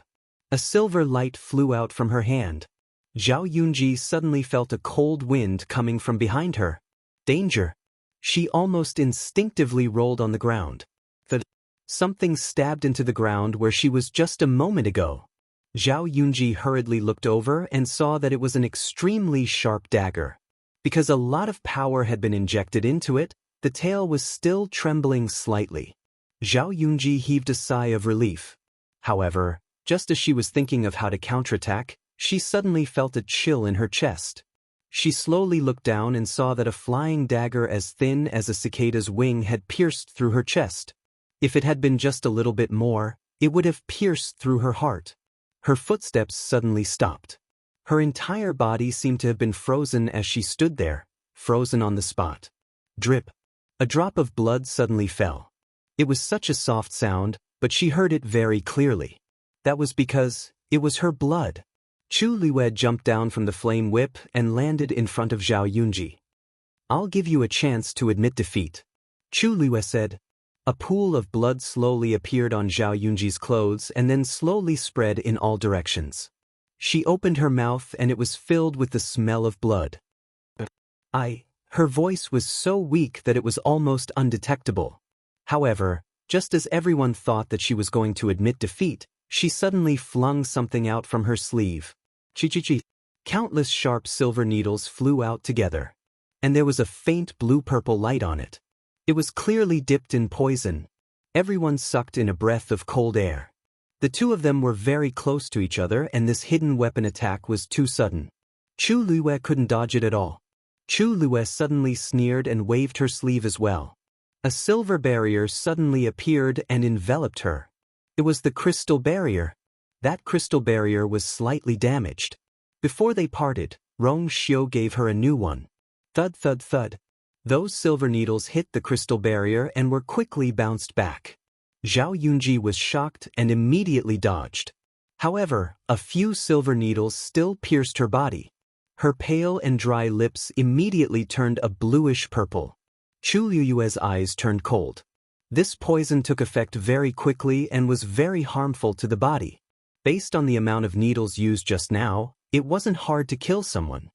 A silver light flew out from her hand. Zhao Yunji suddenly felt a cold wind coming from behind her. Danger! She almost instinctively rolled on the ground. Something stabbed into the ground where she was just a moment ago. Zhao Yunji hurriedly looked over and saw that it was an extremely sharp dagger. Because a lot of power had been injected into it, the tail was still trembling slightly. Zhao Yunji heaved a sigh of relief. However, just as she was thinking of how to counterattack, she suddenly felt a chill in her chest. She slowly looked down and saw that a flying dagger as thin as a cicada's wing had pierced through her chest. If it had been just a little bit more, it would have pierced through her heart. Her footsteps suddenly stopped. Her entire body seemed to have been frozen as she stood there, frozen on the spot. Drip. A drop of blood suddenly fell. It was such a soft sound, but she heard it very clearly. That was because it was her blood. Chu Liyue jumped down from the flame whip and landed in front of Zhao Yunji. I'll give you a chance to admit defeat, Chu Liyue said. A pool of blood slowly appeared on Zhao Yunji's clothes and then slowly spread in all directions. She opened her mouth and it was filled with the smell of blood. Her voice was so weak that it was almost undetectable. However, just as everyone thought that she was going to admit defeat, she suddenly flung something out from her sleeve. Chi-chi-chi. Countless sharp silver needles flew out together. And there was a faint blue-purple light on it. It was clearly dipped in poison. Everyone sucked in a breath of cold air. The two of them were very close to each other and this hidden weapon attack was too sudden. Chu Liyue couldn't dodge it at all. Chu Liyue suddenly sneered and waved her sleeve as well. A silver barrier suddenly appeared and enveloped her. It was the crystal barrier. That crystal barrier was slightly damaged. Before they parted, Rong Xiu gave her a new one. Thud thud thud. Those silver needles hit the crystal barrier and were quickly bounced back. Zhao Yunji was shocked and immediately dodged. However, a few silver needles still pierced her body. Her pale and dry lips immediately turned a bluish purple. Chu Liyue's eyes turned cold. This poison took effect very quickly and was very harmful to the body. Based on the amount of needles used just now, it wasn't hard to kill someone.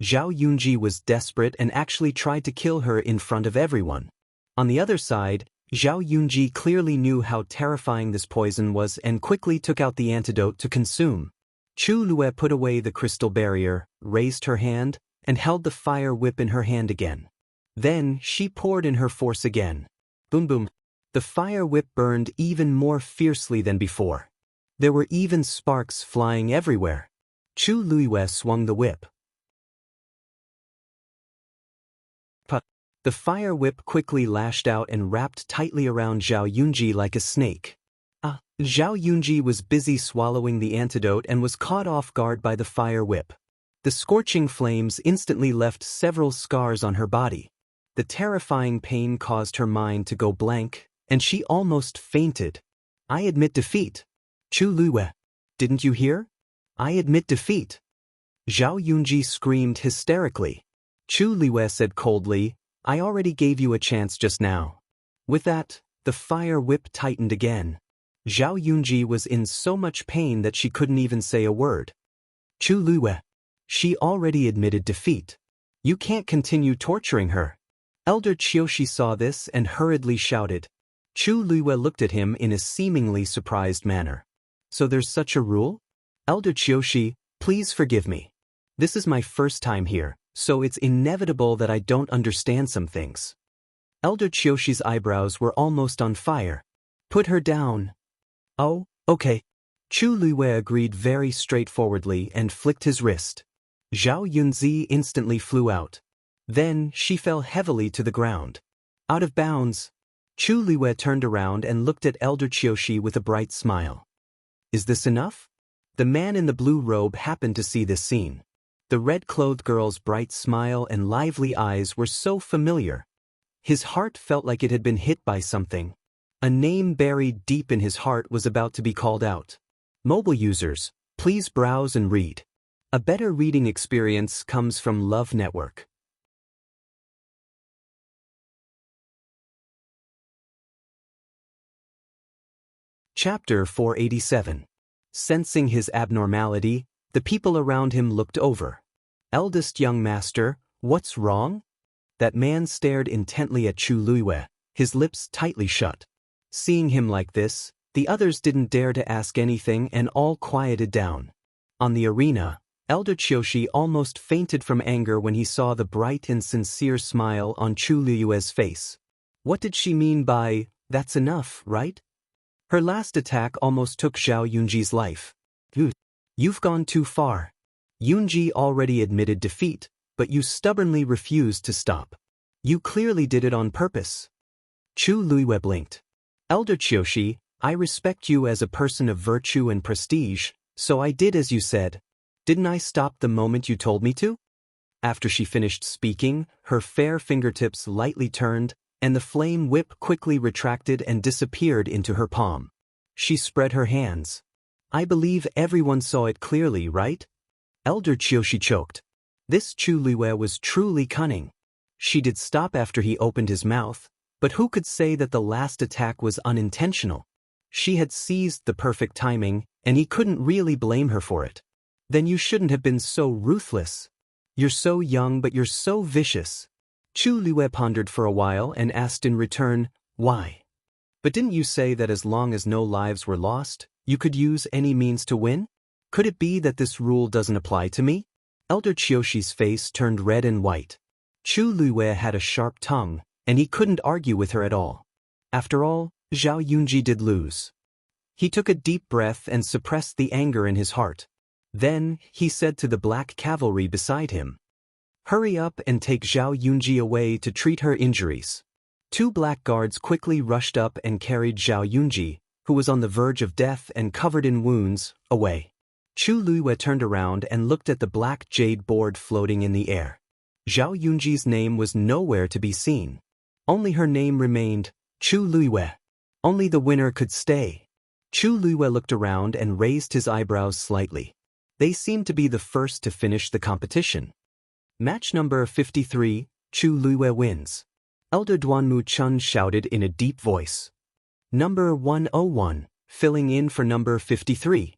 Zhao Yunji was desperate and actually tried to kill her in front of everyone. On the other side, Zhao Yunji clearly knew how terrifying this poison was and quickly took out the antidote to consume. Chu Lue put away the crystal barrier, raised her hand, and held the fire whip in her hand again. Then she poured in her force again. Boom boom. The fire whip burned even more fiercely than before. There were even sparks flying everywhere. Chu Lue swung the whip. The fire whip quickly lashed out and wrapped tightly around Zhao Yunji like a snake. Zhao Yunji was busy swallowing the antidote and was caught off guard by the fire whip. The scorching flames instantly left several scars on her body. The terrifying pain caused her mind to go blank, and she almost fainted. I admit defeat. Chu Lue. Didn't you hear? I admit defeat. Zhao Yunji screamed hysterically. Chu Lue said coldly, I already gave you a chance just now. With that, the fire whip tightened again. Zhao Yunji was in so much pain that she couldn't even say a word. Chu Lue. She already admitted defeat. You can't continue torturing her. Elder Qiushi saw this and hurriedly shouted. Chu Lue looked at him in a seemingly surprised manner. So there's such a rule? Elder Qiushi, please forgive me. This is my first time here, so it's inevitable that I don't understand some things. Elder Qiushi's eyebrows were almost on fire. Put her down. Oh, okay. Chu Lue agreed very straightforwardly and flicked his wrist. Zhao Yunzi instantly flew out. Then she fell heavily to the ground. Out of bounds. Chu Lue turned around and looked at Elder Qiushi with a bright smile. Is this enough? The man in the blue robe happened to see this scene. The red-clothed girl's bright smile and lively eyes were so familiar. His heart felt like it had been hit by something. A name buried deep in his heart was about to be called out. Mobile users, please browse and read. A better reading experience comes from Love Network. Chapter 487. Sensing his abnormality, the people around him looked over. Eldest young master, what's wrong? That man stared intently at Chu Lue, his lips tightly shut. Seeing him like this, the others didn't dare to ask anything and all quieted down. On the arena, Elder Qiushi almost fainted from anger when he saw the bright and sincere smile on Chu Lue's face. What did she mean by, that's enough, right? Her last attack almost took Zhao Yunji's life. You've gone too far. Yunji already admitted defeat, but you stubbornly refused to stop. You clearly did it on purpose. Chu Lue blinked. Elder Qiushi, I respect you as a person of virtue and prestige, so I did as you said. Didn't I stop the moment you told me to? After she finished speaking, her fair fingertips lightly turned, and the flame whip quickly retracted and disappeared into her palm. She spread her hands. I believe everyone saw it clearly, right? Elder Qiushi choked. This Chu Lue was truly cunning. She did stop after he opened his mouth, but who could say that the last attack was unintentional? She had seized the perfect timing, and he couldn't really blame her for it. Then you shouldn't have been so ruthless. You're so young but you're so vicious. Chu Lue pondered for a while and asked in return, why? But didn't you say that as long as no lives were lost, you could use any means to win? Could it be that this rule doesn't apply to me? Elder Qiushi's face turned red and white. Chu Lue had a sharp tongue, and he couldn't argue with her at all. After all, Zhao Yunji did lose. He took a deep breath and suppressed the anger in his heart. Then, he said to the black cavalry beside him, hurry up and take Zhao Yunji away to treat her injuries. Two black guards quickly rushed up and carried Zhao Yunji, who was on the verge of death and covered in wounds, away. Chu Luiyue turned around and looked at the black jade board floating in the air. Zhao Yunji's name was nowhere to be seen. Only her name remained, Chu Luiyue. Only the winner could stay. Chu Luiyue looked around and raised his eyebrows slightly. They seemed to be the first to finish the competition. Match number 53, Chu Luiyue wins. Elder Duanmu Chun shouted in a deep voice. Number 101, filling in for number 53.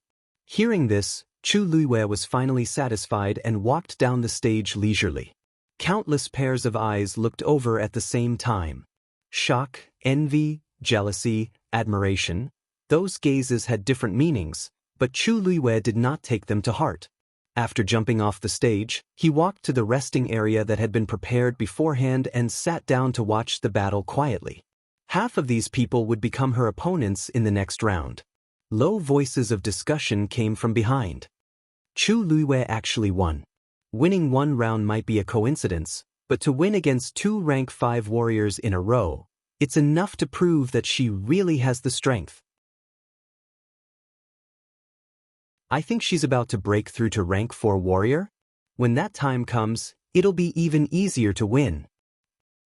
Hearing this, Chu Luiyue was finally satisfied and walked down the stage leisurely. Countless pairs of eyes looked over at the same time. Shock, envy, jealousy, admiration. Those gazes had different meanings, but Chu Luiyue did not take them to heart. After jumping off the stage, he walked to the resting area that had been prepared beforehand and sat down to watch the battle quietly. Half of these people would become her opponents in the next round. Low voices of discussion came from behind. Chu Luiyue actually won. Winning one round might be a coincidence, but to win against two rank 5 warriors in a row, it's enough to prove that she really has the strength. I think she's about to break through to rank 4 warrior. When that time comes, it'll be even easier to win.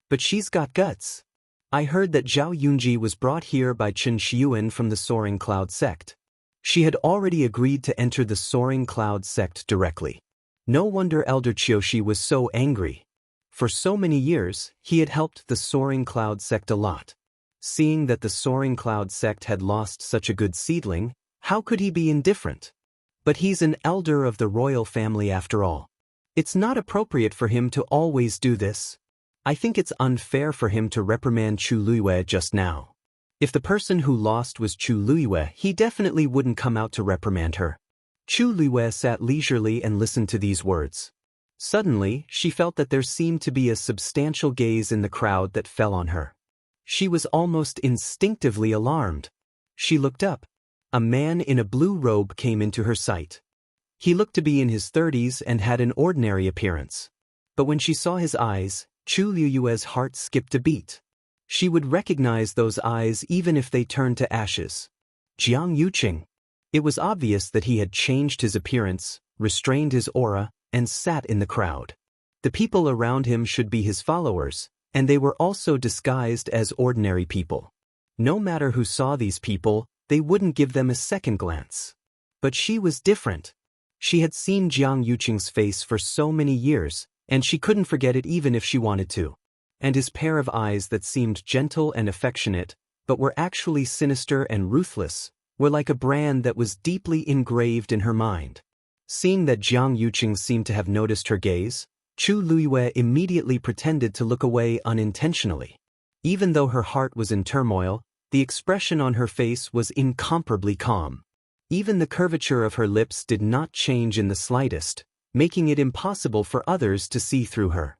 But she's got guts. I heard that Zhao Yunji was brought here by Chen Xiuan from the Soaring Cloud sect. She had already agreed to enter the Soaring Cloud sect directly. No wonder Elder Qiushi was so angry. For so many years, he had helped the Soaring Cloud sect a lot. Seeing that the Soaring Cloud sect had lost such a good seedling, how could he be indifferent? But he's an elder of the royal family after all. It's not appropriate for him to always do this. I think it's unfair for him to reprimand Chu Luiyue just now. If the person who lost was Chu Luiyue, he definitely wouldn't come out to reprimand her. Chu Luiyue sat leisurely and listened to these words. Suddenly, she felt that there seemed to be a substantial gaze in the crowd that fell on her. She was almost instinctively alarmed. She looked up. A man in a blue robe came into her sight. He looked to be in his 30s and had an ordinary appearance. But when she saw his eyes, Chu Luiyue's heart skipped a beat. She would recognize those eyes even if they turned to ashes. Jiang Yuqing. It was obvious that he had changed his appearance, restrained his aura, and sat in the crowd. The people around him should be his followers, and they were also disguised as ordinary people. No matter who saw these people, they wouldn't give them a second glance. But she was different. She had seen Jiang Yuqing's face for so many years, and she couldn't forget it even if she wanted to. And his pair of eyes that seemed gentle and affectionate, but were actually sinister and ruthless, were like a brand that was deeply engraved in her mind. Seeing that Jiang Yuqing seemed to have noticed her gaze, Chu Luiyue immediately pretended to look away unintentionally. Even though her heart was in turmoil, the expression on her face was incomparably calm. Even the curvature of her lips did not change in the slightest, making it impossible for others to see through her.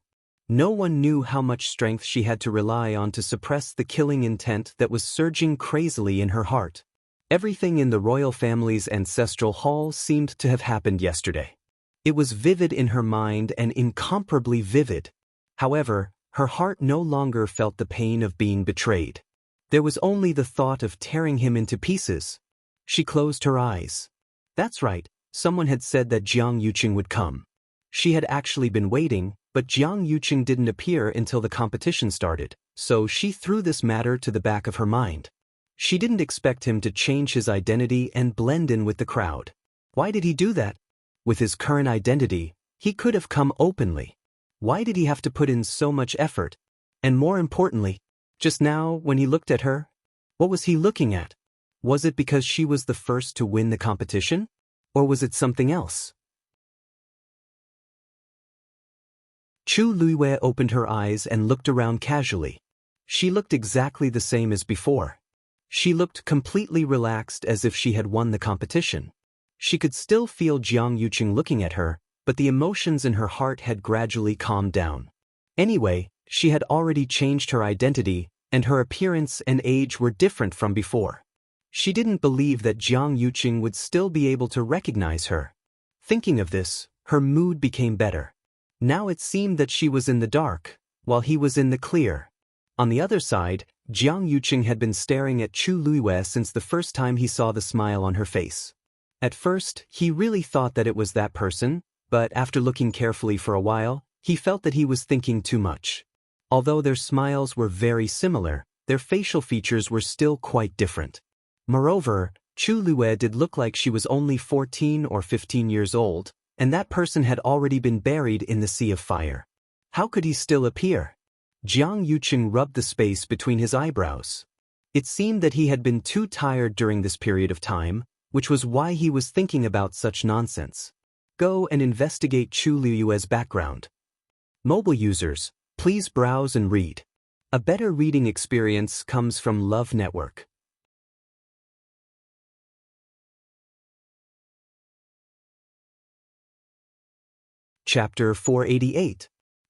No one knew how much strength she had to rely on to suppress the killing intent that was surging crazily in her heart. Everything in the royal family's ancestral hall seemed to have happened yesterday. It was vivid in her mind and incomparably vivid. However, her heart no longer felt the pain of being betrayed. There was only the thought of tearing him into pieces. She closed her eyes. That's right, someone had said that Jiang Yuqing would come. She had actually been waiting, but Jiang Yuqing didn't appear until the competition started, so she threw this matter to the back of her mind. She didn't expect him to change his identity and blend in with the crowd. Why did he do that? With his current identity, he could have come openly. Why did he have to put in so much effort? And more importantly, just now when he looked at her, what was he looking at? Was it because she was the first to win the competition? Or was it something else? Chu Luiyue opened her eyes and looked around casually. She looked exactly the same as before. She looked completely relaxed as if she had won the competition. She could still feel Jiang Yuqing looking at her, but the emotions in her heart had gradually calmed down. Anyway, she had already changed her identity, and her appearance and age were different from before. She didn't believe that Jiang Yuqing would still be able to recognize her. Thinking of this, her mood became better. Now it seemed that she was in the dark, while he was in the clear. On the other side, Jiang Yuqing had been staring at Chu Luiyue since the first time he saw the smile on her face. At first, he really thought that it was that person, but after looking carefully for a while, he felt that he was thinking too much. Although their smiles were very similar, their facial features were still quite different. Moreover, Chu Luiyue did look like she was only 14 or 15 years old, and that person had already been buried in the sea of fire. How could he still appear? Jiang Yuqing rubbed the space between his eyebrows. It seemed that he had been too tired during this period of time, which was why he was thinking about such nonsense. Go and investigate Chu Luiyue's background. Mobile users, please browse and read. A better reading experience comes from Love Network. Chapter 488.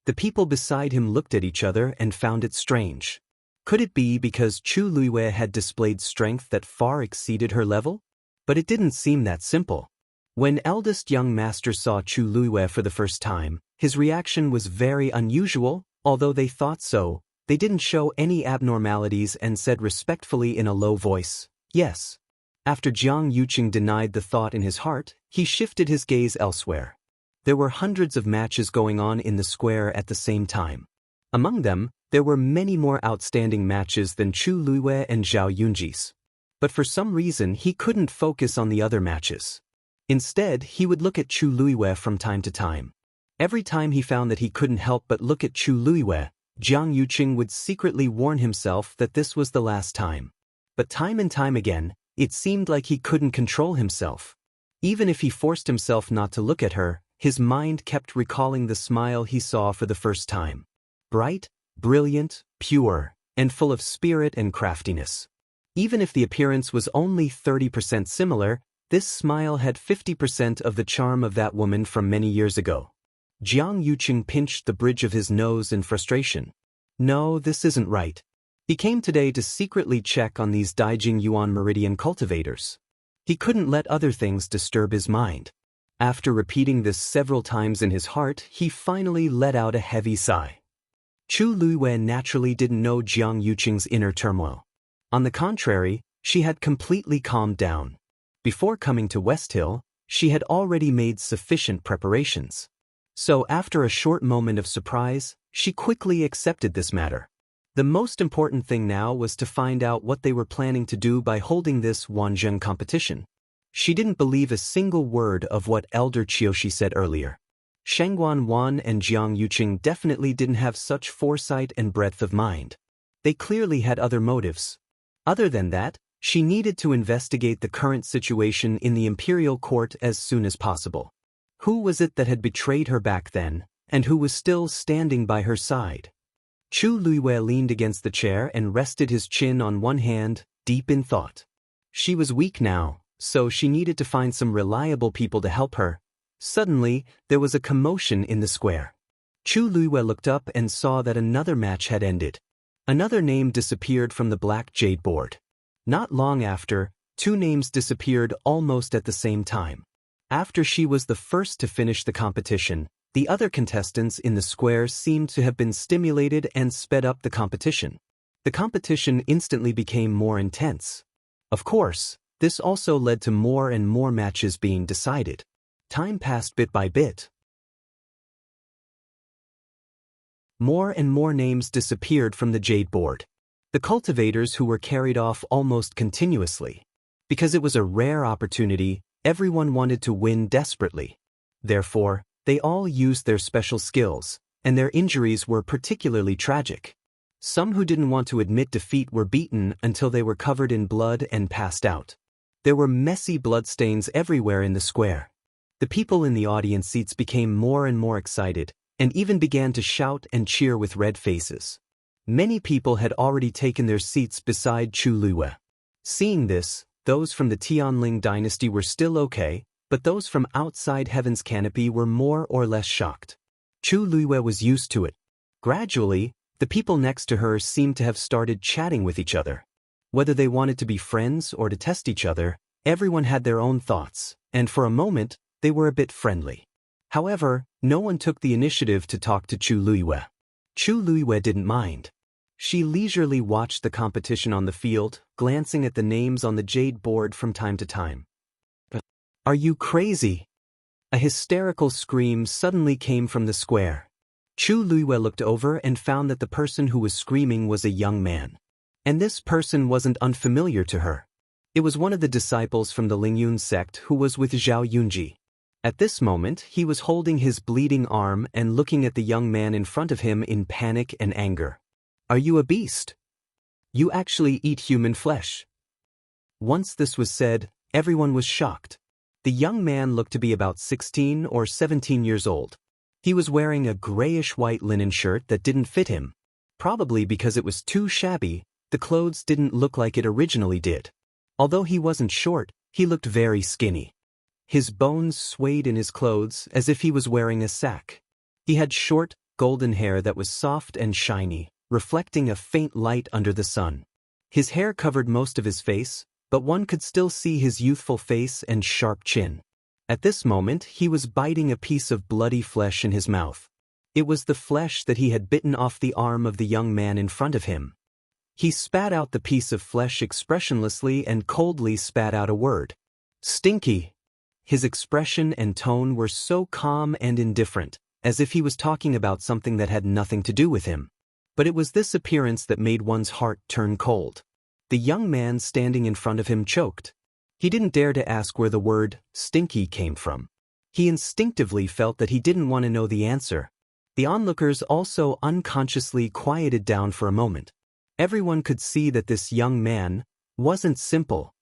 The people beside him looked at each other and found it strange. Could it be because Chu Luiyue had displayed strength that far exceeded her level? But it didn't seem that simple. When eldest young master saw Chu Luiyue for the first time, his reaction was very unusual. Although they thought so, they didn't show any abnormalities and said respectfully in a low voice, "Yes." After Jiang Yuqing denied the thought in his heart, he shifted his gaze elsewhere. There were hundreds of matches going on in the square at the same time. Among them, there were many more outstanding matches than Chu Luiyue and Zhao Yunji's. But for some reason he couldn't focus on the other matches. Instead, he would look at Chu Luiyue from time to time. Every time he found that he couldn't help but look at Chu Luiyue, Jiang Yuqing would secretly warn himself that this was the last time. But time and time again, it seemed like he couldn't control himself. Even if he forced himself not to look at her, his mind kept recalling the smile he saw for the first time. Bright, brilliant, pure, and full of spirit and craftiness. Even if the appearance was only 30% similar, this smile had 50% of the charm of that woman from many years ago. Jiang Yuqing pinched the bridge of his nose in frustration. No, this isn't right. He came today to secretly check on these Daijing Yuan Meridian cultivators. He couldn't let other things disturb his mind. After repeating this several times in his heart, he finally let out a heavy sigh. Chu Luiyue naturally didn't know Jiang Yuqing's inner turmoil. On the contrary, she had completely calmed down. Before coming to West Hill, she had already made sufficient preparations. So after a short moment of surprise, she quickly accepted this matter. The most important thing now was to find out what they were planning to do by holding this Wanzheng competition. She didn't believe a single word of what Elder Qiushi said earlier. Shengguan Wan and Jiang Yuqing definitely didn't have such foresight and breadth of mind. They clearly had other motives. Other than that, she needed to investigate the current situation in the imperial court as soon as possible. Who was it that had betrayed her back then, and who was still standing by her side? Chu Luiyue leaned against the chair and rested his chin on one hand, deep in thought. She was weak now, so she needed to find some reliable people to help her. Suddenly, there was a commotion in the square. Chu Luiyue looked up and saw that another match had ended. Another name disappeared from the black jade board. Not long after, two names disappeared almost at the same time. After she was the first to finish the competition, the other contestants in the square seemed to have been stimulated and sped up the competition. The competition instantly became more intense. Of course, this also led to more and more matches being decided. Time passed bit by bit. More and more names disappeared from the jade board. The cultivators who were carried off almost continuously. Because it was a rare opportunity, everyone wanted to win desperately. Therefore, they all used their special skills, and their injuries were particularly tragic. Some who didn't want to admit defeat were beaten until they were covered in blood and passed out. There were messy bloodstains everywhere in the square. The people in the audience seats became more and more excited, and even began to shout and cheer with red faces. Many people had already taken their seats beside Chu Luiyue. Seeing this, those from the Tianling dynasty were still okay, but those from outside Heaven's Canopy were more or less shocked. Chu Luiyue was used to it. Gradually, the people next to her seemed to have started chatting with each other. Whether they wanted to be friends or to test each other, everyone had their own thoughts, and for a moment, they were a bit friendly. However, no one took the initiative to talk to Chu Luiyue. Chu Luiyue didn't mind. She leisurely watched the competition on the field, glancing at the names on the jade board from time to time. "Are you crazy?" A hysterical scream suddenly came from the square. Chu Luiyue looked over and found that the person who was screaming was a young man. And this person wasn't unfamiliar to her. It was one of the disciples from the Lingyun sect who was with Zhao Yunji. At this moment, he was holding his bleeding arm and looking at the young man in front of him in panic and anger. "Are you a beast? You actually eat human flesh?" Once this was said, everyone was shocked. The young man looked to be about 16 or 17 years old. He was wearing a grayish-white linen shirt that didn't fit him. Probably because it was too shabby, the clothes didn't look like it originally did. Although he wasn't short, he looked very skinny. His bones swayed in his clothes as if he was wearing a sack. He had short, golden hair that was soft and shiny, reflecting a faint light under the sun. His hair covered most of his face, but one could still see his youthful face and sharp chin. At this moment, he was biting a piece of bloody flesh in his mouth. It was the flesh that he had bitten off the arm of the young man in front of him. He spat out the piece of flesh expressionlessly and coldly spat out a word. "Stinky." His expression and tone were so calm and indifferent, as if he was talking about something that had nothing to do with him. But it was this appearance that made one's heart turn cold. The young man standing in front of him choked. He didn't dare to ask where the word "stinky" came from. He instinctively felt that he didn't want to know the answer. The onlookers also unconsciously quieted down for a moment. Everyone could see that this young man wasn't simple.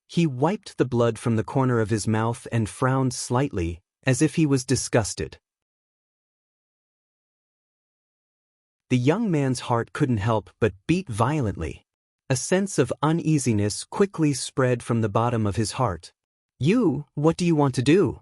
He wiped the blood from the corner of his mouth and frowned slightly, as if he was disgusted. The young man's heart couldn't help but beat violently. A sense of uneasiness quickly spread from the bottom of his heart. What do you want to do?"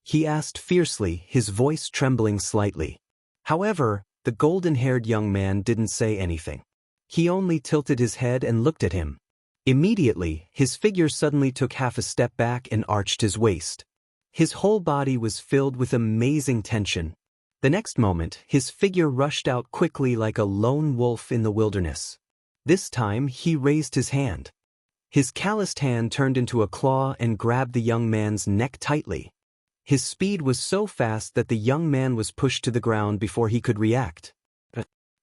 he asked fiercely, his voice trembling slightly. However, the golden-haired young man didn't say anything. He only tilted his head and looked at him. Immediately, his figure suddenly took half a step back and arched his waist. His whole body was filled with amazing tension. The next moment, his figure rushed out quickly like a lone wolf in the wilderness. This time, he raised his hand. His calloused hand turned into a claw and grabbed the young man's neck tightly. His speed was so fast that the young man was pushed to the ground before he could react.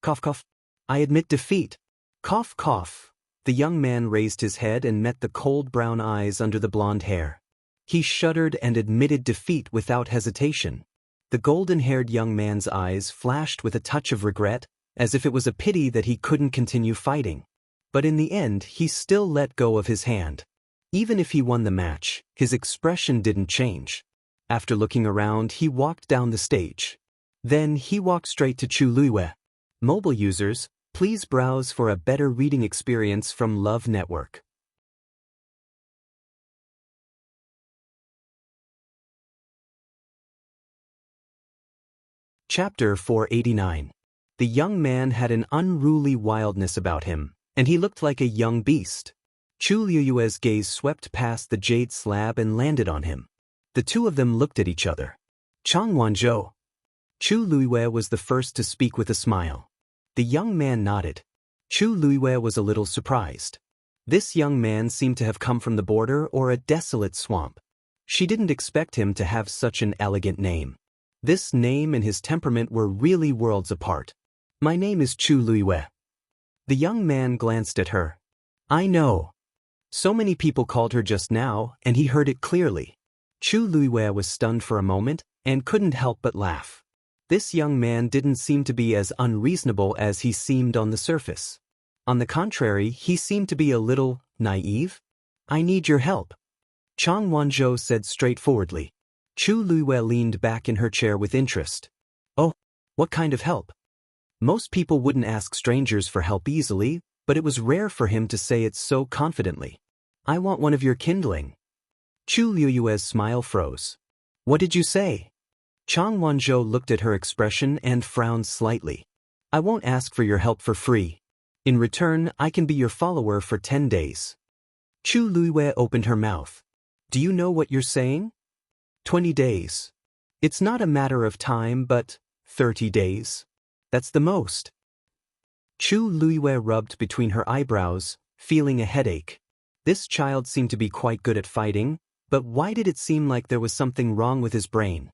Cough, cough. "I admit defeat." Cough, cough. The young man raised his head and met the cold brown eyes under the blonde hair. He shuddered and admitted defeat without hesitation. The golden-haired young man's eyes flashed with a touch of regret, as if it was a pity that he couldn't continue fighting. But in the end, he still let go of his hand. Even if he won the match, his expression didn't change. After looking around, he walked down the stage. Then he walked straight to Chu Luiyue. Mobile users, please browse for a better reading experience from Love Network. Chapter 489. The young man had an unruly wildness about him, and he looked like a young beast. Chu Luiyue's gaze swept past the jade slab and landed on him. The two of them looked at each other. "Chang Wanzhou." Chu Luiyue was the first to speak with a smile. The young man nodded. Chu Luiyue was a little surprised. This young man seemed to have come from the border or a desolate swamp. She didn't expect him to have such an elegant name. This name and his temperament were really worlds apart. "My name is Chu Luiyue." The young man glanced at her. "I know." So many people called her just now, and he heard it clearly. Chu Luiyue was stunned for a moment and couldn't help but laugh. This young man didn't seem to be as unreasonable as he seemed on the surface. On the contrary, he seemed to be a little naive. "I need your help," Chang Wanzhou said straightforwardly. Chu Luiyue leaned back in her chair with interest. "Oh, what kind of help?" Most people wouldn't ask strangers for help easily, but it was rare for him to say it so confidently. "I want one of your kindling." Chu Luiyue's smile froze. "What did you say?" Chang Wanzhou looked at her expression and frowned slightly. "I won't ask for your help for free. In return, I can be your follower for 10 days. Chu Luiyue opened her mouth. "Do you know what you're saying?" 20 days. It's not a matter of time, but 30 days. That's the most. Chu Luiyue rubbed between her eyebrows, feeling a headache. This child seemed to be quite good at fighting, but why did it seem like there was something wrong with his brain?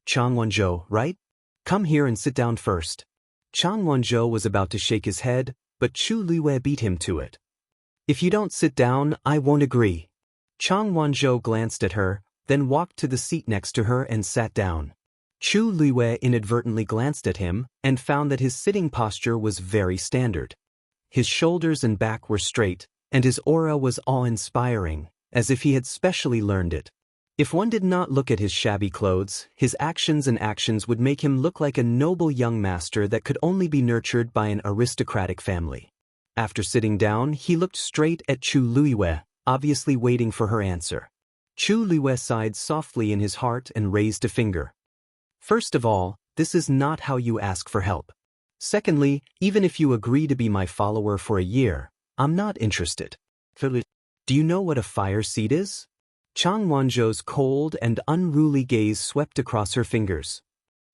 Chang Wanzhou, right? Come here and sit down first. Chang Wanzhou was about to shake his head, but Chu Luiyue beat him to it. If you don't sit down, I won't agree. Chang Wanzhou glanced at her, then walked to the seat next to her and sat down. Chu Luiyue inadvertently glanced at him and found that his sitting posture was very standard. His shoulders and back were straight, and his aura was awe-inspiring, as if he had specially learned it. If one did not look at his shabby clothes, his actions would make him look like a noble young master that could only be nurtured by an aristocratic family. After sitting down, he looked straight at Chu Luiyue, obviously waiting for her answer. Chu Luiyue sighed softly in his heart and raised a finger. First of all, this is not how you ask for help. Secondly, even if you agree to be my follower for a year, I'm not interested. Do you know what a fire seed is? Chang Wanzhou's cold and unruly gaze swept across her fingers.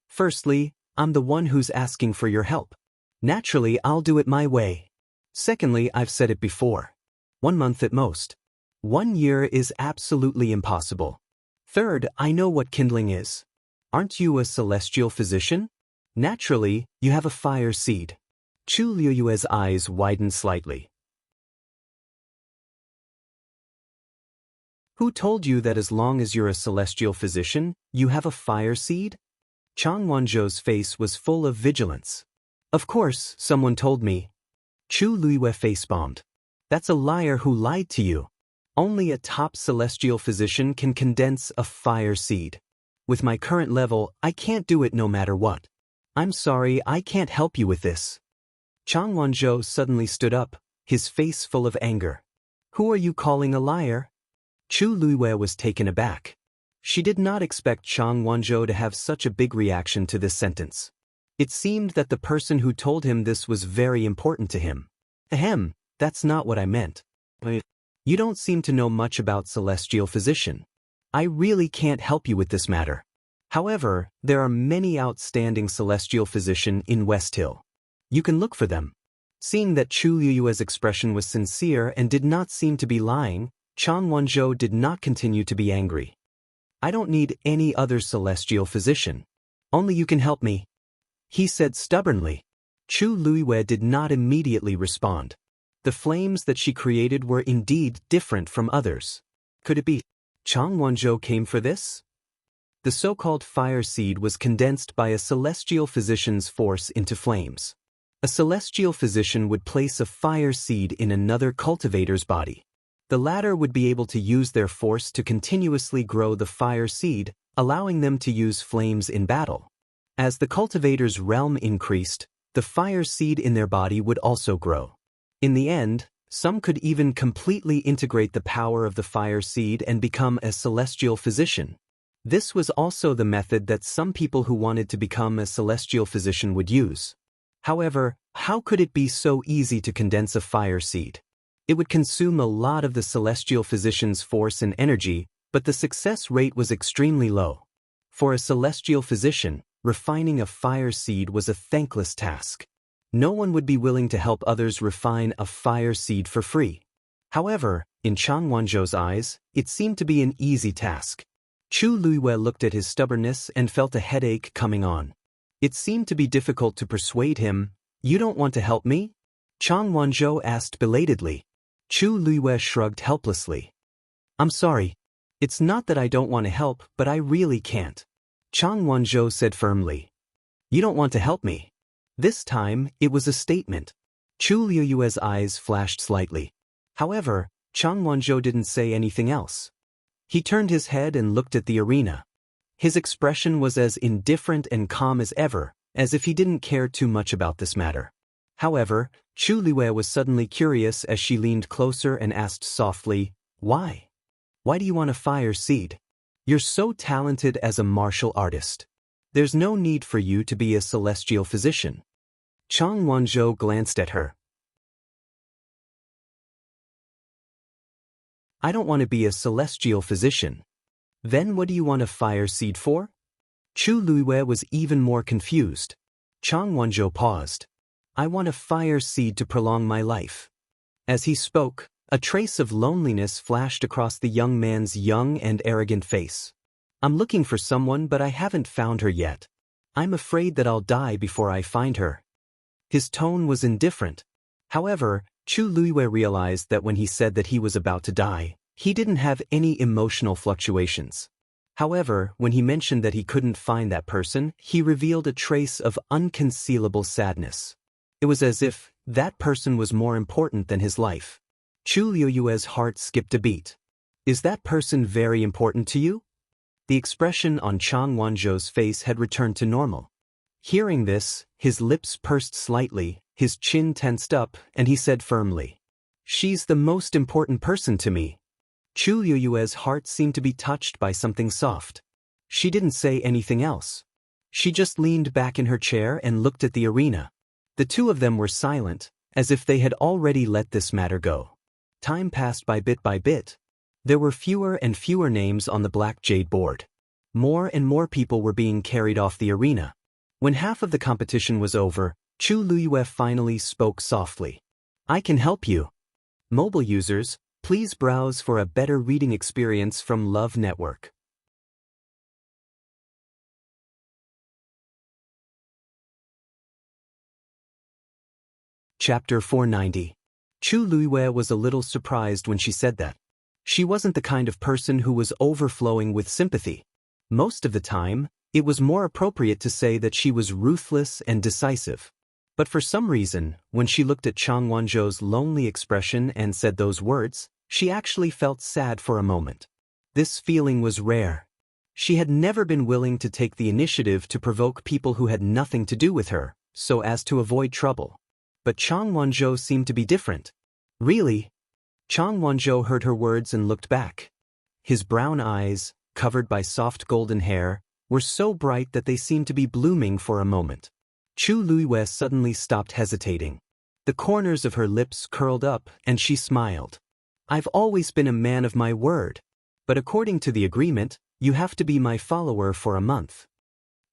Firstly, I'm the one who's asking for your help. Naturally, I'll do it my way. Secondly, I've said it before. 1 month at most. 1 year is absolutely impossible. Third, I know what kindling is. Aren't you a celestial physician? Naturally, you have a fire seed. Chu Luiyue's eyes widened slightly. Who told you that as long as you're a celestial physician, you have a fire seed? Chang Wanzhou's face was full of vigilance. Of course, someone told me. Chu Luiyue face-bombed. That's a liar who lied to you. Only a top celestial physician can condense a fire seed. With my current level, I can't do it no matter what. I'm sorry, I can't help you with this. Chang Wanzhou suddenly stood up, his face full of anger. Who are you calling a liar? Chu Luiyue was taken aback. She did not expect Chang Wanzhou to have such a big reaction to this sentence. It seemed that the person who told him this was very important to him. Ahem, that's not what I meant. You don't seem to know much about celestial physician. I really can't help you with this matter. However, there are many outstanding celestial physicians in West Hill. You can look for them. Seeing that Chu Luiyue's expression was sincere and did not seem to be lying, Chang Wanzhou did not continue to be angry. I don't need any other celestial physician. Only you can help me, he said stubbornly. Chu Luiyue did not immediately respond. The flames that she created were indeed different from others. Could it be Chang Wanzhou came for this? The so-called fire seed was condensed by a celestial physician's force into flames. A celestial physician would place a fire seed in another cultivator's body. The latter would be able to use their force to continuously grow the fire seed, allowing them to use flames in battle. As the cultivator's realm increased, the fire seed in their body would also grow. In the end, some could even completely integrate the power of the fire seed and become a celestial physician. This was also the method that some people who wanted to become a celestial physician would use. However, how could it be so easy to condense a fire seed? It would consume a lot of the celestial physician's force and energy, but the success rate was extremely low. For a celestial physician, refining a fire seed was a thankless task. No one would be willing to help others refine a fire seed for free. However, in Chang Wanzhou's eyes, it seemed to be an easy task. Chu Luiyue looked at his stubbornness and felt a headache coming on. It seemed to be difficult to persuade him. You don't want to help me? Chang Wanzhou asked belatedly. Chu Luiyue shrugged helplessly. I'm sorry. It's not that I don't want to help, but I really can't. Chang Wanzhou said firmly. You don't want to help me. This time, it was a statement. Chu Luiyue's eyes flashed slightly. However, Chang Wanzhou didn't say anything else. He turned his head and looked at the arena. His expression was as indifferent and calm as ever, as if he didn't care too much about this matter. However, Chu Luiyue was suddenly curious as she leaned closer and asked softly, Why? Why do you want a fire seed? You're so talented as a martial artist. There's no need for you to be a celestial physician. Chang Wanzhou glanced at her. I don't want to be a celestial physician. Then what do you want a fire seed for? Chu Luiyue was even more confused. Chang Wanzhou paused. I want a fire seed to prolong my life." As he spoke, a trace of loneliness flashed across the young man's young and arrogant face. "I'm looking for someone, but I haven't found her yet. I'm afraid that I'll die before I find her." His tone was indifferent. However, Chu Luiyue realized that when he said that he was about to die, he didn't have any emotional fluctuations. However, when he mentioned that he couldn't find that person, he revealed a trace of unconcealable sadness. It was as if that person was more important than his life. Chu Luiyue's heart skipped a beat. "Is that person very important to you?" The expression on Chang Wanzhou's face had returned to normal. Hearing this, his lips pursed slightly, his chin tensed up, and he said firmly, "She's the most important person to me." Chu Luiyue's heart seemed to be touched by something soft. She didn't say anything else. She just leaned back in her chair and looked at the arena. The two of them were silent, as if they had already let this matter go. Time passed by bit. There were fewer and fewer names on the black jade board. More and more people were being carried off the arena. When half of the competition was over, Chu Luiyue finally spoke softly. "I can help you." Mobile users, please browse for a better reading experience from Love Network. Chapter 490. Chu Luiyue was a little surprised when she said that. She wasn't the kind of person who was overflowing with sympathy. Most of the time, it was more appropriate to say that she was ruthless and decisive. But for some reason, when she looked at Chang Wanzhou's lonely expression and said those words, she actually felt sad for a moment. This feeling was rare. She had never been willing to take the initiative to provoke people who had nothing to do with her, so as to avoid trouble. But Chang Wanzhou seemed to be different. "Really?" Chang Wanzhou heard her words and looked back. His brown eyes, covered by soft golden hair, were so bright that they seemed to be blooming for a moment. Chu Luiyue suddenly stopped hesitating. The corners of her lips curled up and she smiled. "I've always been a man of my word. But according to the agreement, you have to be my follower for a month."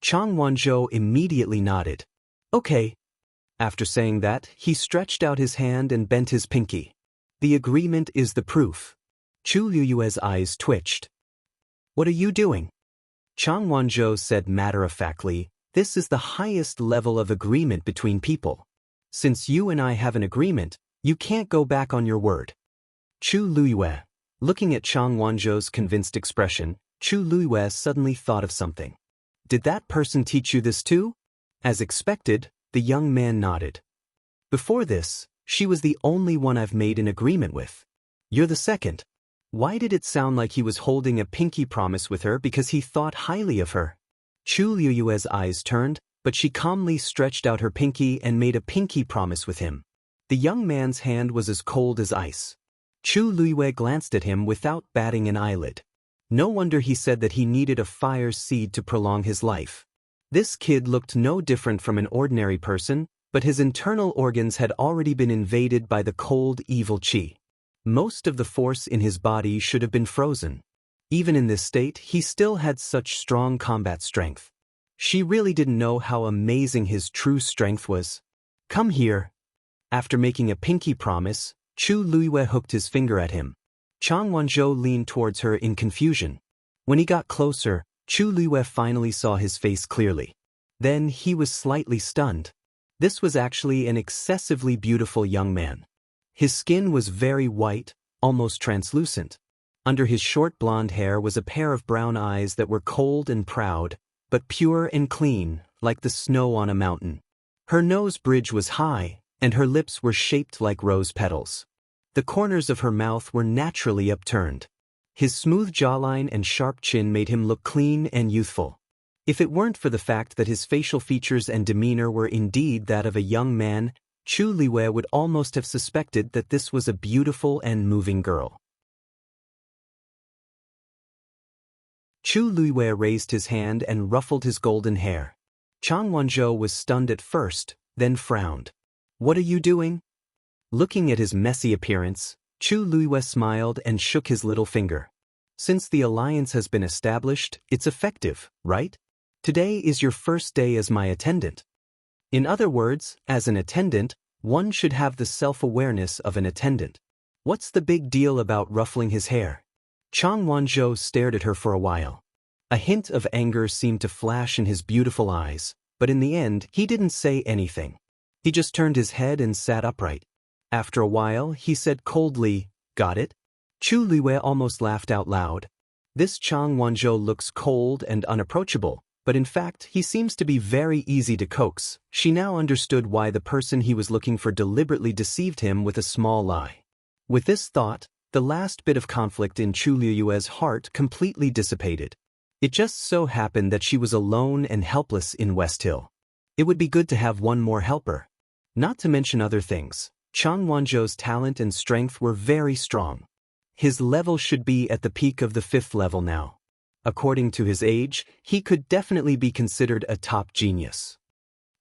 Chang Wanzhou immediately nodded. "Okay." After saying that, he stretched out his hand and bent his pinky. "The agreement is the proof." Chu Luiyue's eyes twitched. "What are you doing?" Chang Wanzhou said matter-of-factly, "This is the highest level of agreement between people. Since you and I have an agreement, you can't go back on your word." Chu Luiyue. Looking at Chang Wanzhou's convinced expression, Chu Luiyue suddenly thought of something. "Did that person teach you this too?" As expected, the young man nodded. "Before this, she was the only one I've made an agreement with. You're the second." Why did it sound like he was holding a pinky promise with her because he thought highly of her? Chu Luiyue's eyes turned, but she calmly stretched out her pinky and made a pinky promise with him. The young man's hand was as cold as ice. Chu Luiyue glanced at him without batting an eyelid. No wonder he said that he needed a fire seed to prolong his life. This kid looked no different from an ordinary person, but his internal organs had already been invaded by the cold, evil qi. Most of the force in his body should have been frozen. Even in this state, he still had such strong combat strength. She really didn't know how amazing his true strength was. "Come here." After making a pinky promise, Chu Luiyue hooked his finger at him. Chang Wanzhou leaned towards her in confusion. When he got closer, Chu Luiyue finally saw his face clearly. Then he was slightly stunned. This was actually an excessively beautiful young man. His skin was very white, almost translucent. Under his short blonde hair was a pair of brown eyes that were cold and proud, but pure and clean, like the snow on a mountain. Her nose bridge was high, and her lips were shaped like rose petals. The corners of her mouth were naturally upturned. His smooth jawline and sharp chin made him look clean and youthful. If it weren't for the fact that his facial features and demeanor were indeed that of a young man, Chu Luiyue would almost have suspected that this was a beautiful and moving girl. Chu Luiyue raised his hand and ruffled his golden hair. Chang Wanzhou was stunned at first, then frowned. "What are you doing?" Looking at his messy appearance, Chu Luiyue smiled and shook his little finger. "Since the alliance has been established, it's effective, right? Today is your first day as my attendant." In other words, as an attendant, one should have the self-awareness of an attendant. What's the big deal about ruffling his hair? Chang Wanzhou stared at her for a while. A hint of anger seemed to flash in his beautiful eyes, but in the end, he didn't say anything. He just turned his head and sat upright. After a while, he said coldly, "Got it?" Chu Luiyue almost laughed out loud. This Chang Wanzhou looks cold and unapproachable, but in fact, he seems to be very easy to coax. She now understood why the person he was looking for deliberately deceived him with a small lie. With this thought, the last bit of conflict in Chu Luiyue's heart completely dissipated. It just so happened that she was alone and helpless in West Hill. It would be good to have one more helper. Not to mention other things, Chang Wanzhou's talent and strength were very strong. His level should be at the peak of the 5th level now. According to his age, he could definitely be considered a top genius.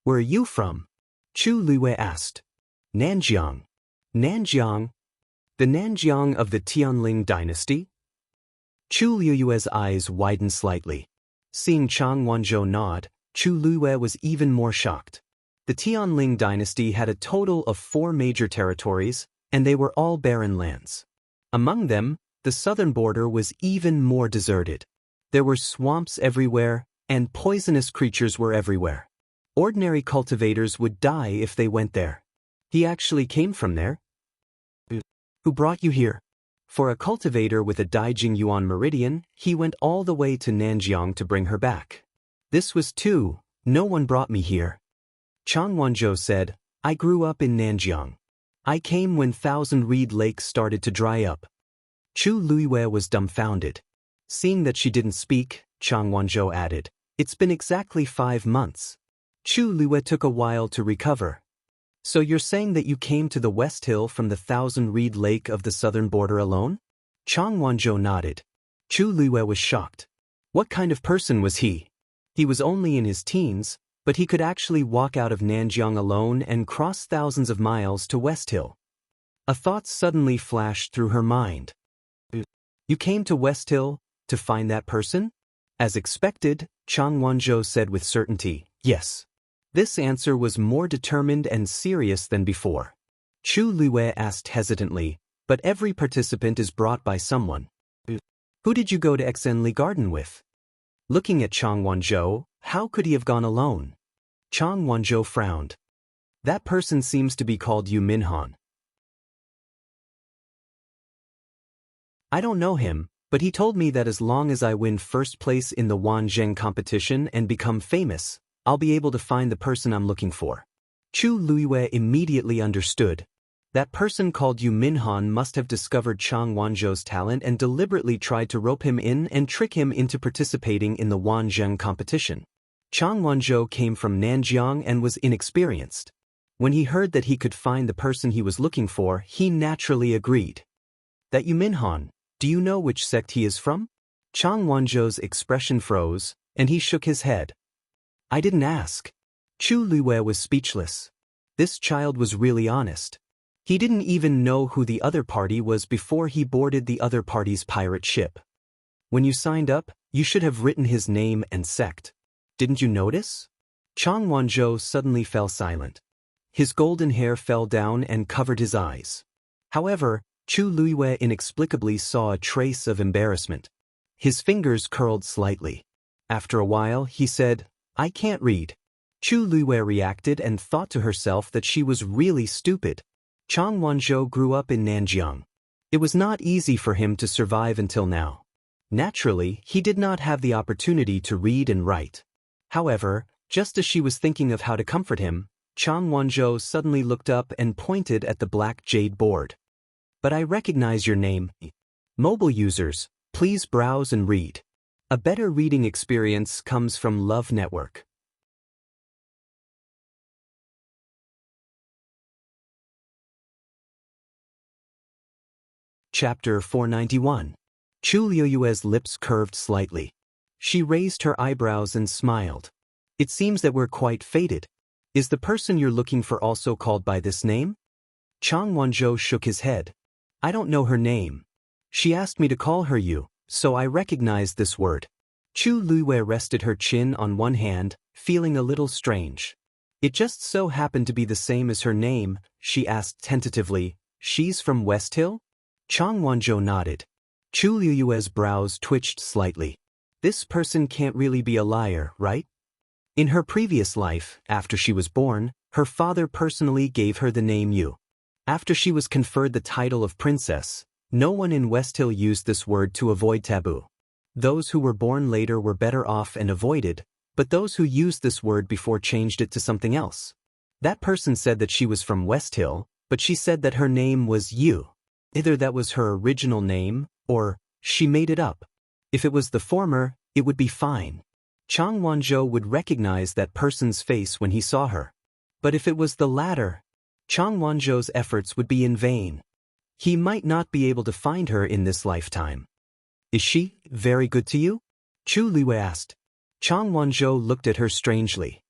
"Where are you from?" Chu Luiyue asked. "Nanjiang." "Nanjiang? The Nanjiang of the Tianling dynasty?" Chu Luiyue's eyes widened slightly. Seeing Chang Wanzhou nod, Chu Luiyue was even more shocked. The Tianling dynasty had a total of 4 major territories, and they were all barren lands. Among them, the southern border was even more deserted. There were swamps everywhere, and poisonous creatures were everywhere. Ordinary cultivators would die if they went there. He actually came from there? Who brought you here? For a cultivator with a Daijing Yuan meridian, he went all the way to Nanjiang to bring her back. This was too, no one brought me here. Chang Wanzhou said, "I grew up in Nanjiang. I came when Thousand Reed Lake started to dry up." Chu Luiyue was dumbfounded. Seeing that she didn't speak, Chang Wanzhou added, "It's been exactly 5 months." Chu Luiyue took a while to recover. "So you're saying that you came to the West Hill from the Thousand Reed Lake of the southern border alone?" Chang Wanzhou nodded. Chu Luiyue was shocked. What kind of person was he? He was only in his teens, but he could actually walk out of Nanjiang alone and cross thousands of miles to West Hill. A thought suddenly flashed through her mind. "You came to West Hill to find that person?" As expected, Chang Wanzhou said with certainty, "Yes." This answer was more determined and serious than before. Chu Luiyue asked hesitantly, "But every participant is brought by someone. Who did you go to Xenli Garden with?" Looking at Chang Wanzhou, how could he have gone alone? Chang Wanzhou frowned. "That person seems to be called Yu Minhan." "I don't know him, but he told me that as long as I win first place in the Wanzheng competition and become famous, I'll be able to find the person I'm looking for." Chu Luiyue immediately understood. That person called Yu Minhan must have discovered Chang Wanzhou's talent and deliberately tried to rope him in and trick him into participating in the Wanzheng competition. Chang Wanzhou came from Nanjiang and was inexperienced. When he heard that he could find the person he was looking for, he naturally agreed. "That Yu Minhan, do you know which sect he is from?" Chang Wanzhou's expression froze, and he shook his head. "I didn't ask." Chu Luiyue was speechless. This child was really honest. He didn't even know who the other party was before he boarded the other party's pirate ship. "When you signed up, you should have written his name and sect. Didn't you notice?" Chang Wanzhou suddenly fell silent. His golden hair fell down and covered his eyes. However, Chu Luiyue inexplicably saw a trace of embarrassment. His fingers curled slightly. After a while, he said, "I can't read." Chu Luiyue reacted and thought to herself that she was really stupid. Chang Wanzhou grew up in Nanjiang. It was not easy for him to survive until now. Naturally, he did not have the opportunity to read and write. However, just as she was thinking of how to comfort him, Chang Wanzhou suddenly looked up and pointed at the black jade board. "But I recognize your name. Mobile users, please browse and read. A better reading experience comes from Love Network." Chapter 491. Chu Luiyue's lips curved slightly. She raised her eyebrows and smiled. "It seems that we're quite fated. Is the person you're looking for also called by this name?" Chang Wanzhou shook his head. "I don't know her name. She asked me to call her Yu, so I recognized this word." Chu Luiyue rested her chin on one hand, feeling a little strange. It just so happened to be the same as her name, she asked tentatively. She's from West Hill? Chang Wanzhou nodded. Chu Liyue's brows twitched slightly. This person can't really be a liar, right? In her previous life, after she was born, her father personally gave her the name Yu. After she was conferred the title of princess, no one in West Hill used this word to avoid taboo. Those who were born later were better off and avoided, but those who used this word before changed it to something else. That person said that she was from West Hill, but she said that her name was Yu. Either that was her original name, or she made it up. If it was the former, it would be fine. Chang Wanzhou would recognize that person's face when he saw her. But if it was the latter, Chang Wanzhou's efforts would be in vain. He might not be able to find her in this lifetime. Is she very good to you? Chu Liyue asked. Chang Wanzhou looked at her strangely.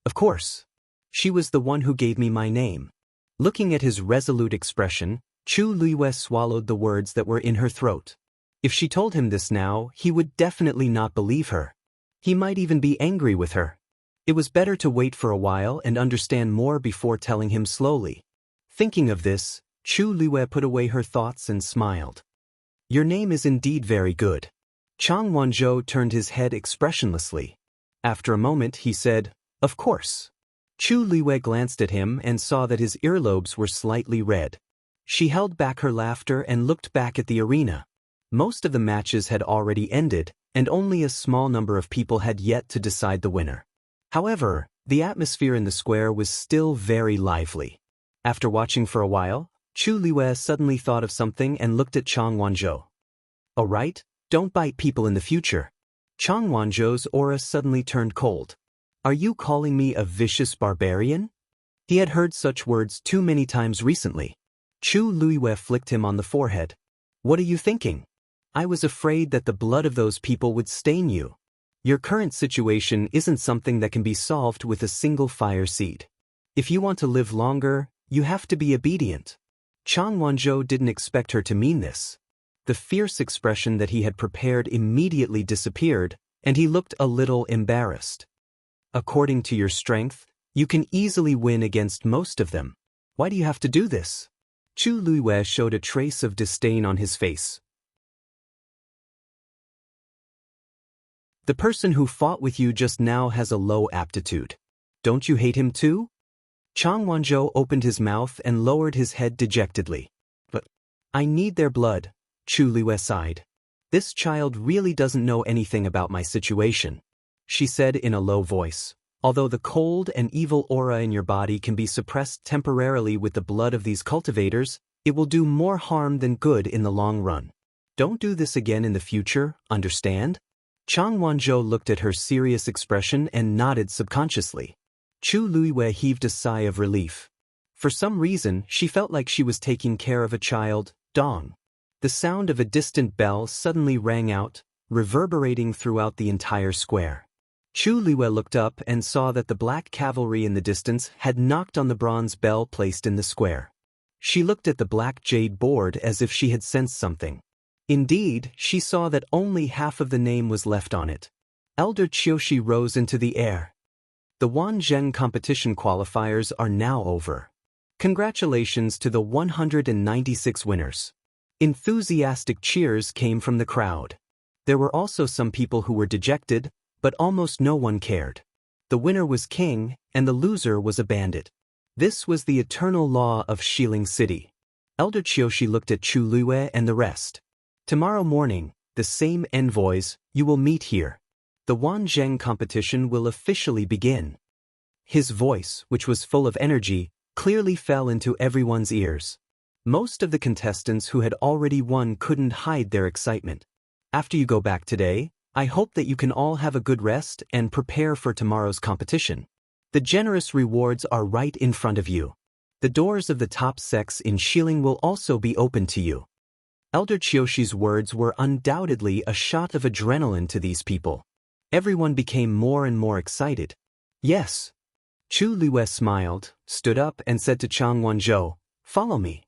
Of course. She was the one who gave me my name. Looking at his resolute expression, Chu Liyue swallowed the words that were in her throat. If she told him this now, he would definitely not believe her. He might even be angry with her. It was better to wait for a while and understand more before telling him slowly. Thinking of this, Chu Liyue put away her thoughts and smiled. Your name is indeed very good. Chang Wanzhou turned his head expressionlessly. After a moment he said, Of course. Chu Liyue glanced at him and saw that his earlobes were slightly red. She held back her laughter and looked back at the arena. Most of the matches had already ended, and only a small number of people had yet to decide the winner. However, the atmosphere in the square was still very lively. After watching for a while, Chu Liyue suddenly thought of something and looked at Chang Wanzhou. All right, don't bite people in the future. Chang Wanzhou's aura suddenly turned cold. Are you calling me a vicious barbarian? He had heard such words too many times recently. Chu Liyue flicked him on the forehead. What are you thinking? I was afraid that the blood of those people would stain you. Your current situation isn't something that can be solved with a single fire seed. If you want to live longer, you have to be obedient. Chang Wanzhou didn't expect her to mean this. The fierce expression that he had prepared immediately disappeared, and he looked a little embarrassed. According to your strength, you can easily win against most of them. Why do you have to do this? Chu Liyue showed a trace of disdain on his face. The person who fought with you just now has a low aptitude. Don't you hate him too? Chang Wanzhou opened his mouth and lowered his head dejectedly. But I need their blood, Chu Liyue sighed. This child really doesn't know anything about my situation, she said in a low voice. Although the cold and evil aura in your body can be suppressed temporarily with the blood of these cultivators, it will do more harm than good in the long run. Don't do this again in the future, understand? Chang Wanzhou looked at her serious expression and nodded subconsciously. Chu Liyue heaved a sigh of relief. For some reason, she felt like she was taking care of a child. Dong. The sound of a distant bell suddenly rang out, reverberating throughout the entire square. Chu Liyue looked up and saw that the black cavalry in the distance had knocked on the bronze bell placed in the square. She looked at the black jade board as if she had sensed something. Indeed, she saw that only half of the name was left on it. Elder Qiushi rose into the air. The Wanzheng competition qualifiers are now over. Congratulations to the 196 winners. Enthusiastic cheers came from the crowd. There were also some people who were dejected, but almost no one cared. The winner was king, and the loser was a bandit. This was the eternal law of Xiling City. Elder Qiushi looked at Chu Liyue and the rest. Tomorrow morning, the same envoys, you will meet here. The Wanzheng competition will officially begin. His voice, which was full of energy, clearly fell into everyone's ears. Most of the contestants who had already won couldn't hide their excitement. After you go back today, I hope that you can all have a good rest and prepare for tomorrow's competition. The generous rewards are right in front of you. The doors of the top sects in Xiling will also be open to you. Elder Qiushi's words were undoubtedly a shot of adrenaline to these people. Everyone became more and more excited. Yes. Chu Liyue smiled, stood up and said to Chang Wanzhou, Follow me.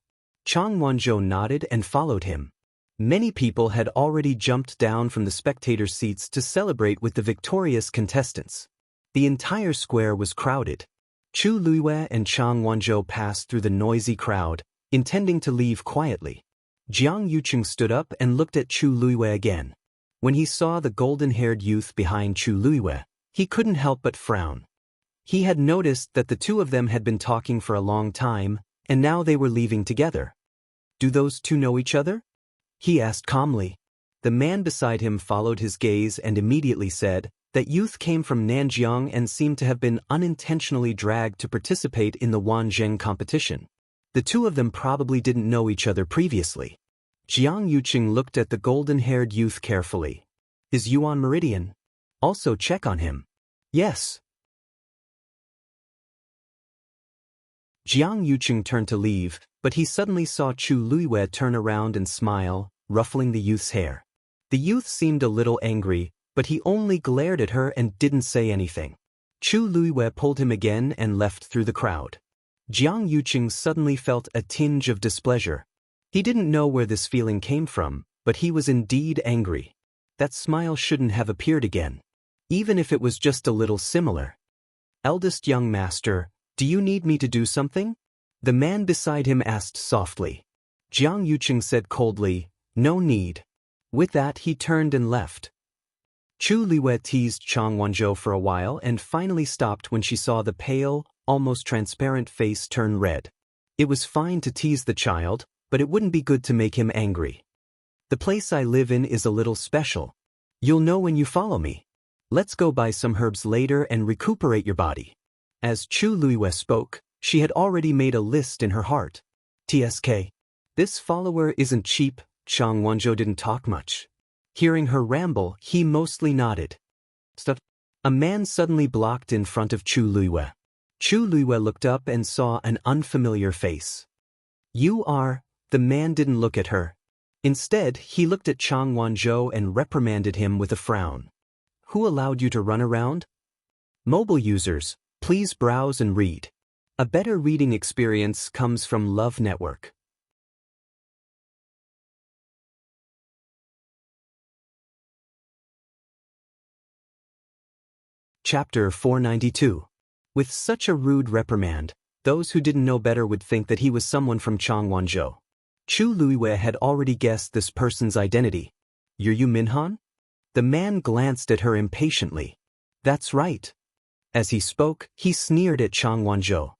Chang Wanzhou nodded and followed him. Many people had already jumped down from the spectator seats to celebrate with the victorious contestants. The entire square was crowded. Chu Luiyue and Chang Wanzhou passed through the noisy crowd, intending to leave quietly. Jiang Yuqing stood up and looked at Chu Luiyue again. When he saw the golden-haired youth behind Chu Luiyue, he couldn't help but frown. He had noticed that the two of them had been talking for a long time, and now they were leaving together. Do those two know each other? He asked calmly. The man beside him followed his gaze and immediately said, that youth came from Nanjiang and seemed to have been unintentionally dragged to participate in the Wanzheng competition. The two of them probably didn't know each other previously. Jiang Yuqing looked at the golden-haired youth carefully. Is Yuan Meridian? Also check on him. Yes. Jiang Yuqing turned to leave, but he suddenly saw Chu Luiyue turn around and smile, ruffling the youth's hair. The youth seemed a little angry, but he only glared at her and didn't say anything. Chu Luiyue pulled him again and left through the crowd. Jiang Yuqing suddenly felt a tinge of displeasure. He didn't know where this feeling came from, but he was indeed angry. That smile shouldn't have appeared again, even if it was just a little similar. Eldest young master, do you need me to do something? The man beside him asked softly. Jiang Yuqing said coldly, no need. With that he turned and left. Chu Luiyue teased Chang Wanzhou for a while and finally stopped when she saw the pale, almost transparent face turn red. It was fine to tease the child, but it wouldn't be good to make him angry. The place I live in is a little special. You'll know when you follow me. Let's go buy some herbs later and recuperate your body. As Chu Luiyue spoke, she had already made a list in her heart. TSK. This follower isn't cheap. Chang Wanzhou didn't talk much. Hearing her ramble, he mostly nodded. Stop. A man suddenly blocked in front of Chu Luiyue. Chu Luiyue looked up and saw an unfamiliar face. You are... The man didn't look at her. Instead, he looked at Chang Wanzhou and reprimanded him with a frown. Who allowed you to run around? Mobile users, please browse and read. A better reading experience comes from Love Network. Chapter 492. With such a rude reprimand, those who didn't know better would think that he was someone from Chang Wanzhou. Chu Luiyue had already guessed this person's identity. You're Yu Minhan? The man glanced at her impatiently. That's right. As he spoke, he sneered at Chang Wanzhou.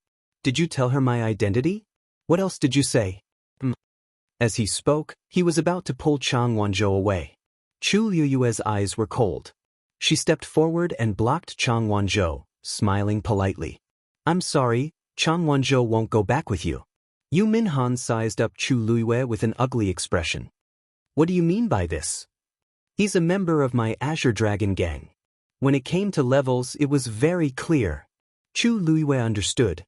Did you tell her my identity? What else did you say? As he spoke, he was about to pull Chang Wanzhou away. Chu Luiyue's eyes were cold. She stepped forward and blocked Chang Wanzhou, smiling politely. I'm sorry, Chang Wanzhou won't go back with you. Yu Minhan sized up Chu Luiyue with an ugly expression. What do you mean by this? He's a member of my Azure Dragon gang. When it came to levels, it was very clear. Chu Luiyue understood.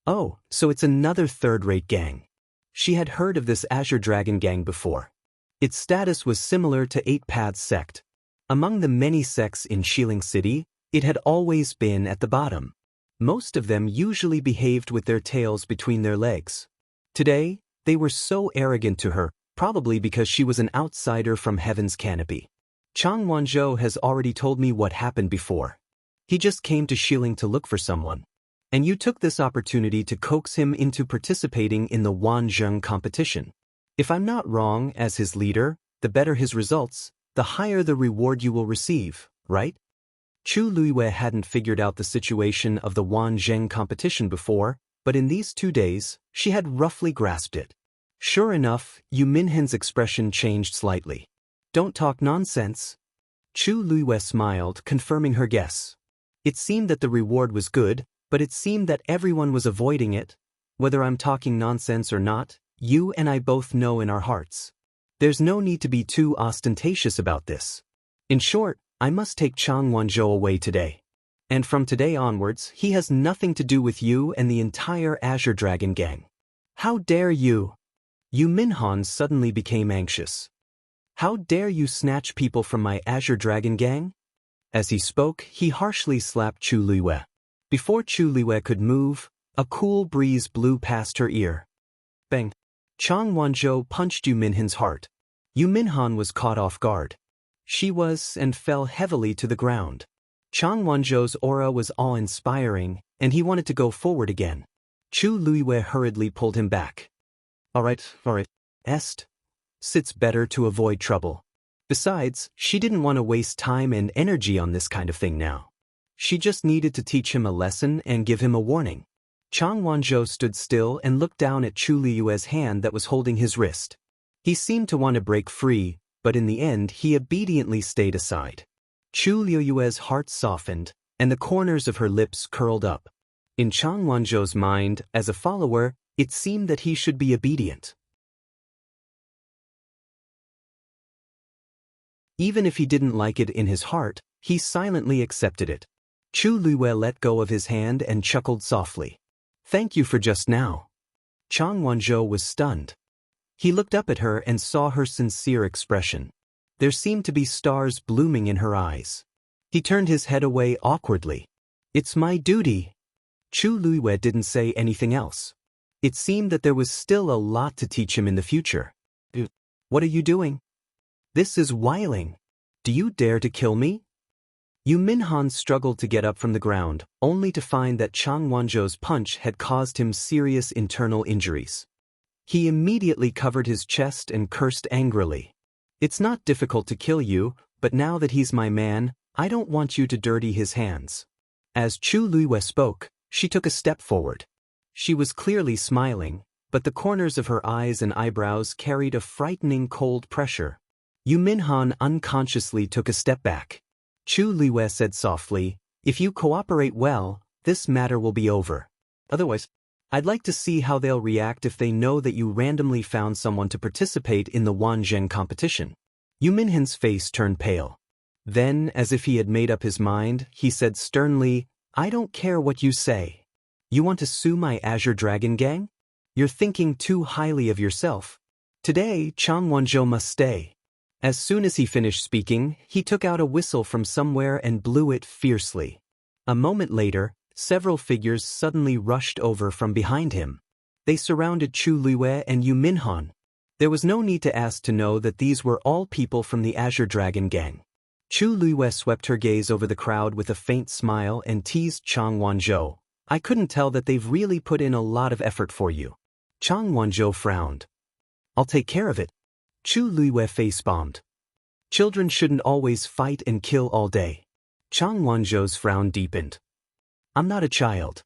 Oh, so it's another third-rate gang. She had heard of this Azure Dragon gang before. Its status was similar to Eight Paths sect. Among the many sects in Xiling City, it had always been at the bottom. Most of them usually behaved with their tails between their legs. Today, they were so arrogant to her, probably because she was an outsider from Heaven's Canopy. Chang Wanzhou has already told me what happened before. He just came to Xiling to look for someone. And you took this opportunity to coax him into participating in the Wanzheng competition. If I'm not wrong, as his leader, the better his results, the higher the reward you will receive, right? Chu Luiyue hadn't figured out the situation of the Wanzheng competition before, but in these 2 days, she had roughly grasped it. Sure enough, Yu Minhan's expression changed slightly. Don't talk nonsense. Chu Luiyue smiled, confirming her guess. It seemed that the reward was good, but it seemed that everyone was avoiding it. Whether I'm talking nonsense or not, you and I both know in our hearts. There's no need to be too ostentatious about this. In short, I must take Chang Wanzhou away today. And from today onwards, he has nothing to do with you and the entire Azure Dragon gang. How dare you? Yu Minhan suddenly became anxious. How dare you snatch people from my Azure Dragon gang? As he spoke, he harshly slapped Chu Luiyue. Before Chu Luiyue could move, a cool breeze blew past her ear. Bang! Chang Wanzhou punched Yu Minhan's heart. Yu Minhan was caught off guard. She was and fell heavily to the ground. Chang Wanzhou's aura was awe-inspiring, and he wanted to go forward again. Chu Luiwei hurriedly pulled him back. All right. It's better to avoid trouble. Besides, she didn't want to waste time and energy on this kind of thing now. She just needed to teach him a lesson and give him a warning. Chang Wanzhou stood still and looked down at Chu Luiwei's hand that was holding his wrist. He seemed to want to break free, but in the end he obediently stayed aside. Chu Luiwei's heart softened, and the corners of her lips curled up. In Chang Wanzhou's mind, as a follower, it seemed that he should be obedient. Even if he didn't like it in his heart, he silently accepted it. Chu Luiwei let go of his hand and chuckled softly. Thank you for just now. Chang Wanzhou was stunned. He looked up at her and saw her sincere expression. There seemed to be stars blooming in her eyes. He turned his head away awkwardly. It's my duty. Chu Luiwei didn't say anything else. It seemed that there was still a lot to teach him in the future. What are you doing? This is wiling. Do you dare to kill me? Yu Minhan struggled to get up from the ground, only to find that Chang Wanzhou's punch had caused him serious internal injuries. He immediately covered his chest and cursed angrily. It's not difficult to kill you, but now that he's my man, I don't want you to dirty his hands. As Chu Luiwei spoke, she took a step forward. She was clearly smiling, but the corners of her eyes and eyebrows carried a frightening cold pressure. Yu Minhan unconsciously took a step back. Chu Luiwei said softly, if you cooperate well, this matter will be over. Otherwise, I'd like to see how they'll react if they know that you randomly found someone to participate in the Wanzheng competition. Yu Minhan's face turned pale. Then, as if he had made up his mind, he said sternly, I don't care what you say. You want to sue my Azure Dragon gang? You're thinking too highly of yourself. Today, Chang Wanzhou must stay. As soon as he finished speaking, he took out a whistle from somewhere and blew it fiercely. A moment later, several figures suddenly rushed over from behind him. They surrounded Chu Luiwei and Yu Minhan. There was no need to ask to know that these were all people from the Azure Dragon gang. Chu Luiwei swept her gaze over the crowd with a faint smile and teased Chang Wanzhou. I couldn't tell that they've really put in a lot of effort for you. Chang Wanzhou frowned. I'll take care of it. Chu Luiwei face-bombed. Children shouldn't always fight and kill all day. Chang Wanzhou's frown deepened. I'm not a child.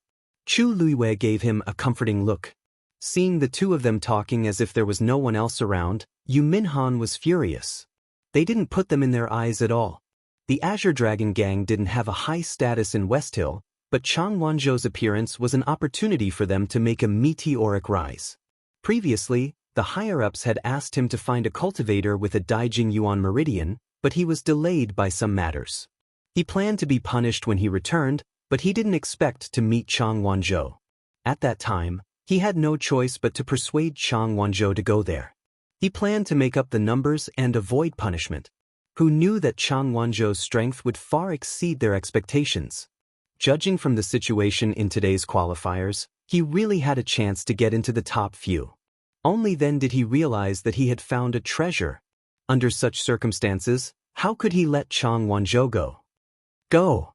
Chu Luiwei gave him a comforting look. Seeing the two of them talking as if there was no one else around, Yu Minhan was furious. They didn't put them in their eyes at all. The Azure Dragon gang didn't have a high status in West Hill, but Chang Wanzhou's appearance was an opportunity for them to make a meteoric rise. Previously, the higher-ups had asked him to find a cultivator with a Daijing Yuan meridian, but he was delayed by some matters. He planned to be punished when he returned, but he didn't expect to meet Chang Wanzhou. At that time, he had no choice but to persuade Chang Wanzhou to go there. He planned to make up the numbers and avoid punishment. Who knew that Chang Wanzhou's strength would far exceed their expectations? Judging from the situation in today's qualifiers, he really had a chance to get into the top few. Only then did he realize that he had found a treasure. Under such circumstances, how could he let Chang Wanzhou go? Go!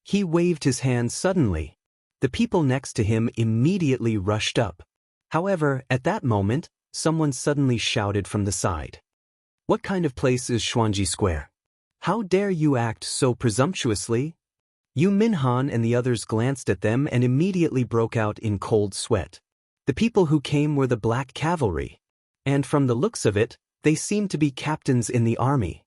He waved his hand suddenly. The people next to him immediately rushed up. However, at that moment, someone suddenly shouted from the side. What kind of place is Xuanji Square? How dare you act so presumptuously? Yu Minhan and the others glanced at them and immediately broke out in cold sweat. The people who came were the Black Cavalry. And from the looks of it, they seemed to be captains in the army.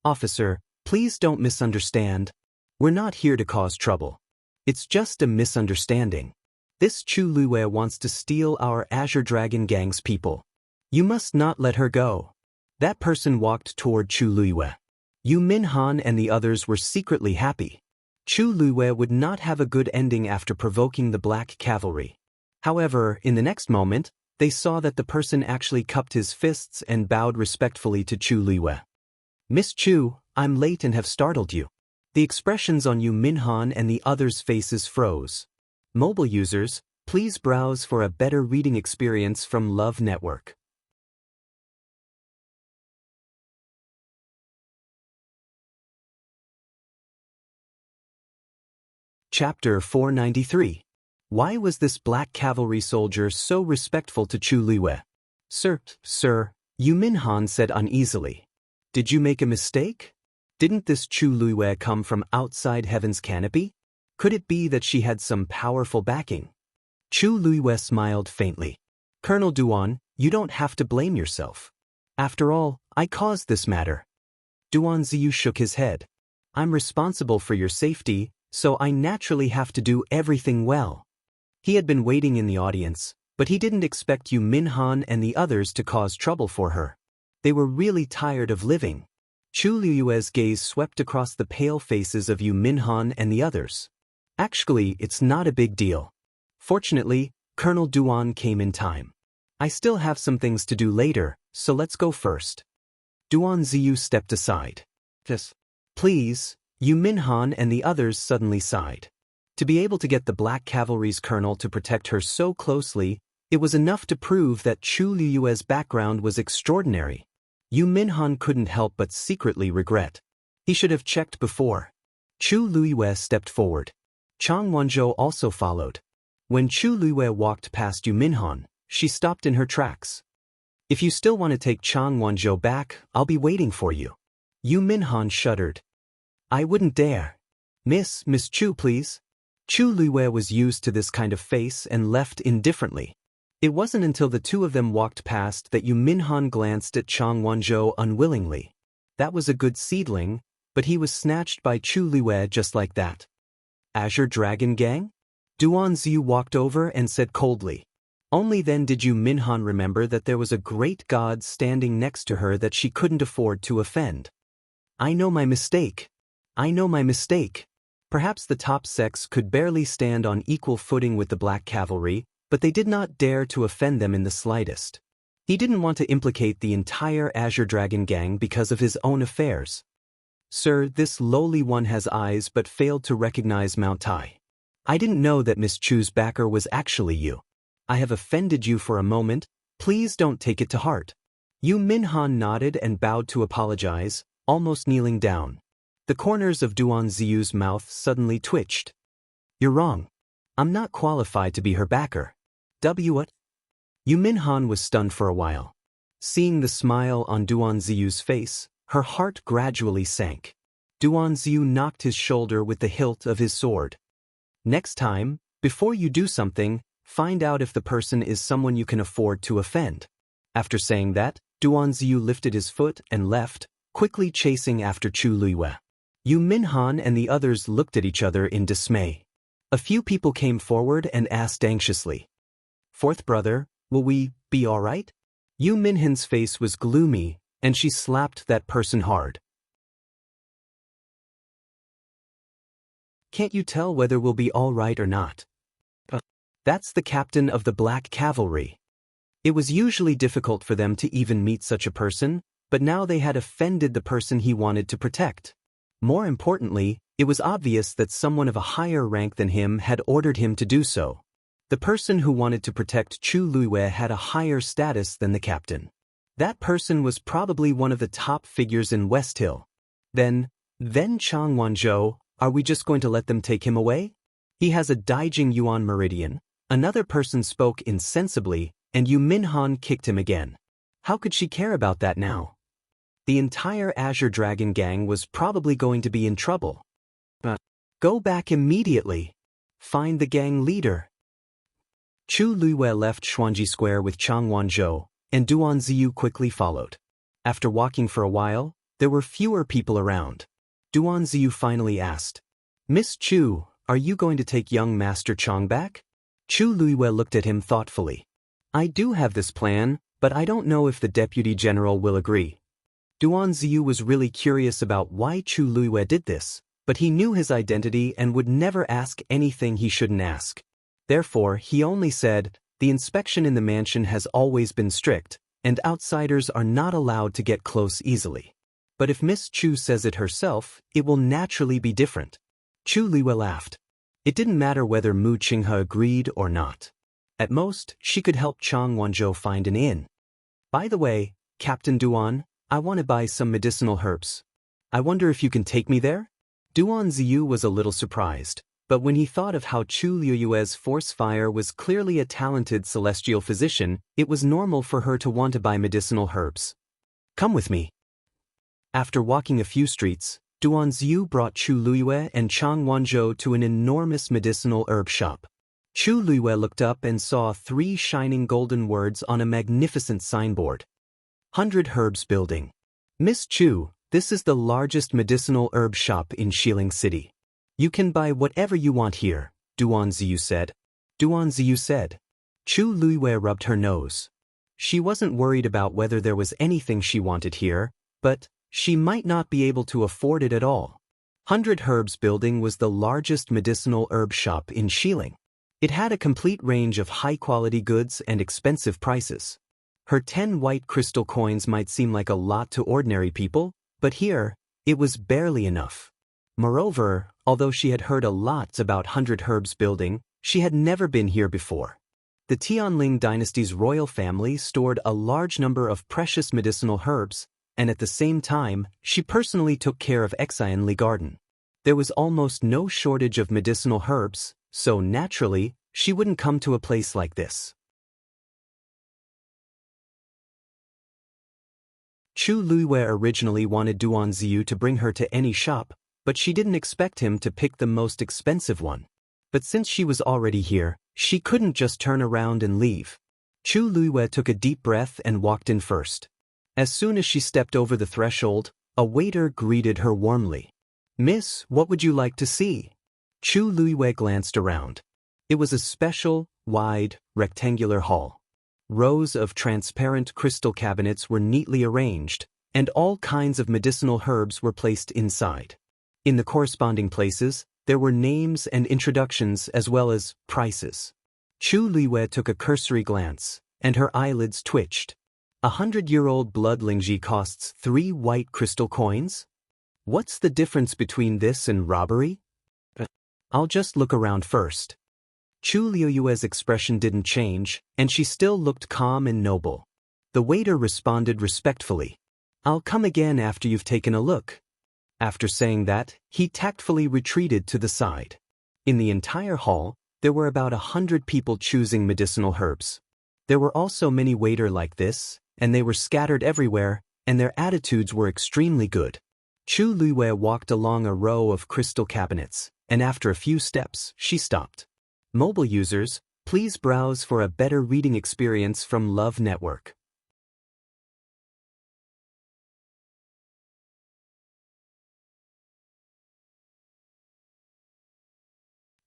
Officer, please don't misunderstand. We're not here to cause trouble. It's just a misunderstanding. This Chu Luiwei wants to steal our Azure Dragon gang's people. You must not let her go. That person walked toward Chu Luiwei. Yu Minhan and the others were secretly happy. Chu Luiwei would not have a good ending after provoking the Black Cavalry. However, in the next moment, they saw that the person actually cupped his fists and bowed respectfully to Chu Luiwei. Miss Chu, I'm late and have startled you. The expressions on Yu Minhan and the others' faces froze. Mobile users, please browse for a better reading experience from Love Network. Chapter 493. Why was this black cavalry soldier so respectful to Chu Luiyue? Sir, Yu Minhan said uneasily. Did you make a mistake? Didn't this Chu Luiyue come from outside heaven's canopy? Could it be that she had some powerful backing? Chu Luiyue smiled faintly. Colonel Duan, you don't have to blame yourself. After all, I caused this matter. Duan Ziyu shook his head. I'm responsible for your safety, so I naturally have to do everything well. He had been waiting in the audience, but he didn't expect Yu Minhan and the others to cause trouble for her. They were really tired of living. Chu Luiyue's gaze swept across the pale faces of Yu Minhan and the others. Actually, it's not a big deal. Fortunately, Colonel Duan came in time. I still have some things to do later, so let's go first. Duan Ziyu stepped aside. Yes. Please, Yu Minhan and the others suddenly sighed. To be able to get the Black Cavalry's colonel to protect her so closely, it was enough to prove that Chu Luiyue's background was extraordinary. Yu Minhan couldn't help but secretly regret. He should have checked before. Chu Luiyue stepped forward. Chang Wanzhou also followed. When Chu Luiyue walked past Yu Minhan, she stopped in her tracks. If you still want to take Chang Wanzhou back, I'll be waiting for you. Yu Minhan shuddered. I wouldn't dare. Miss Chu, please. Chu Luiyue was used to this kind of face and left indifferently. It wasn't until the two of them walked past that Yu Minhan glanced at Chang Wanzhou unwillingly. That was a good seedling, but he was snatched by Chu Luiyue just like that. Azure Dragon Gang? Duan Ziyu walked over and said coldly. Only then did Yu Minhan remember that there was a great god standing next to her that she couldn't afford to offend. I know my mistake. Perhaps the top sex could barely stand on equal footing with the Black Cavalry, but they did not dare to offend them in the slightest. He didn't want to implicate the entire Azure Dragon Gang because of his own affairs. Sir, this lowly one has eyes but failed to recognize Mount Tai. I didn't know that Miss Chu's backer was actually you. I have offended you for a moment, please don't take it to heart. Yu Minhan nodded and bowed to apologize, almost kneeling down. The corners of Duan Ziyu's mouth suddenly twitched. You're wrong. I'm not qualified to be her backer. What? Yu Minhan was stunned for a while. Seeing the smile on Duan Ziyu's face, her heart gradually sank. Duan Ziyu knocked his shoulder with the hilt of his sword. Next time, before you do something, find out if the person is someone you can afford to offend. After saying that, Duan Ziyu lifted his foot and left, quickly chasing after Chu Luiyue. Yu Minhan and the others looked at each other in dismay. A few people came forward and asked anxiously. Fourth brother, will we be all right? Yu Minhan's face was gloomy, and she slapped that person hard. Can't you tell whether we'll be all right or not? That's the captain of the Black Cavalry. It was usually difficult for them to even meet such a person, but now they had offended the person he wanted to protect. More importantly, it was obvious that someone of a higher rank than him had ordered him to do so. The person who wanted to protect Chu Luiyue had a higher status than the captain. That person was probably one of the top figures in West Hill. Then Chang Wanzhou, are we just going to let them take him away? He has a Daijing Yuan meridian. Another person spoke insensibly, and Yu Minhan kicked him again. How could she care about that now? The entire Azure Dragon Gang was probably going to be in trouble. Go back immediately. Find the gang leader. Chu Luiyue left Xuanji Square with Chang Wanzhou, and Duan Ziyu quickly followed. After walking for a while, there were fewer people around. Duan Ziyu finally asked, Miss Chu, are you going to take young Master Chang back? Chu Luiyue looked at him thoughtfully. I do have this plan, but I don't know if the Deputy General will agree. Duan Ziyu was really curious about why Chu Luiyue did this, but he knew his identity and would never ask anything he shouldn't ask. Therefore, he only said, the inspection in the mansion has always been strict, and outsiders are not allowed to get close easily. But if Miss Chu says it herself, it will naturally be different. Chu Luiyue laughed. It didn't matter whether Mu Qinghe agreed or not. At most, she could help Chang Wanzhou find an inn. By the way, Captain Duan, I want to buy some medicinal herbs. I wonder if you can take me there? Duan Ziyu was a little surprised. But when he thought of how Chu Liuyue's force fire was clearly a talented celestial physician, it was normal for her to want to buy medicinal herbs. Come with me. After walking a few streets, Duanziu brought Chu Liyue and Chang Wanzhou to an enormous medicinal herb shop. Chu Liyue looked up and saw 3 shining golden words on a magnificent signboard. 100 Herbs Building. Miss Chu, this is the largest medicinal herb shop in Xiling City. You can buy whatever you want here, Duanziu said. Duanziu said. Chu Liyue rubbed her nose. She wasn't worried about whether there was anything she wanted here, but she might not be able to afford it at all. 100 Herbs Building was the largest medicinal herb shop in Xiling. It had a complete range of high-quality goods and expensive prices. Her 10 white crystal coins might seem like a lot to ordinary people, but here, it was barely enough. Moreover, although she had heard a lot about 100 Herbs Building, she had never been here before. The Tianling dynasty's royal family stored a large number of precious medicinal herbs, and at the same time, she personally took care of Xianli Garden. There was almost no shortage of medicinal herbs, so naturally, she wouldn't come to a place like this. Chu Liyue originally wanted Duanziu to bring her to any shop, but she didn't expect him to pick the most expensive one. But since she was already here, she couldn't just turn around and leave. Chu Liyue took a deep breath and walked in first. As soon as she stepped over the threshold, a waiter greeted her warmly. Miss, what would you like to see? Chu Liyue glanced around. It was a special, wide, rectangular hall. Rows of transparent crystal cabinets were neatly arranged, and all kinds of medicinal herbs were placed inside. In the corresponding places, there were names and introductions as well as prices. Chu Liyue took a cursory glance, and her eyelids twitched. 100-year-old blood lingji costs 3 white crystal coins? What's the difference between this and robbery? I'll just look around first. Chu Liyue's expression didn't change, and she still looked calm and noble. The waiter responded respectfully. I'll come again after you've taken a look. After saying that, he tactfully retreated to the side. In the entire hall, there were about 100 people choosing medicinal herbs. There were also many waiters like this, and they were scattered everywhere, and their attitudes were extremely good. Chu Liyue walked along a row of crystal cabinets, and after a few steps, she stopped. Mobile users, please browse for a better reading experience from Love Network.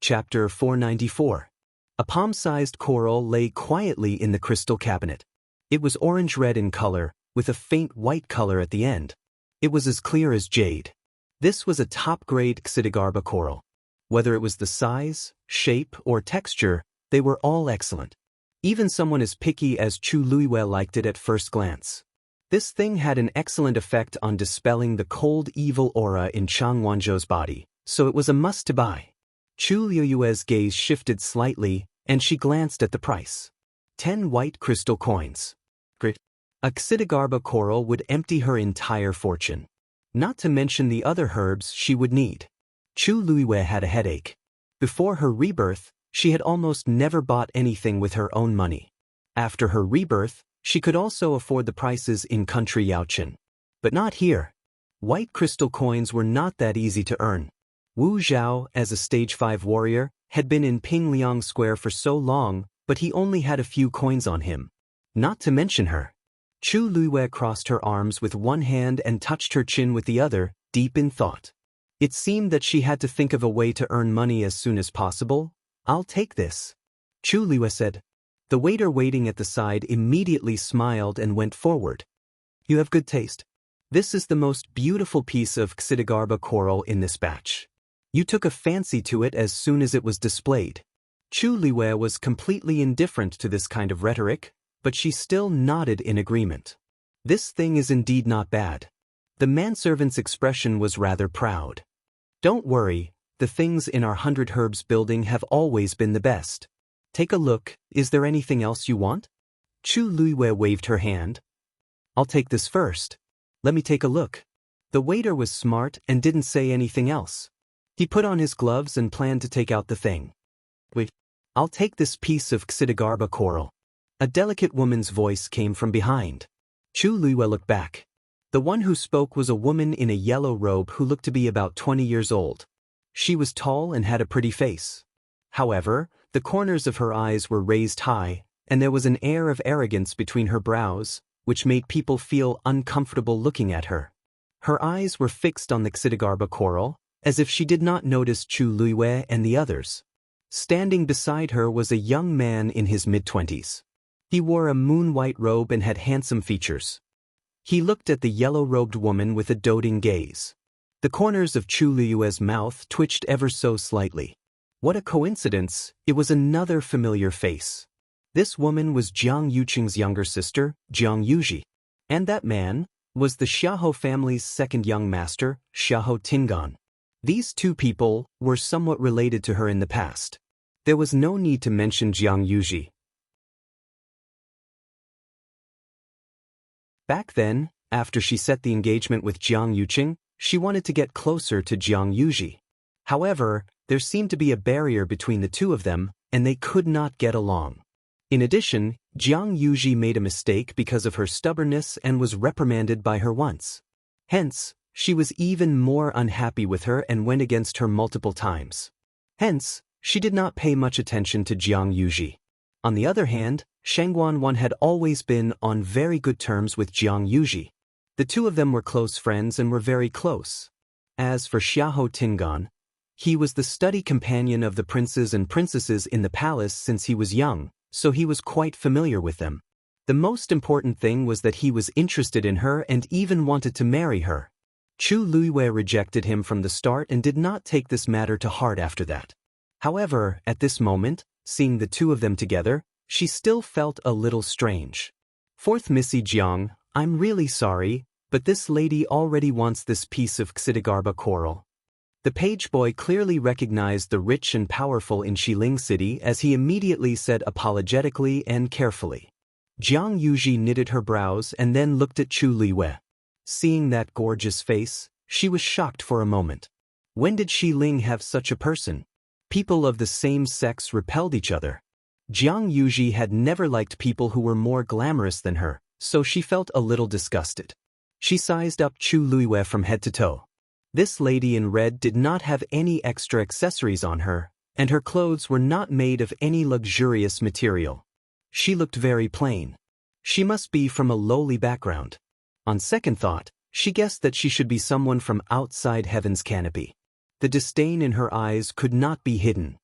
Chapter 494. A palm-sized coral lay quietly in the crystal cabinet. It was orange-red in color, with a faint white color at the end. It was as clear as jade. This was a top-grade Xidigarba coral. Whether it was the size, shape, or texture, they were all excellent. Even someone as picky as Chu Liyue liked it at first glance. This thing had an excellent effect on dispelling the cold evil aura in Chang Wanzhou's body, so it was a must to buy. Chu Liyue's gaze shifted slightly, and she glanced at the price. 10 white crystal coins. A Xidigarba coral would empty her entire fortune. Not to mention the other herbs she would need. Chu Liyue had a headache. Before her rebirth, she had almost never bought anything with her own money. After her rebirth, she could also afford the prices in country Yaochen. But not here. White crystal coins were not that easy to earn. Wu Zhao, as a stage 5 warrior, had been in Pingliang Square for so long, but he only had a few coins on him. Not to mention her. Chu Liyue crossed her arms with one hand and touched her chin with the other, deep in thought. It seemed that she had to think of a way to earn money as soon as possible. I'll take this. Chu Liyue said. The waiter waiting at the side immediately smiled and went forward. You have good taste. This is the most beautiful piece of Xidigarba coral in this batch. You took a fancy to it as soon as it was displayed. Chu Liyue was completely indifferent to this kind of rhetoric, but she still nodded in agreement. This thing is indeed not bad. The manservant's expression was rather proud. Don't worry, the things in our 100 Herbs building have always been the best. Take a look, is there anything else you want? Chu Liyue waved her hand. I'll take this first. Let me take a look. The waiter was smart and didn't say anything else. He put on his gloves and planned to take out the thing. Wait, I'll take this piece of Xidigarba coral. A delicate woman's voice came from behind. Chu Luiwe looked back. The one who spoke was a woman in a yellow robe who looked to be about 20 years old. She was tall and had a pretty face. However, the corners of her eyes were raised high, and there was an air of arrogance between her brows, which made people feel uncomfortable looking at her. Her eyes were fixed on the Xidigarba coral, as if she did not notice Chu Luiwe and the others. Standing beside her was a young man in his mid-20s. He wore a moon-white robe and had handsome features. He looked at the yellow-robed woman with a doting gaze. The corners of Chu Luiwe's mouth twitched ever so slightly. What a coincidence, it was another familiar face. This woman was Jiang Yuqing's younger sister, Jiang Yuji. And that man was the Xiahou family's second young master, Xiahou Tingan. These two people were somewhat related to her in the past. There was no need to mention Jiang Yuji. Back then, after she set the engagement with Jiang Yuqing, she wanted to get closer to Jiang Yuji. However, there seemed to be a barrier between the two of them, and they could not get along. In addition, Jiang Yuji made a mistake because of her stubbornness and was reprimanded by her once. Hence, she was even more unhappy with her and went against her multiple times. Hence, she did not pay much attention to Jiang Yuji. On the other hand, Shangguan had always been on very good terms with Jiang Yuji. The two of them were close friends and were very close. As for Xiahou Tingan, he was the study companion of the princes and princesses in the palace since he was young, so he was quite familiar with them. The most important thing was that he was interested in her and even wanted to marry her. Chu Luiwe rejected him from the start and did not take this matter to heart after that. However, at this moment, seeing the two of them together, she still felt a little strange. Fourth Missy Jiang, I'm really sorry, but this lady already wants this piece of Xidigarba coral. The page boy clearly recognized the rich and powerful in Xiling City as he immediately said apologetically and carefully. Jiang Yuji knitted her brows and then looked at Chu Luiwe. Seeing that gorgeous face, she was shocked for a moment. When did Xiling have such a person? People of the same sex repelled each other. Jiang Yuji had never liked people who were more glamorous than her, so she felt a little disgusted. She sized up Chu Luiwe from head to toe. This lady in red did not have any extra accessories on her, and her clothes were not made of any luxurious material. She looked very plain. She must be from a lowly background. On second thought, she guessed that she should be someone from outside heaven's canopy. The disdain in her eyes could not be hidden.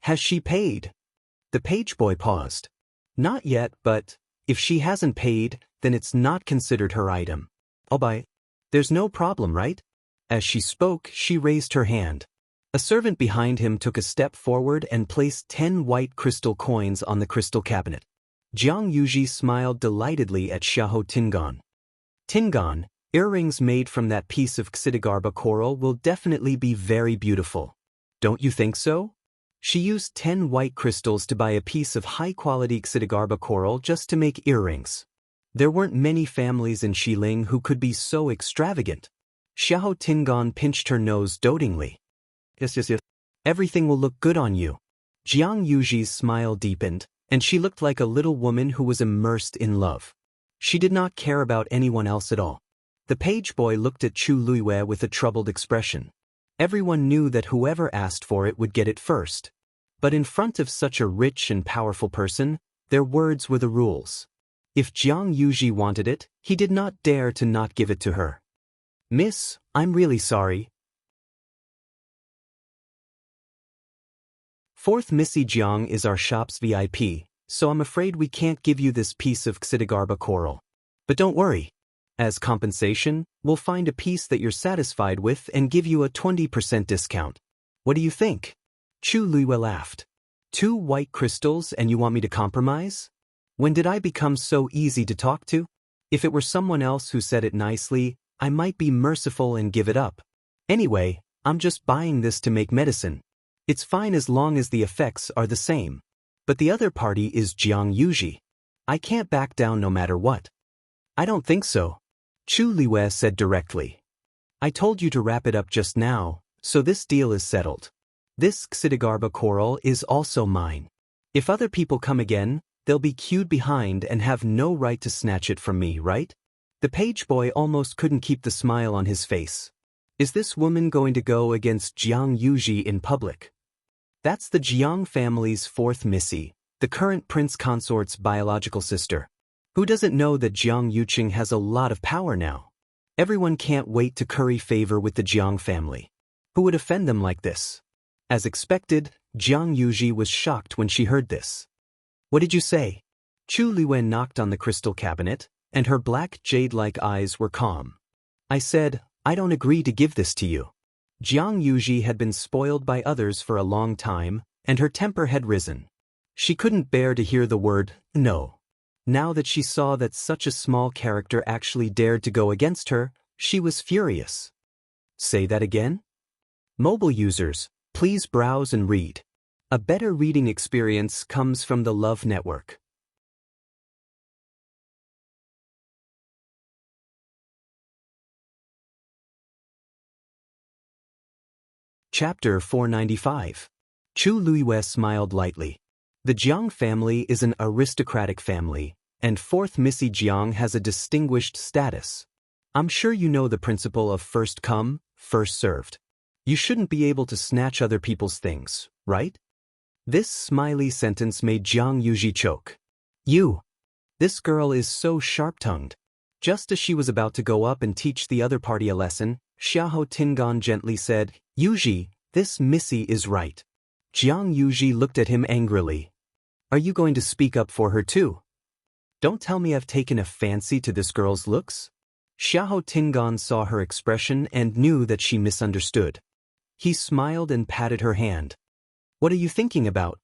Has she paid? The page boy paused. Not yet, but if she hasn't paid, then it's not considered her item. Oh, there's no problem, right? As she spoke, she raised her hand. A servant behind him took a step forward and placed 10 white crystal coins on the crystal cabinet. Jiang Yuji smiled delightedly at Xiahou Tingan. Tingan, earrings made from that piece of Xidigarba coral will definitely be very beautiful. Don't you think so? She used 10 white crystals to buy a piece of high-quality Xidigarba coral just to make earrings. There weren't many families in Xiling who could be so extravagant. Xiahou Tingan pinched her nose dotingly. Yes. Everything will look good on you. Jiang Yuji's smile deepened, and she looked like a little woman who was immersed in love. She did not care about anyone else at all. The page boy looked at Chu Luiwe with a troubled expression. Everyone knew that whoever asked for it would get it first. But in front of such a rich and powerful person, their words were the rules. If Jiang Yuji wanted it, he did not dare to not give it to her. Miss, I'm really sorry. Fourth Missy Jiang is our shop's VIP, so I'm afraid we can't give you this piece of Xidigarba coral. But don't worry. As compensation, we'll find a piece that you're satisfied with and give you a 20% discount. What do you think? Chu Luiwe laughed. 2 white crystals and you want me to compromise? When did I become so easy to talk to? If it were someone else who said it nicely, I might be merciful and give it up. Anyway, I'm just buying this to make medicine. It's fine as long as the effects are the same. But the other party is Jiang Yuji. I can't back down no matter what. I don't think so. Chu Luiwe said directly. I told you to wrap it up just now, So this deal is settled. This Xidigarba coral is also mine. If other people come again, they'll be queued behind and have no right to snatch it from me, right? The page boy almost couldn't keep the smile on his face. Is this woman going to go against Jiang Yuji in public? That's the Jiang family's fourth missy, the current prince consort's biological sister. Who doesn't know that Jiang Yuqing has a lot of power now? Everyone can't wait to curry favor with the Jiang family. Who would offend them like this? As expected, Jiang Yuji was shocked when she heard this. What did you say? Chu Liwen knocked on the crystal cabinet, and her black jade-like eyes were calm. I said, I don't agree to give this to you. Jiang Yuji had been spoiled by others for a long time, and her temper had risen. She couldn't bear to hear the word, no. Now that she saw that such a small character actually dared to go against her, she was furious. Say that again? Mobile users, please browse and read. A better reading experience comes from the Love Network. Chapter 495. Chu Luiyue smiled lightly. The Jiang family is an aristocratic family, and fourth Missy Jiang has a distinguished status. I'm sure you know the principle of first come, first served. You shouldn't be able to snatch other people's things, right? This smiley sentence made Jiang Yuji choke. You! This girl is so sharp-tongued. Just as she was about to go up and teach the other party a lesson, Xiahou Tingan gently said, Yuji, this missy is right. Jiang Yuji looked at him angrily. Are you going to speak up for her too? Don't tell me I've taken a fancy to this girl's looks. Xiahou Tingan saw her expression and knew that she misunderstood. He smiled and patted her hand. What are you thinking about?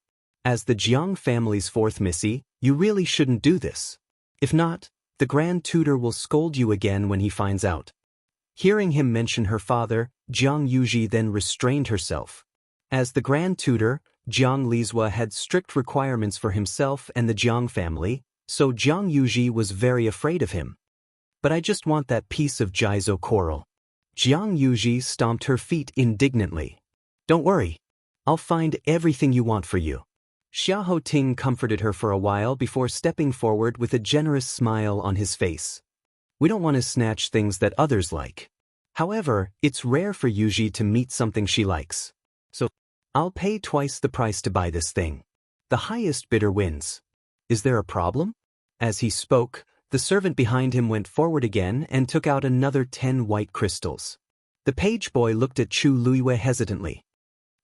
As the Jiang family's fourth missy, you really shouldn't do this. If not, the Grand Tutor will scold you again when he finds out. Hearing him mention her father, Jiang Yuji then restrained herself. As the Grand Tutor, Jiang Lizhua had strict requirements for himself and the Jiang family, so Jiang Yuji was very afraid of him. But I just want that piece of Jizo coral. Jiang Yuji stomped her feet indignantly. Don't worry. I'll find everything you want for you. Xiahou Ting comforted her for a while before stepping forward with a generous smile on his face. We don't want to snatch things that others like. However, it's rare for Yuji to meet something she likes. So, I'll pay twice the price to buy this thing. The highest bidder wins. Is there a problem? As he spoke, the servant behind him went forward again and took out another 10 white crystals. The page boy looked at Chu Luiyue hesitantly.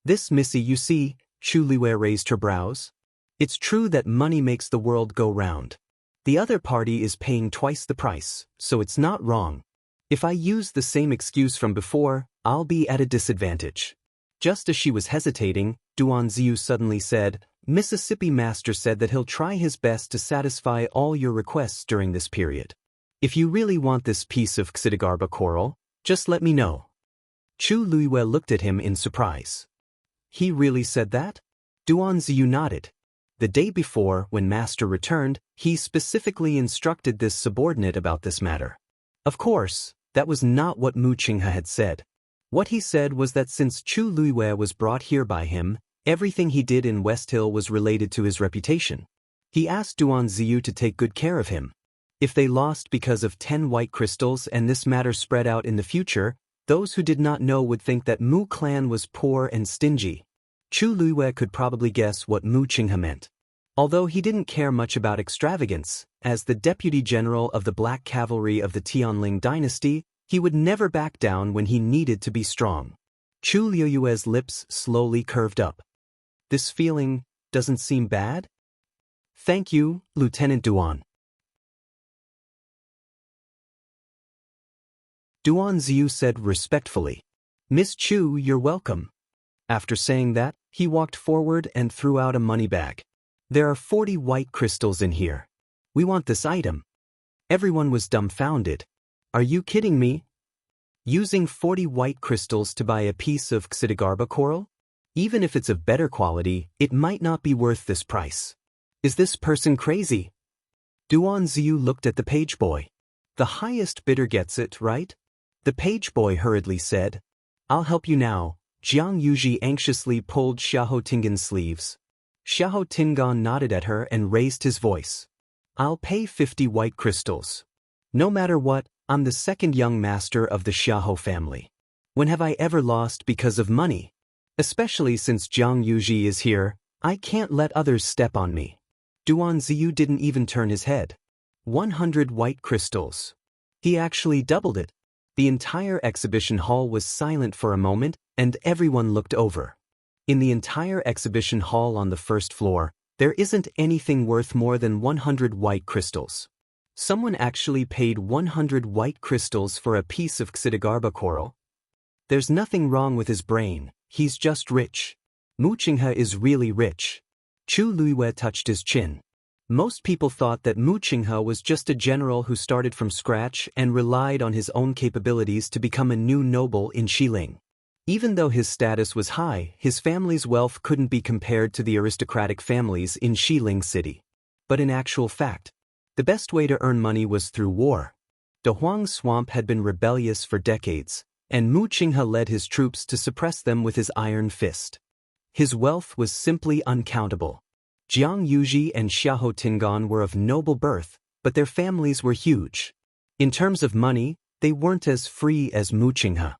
This missy, you see, Chu Luiyue raised her brows. It's true that money makes the world go round. The other party is paying twice the price, so it's not wrong. If I use the same excuse from before, I'll be at a disadvantage. Just as she was hesitating, Duan Ziyu suddenly said, Mississippi Master said that he'll try his best to satisfy all your requests during this period. If you really want this piece of Xidigarba coral, just let me know. Chu Luiyue looked at him in surprise. He really said that? Duan Ziyu nodded. The day before, when Master returned, he specifically instructed this subordinate about this matter. Of course, that was not what Mu Qinghe had said. What he said was that since Chu Luiyue was brought here by him, everything he did in West Hill was related to his reputation. He asked Duan Ziyu to take good care of him. If they lost because of 10 white crystals and this matter spread out in the future, those who did not know would think that Mu clan was poor and stingy. Chu Luiyue could probably guess what Mu Qinghe meant. Although he didn't care much about extravagance, as the deputy general of the Black Cavalry of the Tianling dynasty, he would never back down when he needed to be strong. Chu Luiyue's lips slowly curved up. This feeling doesn't seem bad? Thank you, Lieutenant Duan. Duan Ziyu said respectfully. Miss Chu, you're welcome. After saying that, he walked forward and threw out a money bag. There are 40 white crystals in here. We want this item. Everyone was dumbfounded. Are you kidding me? Using 40 white crystals to buy a piece of Xidigarba coral? Even if it's of better quality, it might not be worth this price. Is this person crazy? Duan Ziyu looked at the page boy. The highest bidder gets it, right? The page boy hurriedly said, I'll help you now, Jiang Yuji anxiously pulled Xiahou Tingan's sleeves. Xiahou Tingan nodded at her and raised his voice. I'll pay 50 white crystals. No matter what, I'm the second young master of the Xiahou family. When have I ever lost because of money? Especially since Jiang Yuji is here, I can't let others step on me. Duan Ziyu didn't even turn his head. 100 white crystals. He actually doubled it. The entire exhibition hall was silent for a moment, and everyone looked over. In the entire exhibition hall on the first floor, there isn't anything worth more than 100 white crystals. Someone actually paid 100 white crystals for a piece of Xidigarba coral? There's nothing wrong with his brain, he's just rich. Mu Qinghe is really rich. Chu Luiyue touched his chin. Most people thought that Mu Qinghe was just a general who started from scratch and relied on his own capabilities to become a new noble in Xiling. Even though his status was high, his family's wealth couldn't be compared to the aristocratic families in Xiling City. But in actual fact, the best way to earn money was through war. The Huang Swamp had been rebellious for decades, and Mu Qinghe led his troops to suppress them with his iron fist. His wealth was simply uncountable. Jiang Yuji and Xiahou Tingan were of noble birth, but their families were huge. In terms of money, they weren't as free as Mu Qinghe.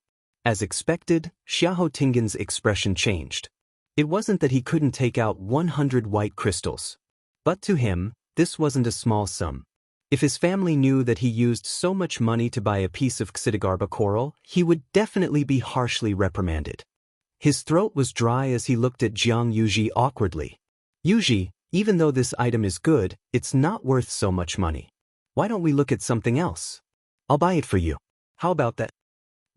As expected, Xiahou Tingan's expression changed. It wasn't that he couldn't take out 100 white crystals. But to him, this wasn't a small sum. If his family knew that he used so much money to buy a piece of Xidigarba coral, he would definitely be harshly reprimanded. His throat was dry as he looked at Jiang Yuji awkwardly. Yuji, even though this item is good, it's not worth so much money. Why don't we look at something else? I'll buy it for you. How about that?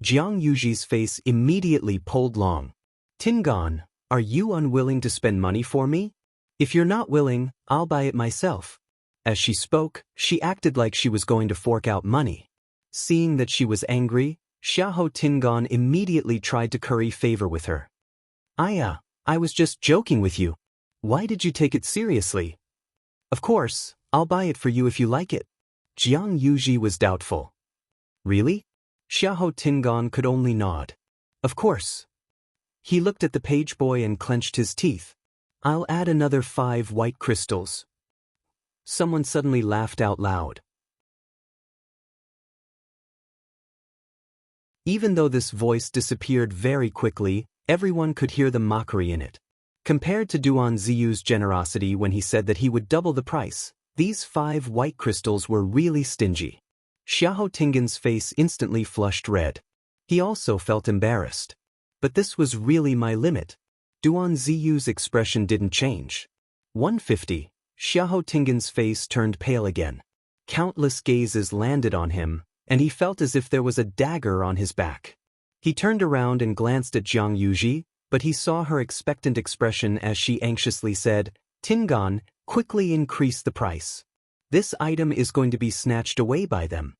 Jiang Yuji's face immediately pulled long. Tingan, are you unwilling to spend money for me? If you're not willing, I'll buy it myself. As she spoke, she acted like she was going to fork out money. Seeing that she was angry, Xiahou Tingan immediately tried to curry favor with her. I was just joking with you. Why did you take it seriously? Of course, I'll buy it for you if you like it. Jiang Yuji was doubtful. Really? Xiahou Tingan could only nod. Of course. He looked at the page boy and clenched his teeth. I'll add another 5 white crystals. Someone suddenly laughed out loud. Even though this voice disappeared very quickly, everyone could hear the mockery in it. Compared to Duan Ziyu's generosity when he said that he would double the price, these 5 white crystals were really stingy. Xiahou Tingan's face instantly flushed red. He also felt embarrassed. But this was really my limit. Duan Ziyu's expression didn't change. 150. Xiahou Tingan's face turned pale again. Countless gazes landed on him, and he felt as if there was a dagger on his back. He turned around and glanced at Jiang Yuji, but he saw her expectant expression as she anxiously said, Tingan, quickly increase the price. This item is going to be snatched away by them.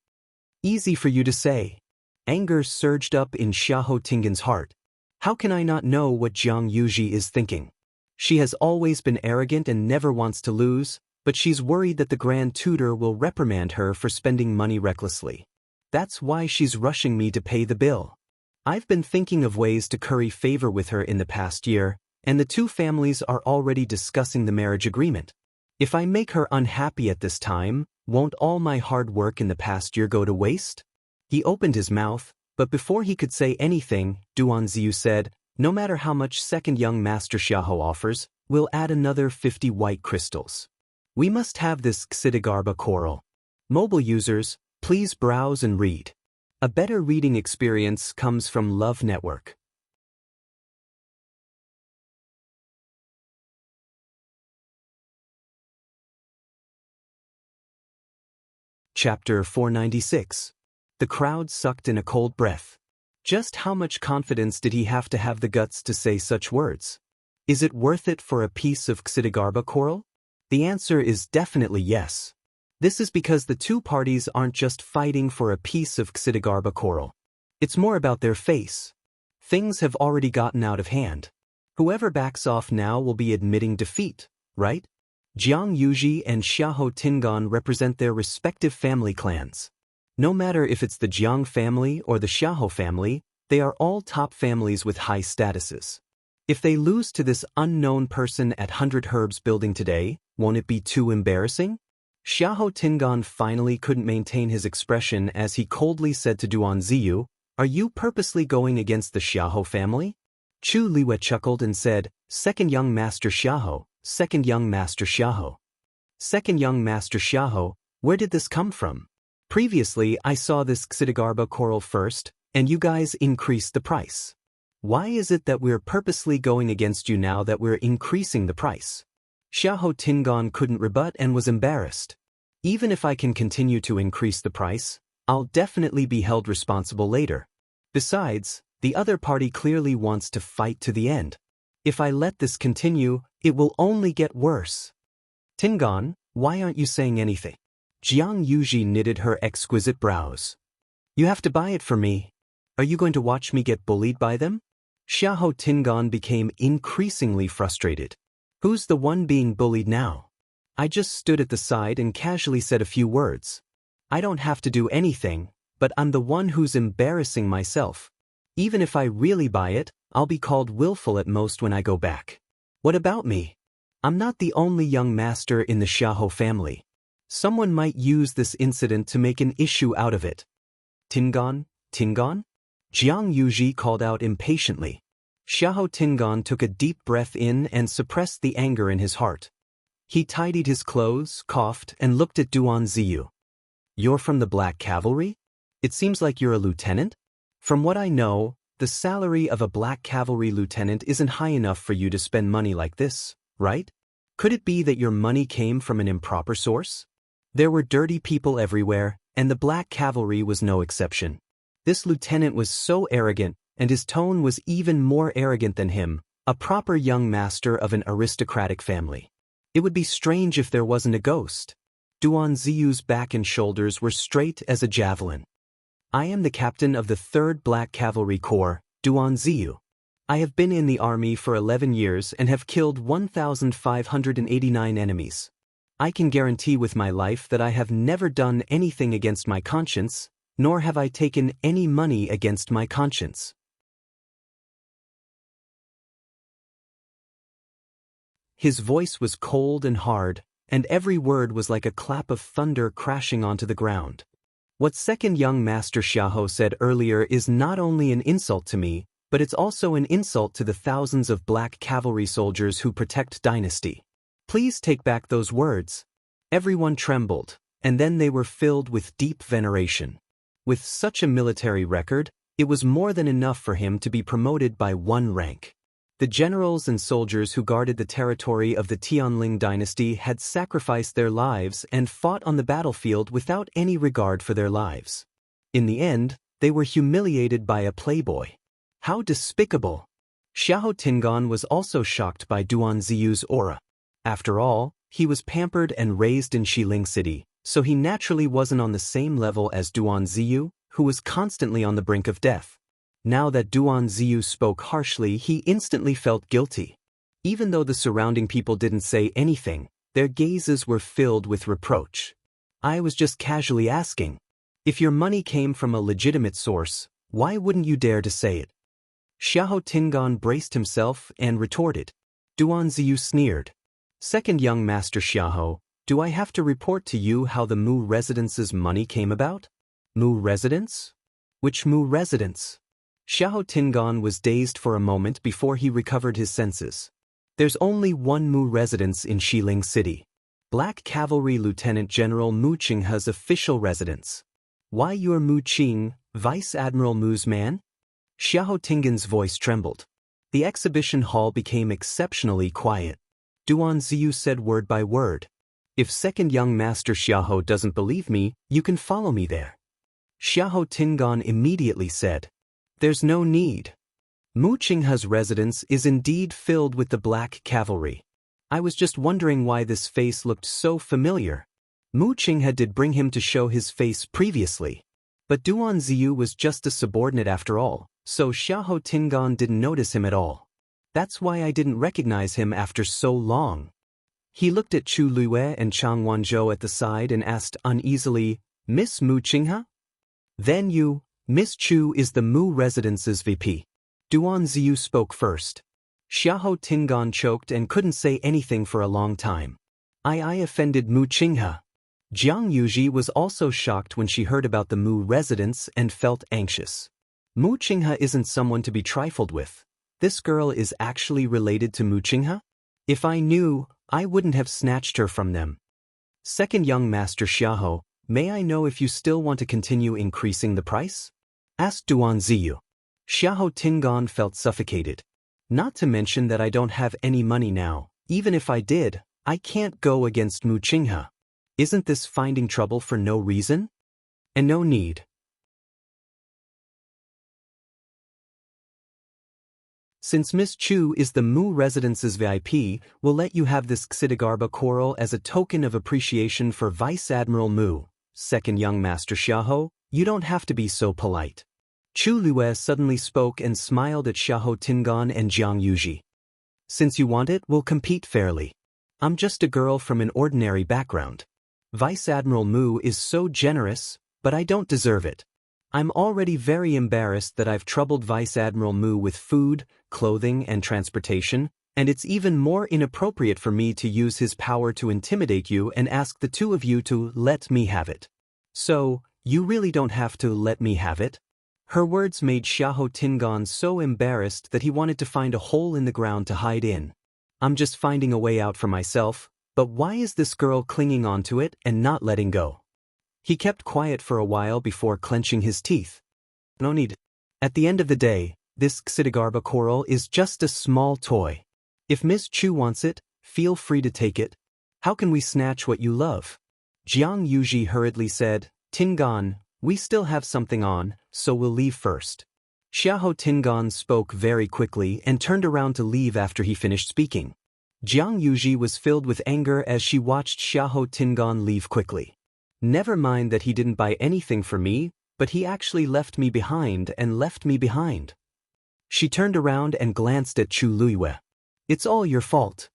Easy for you to say. Anger surged up in Xiahou Tingan's heart. How can I not know what Jiang Yuji is thinking? She has always been arrogant and never wants to lose, but she's worried that the Grand Tutor will reprimand her for spending money recklessly. That's why she's rushing me to pay the bill. I've been thinking of ways to curry favor with her in the past year, and the two families are already discussing the marriage agreement. If I make her unhappy at this time, won't all my hard work in the past year go to waste? He opened his mouth, but before he could say anything, Duan Ziyu said, no matter how much second young Master Xiahou offers, we'll add another 50 white crystals. We must have this Xidigarba coral. Mobile users, please browse and read. A better reading experience comes from Love Network. Chapter 496. The crowd sucked in a cold breath. Just how much confidence did he have to have the guts to say such words? Is it worth it for a piece of Xidigarba coral? The answer is definitely yes. This is because the two parties aren't just fighting for a piece of Xidigarba coral. It's more about their face. Things have already gotten out of hand. Whoever backs off now will be admitting defeat, right? Jiang Yuji and Xiahou Tingan represent their respective family clans. No matter if it's the Jiang family or the Xiahou family, They are all top families with high statuses. If they lose to this unknown person at 100 Herbs building today, won't it be too embarrassing? Xiahou Tingan finally couldn't maintain his expression as he coldly said to Duan Ziyu, "Are you purposely going against the Xiahou family?" Chu Liwei chuckled and said, "Second young master Xiahou, second young master Xiahou. Second young master Xiahou, where did this come from? Previously I saw this Xidagarba coral first, and you guys increased the price. Why is it that we're purposely going against you now that we're increasing the price?" Xiahou Tingan couldn't rebut and was embarrassed. "Even if I can continue to increase the price, I'll definitely be held responsible later. Besides, the other party clearly wants to fight to the end. If I let this continue, it will only get worse." "Tingan, why aren't you saying anything?" Jiang Yuji knitted her exquisite brows. "You have to buy it for me. Are you going to watch me get bullied by them?" Xiahou Tingan became increasingly frustrated. "Who's the one being bullied now? I just stood at the side and casually said a few words. I don't have to do anything, but I'm the one who's embarrassing myself. Even if I really buy it, I'll be called willful at most when I go back. What about me? I'm not the only young master in the Xiahou family. Someone might use this incident to make an issue out of it." "Tingan, Tingan?" Jiang Yuji called out impatiently. Xiahou Tingan took a deep breath in and suppressed the anger in his heart. He tidied his clothes, coughed, and looked at Duan Ziyu. "You're from the Black Cavalry? It seems like you're a lieutenant? From what I know, the salary of a Black Cavalry lieutenant isn't high enough for you to spend money like this, right? Could it be that your money came from an improper source?" There were dirty people everywhere, and the Black Cavalry was no exception. This lieutenant was so arrogant, and his tone was even more arrogant than him, a proper young master of an aristocratic family. It would be strange if there wasn't a ghost. Duan Ziyu's back and shoulders were straight as a javelin. "I am the captain of the 3rd Black Cavalry Corps, Duan Ziyu. I have been in the army for 11 years and have killed 1,589 enemies. I can guarantee with my life that I have never done anything against my conscience, nor have I taken any money against my conscience." His voice was cold and hard, and every word was like a clap of thunder crashing onto the ground. "What second young master Xiahou said earlier is not only an insult to me, but it's also an insult to the thousands of Black Cavalry soldiers who protect Dynasty. Please take back those words." Everyone trembled, and then they were filled with deep veneration. With such a military record, it was more than enough for him to be promoted by 1 rank. The generals and soldiers who guarded the territory of the Tianling dynasty had sacrificed their lives and fought on the battlefield without any regard for their lives. In the end, they were humiliated by a playboy. How despicable! Xiahou Tingan was also shocked by Duan Ziyu's aura. After all, he was pampered and raised in Xiling City, so he naturally wasn't on the same level as Duan Ziyu, who was constantly on the brink of death. Now that Duan Ziyu spoke harshly, he instantly felt guilty. Even though the surrounding people didn't say anything, their gazes were filled with reproach. "I was just casually asking. If your money came from a legitimate source, why wouldn't you dare to say it?" Xiahou Tingan braced himself and retorted. Duan Ziyu sneered. "Second young master Xiahou, do I have to report to you how the Mu residence's money came about?" "Mu residence? Which Mu residence?" Xiahou Tingan was dazed for a moment before he recovered his senses. "There's only one Mu residence in Xiling City. Black Cavalry Lieutenant General Mu Qinghe's official residence. Why you're Mu Qing, Vice Admiral Mu's man?" Xiahou Tingan's voice trembled. The exhibition hall became exceptionally quiet. Duan Ziyu said word by word. "If second young master Xiahou doesn't believe me, you can follow me there." Xiahou Tingan immediately said, "There's no need. Mu Qinghe's residence is indeed filled with the Black Cavalry. I was just wondering why this face looked so familiar. Mu Qinghe did bring him to show his face previously. But Duan Ziyu was just a subordinate after all, so Xiahou Tingan didn't notice him at all. That's why I didn't recognize him after so long." He looked at Chu Liwei and Chang Wanzhou at the side and asked uneasily, "Miss Mu Qinghe?" "Then you, Miss Chu is the Mu Residence's VP. Duan Ziyu spoke first. Xiahou Tingan choked and couldn't say anything for a long time. I offended Mu Qinghe. Jiang Yuji was also shocked when she heard about the Mu residence and felt anxious. Mu Qinghe isn't someone to be trifled with. This girl is actually related to Mu Qinghe? If I knew, I wouldn't have snatched her from them. Second young master Xiahou, may I know if you still want to continue increasing the price? Asked Duan Ziyu. Xiahou Tingan felt suffocated. Not to mention that I don't have any money now. Even if I did, I can't go against Mu Qinghe. Isn't this finding trouble for no reason? And no need. Since Miss Chu is the Mu Residence's VIP, we'll let you have this Xidagarba coral as a token of appreciation for Vice Admiral Mu. Second young master Xiahou, you don't have to be so polite. Chu Lue suddenly spoke and smiled at Xiahou Tingan and Jiang Yuji. Since you want it, we'll compete fairly. I'm just a girl from an ordinary background. Vice Admiral Mu is so generous, but I don't deserve it. I'm already very embarrassed that I've troubled Vice Admiral Mu with food, clothing, and transportation, and it's even more inappropriate for me to use his power to intimidate you and ask the two of you to let me have it. So, you really don't have to let me have it? Her words made Xiahou Tingan so embarrassed that he wanted to find a hole in the ground to hide in. I'm just finding a way out for myself, but why is this girl clinging onto it and not letting go? He kept quiet for a while before clenching his teeth. No need. At the end of the day, this Xidagarba coral is just a small toy. If Miss Chu wants it, feel free to take it. How can we snatch what you love? Jiang Yuji hurriedly said, Tingan, we still have something on, so we'll leave first. Xiahou Tingan spoke very quickly and turned around to leave after he finished speaking. Jiang Yuji was filled with anger as she watched Xiahou Tingan leave quickly. Never mind that he didn't buy anything for me, but he actually left me behind and left me behind. She turned around and glanced at Chu Lue. It's all your fault.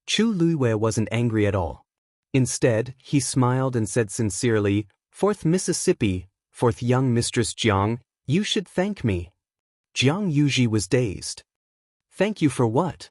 Chu Lue wasn't angry at all. Instead, he smiled and said sincerely, Fourth Mississippi, fourth young Mistress Jiang, you should thank me. Jiang Yuji was dazed. Thank you for what?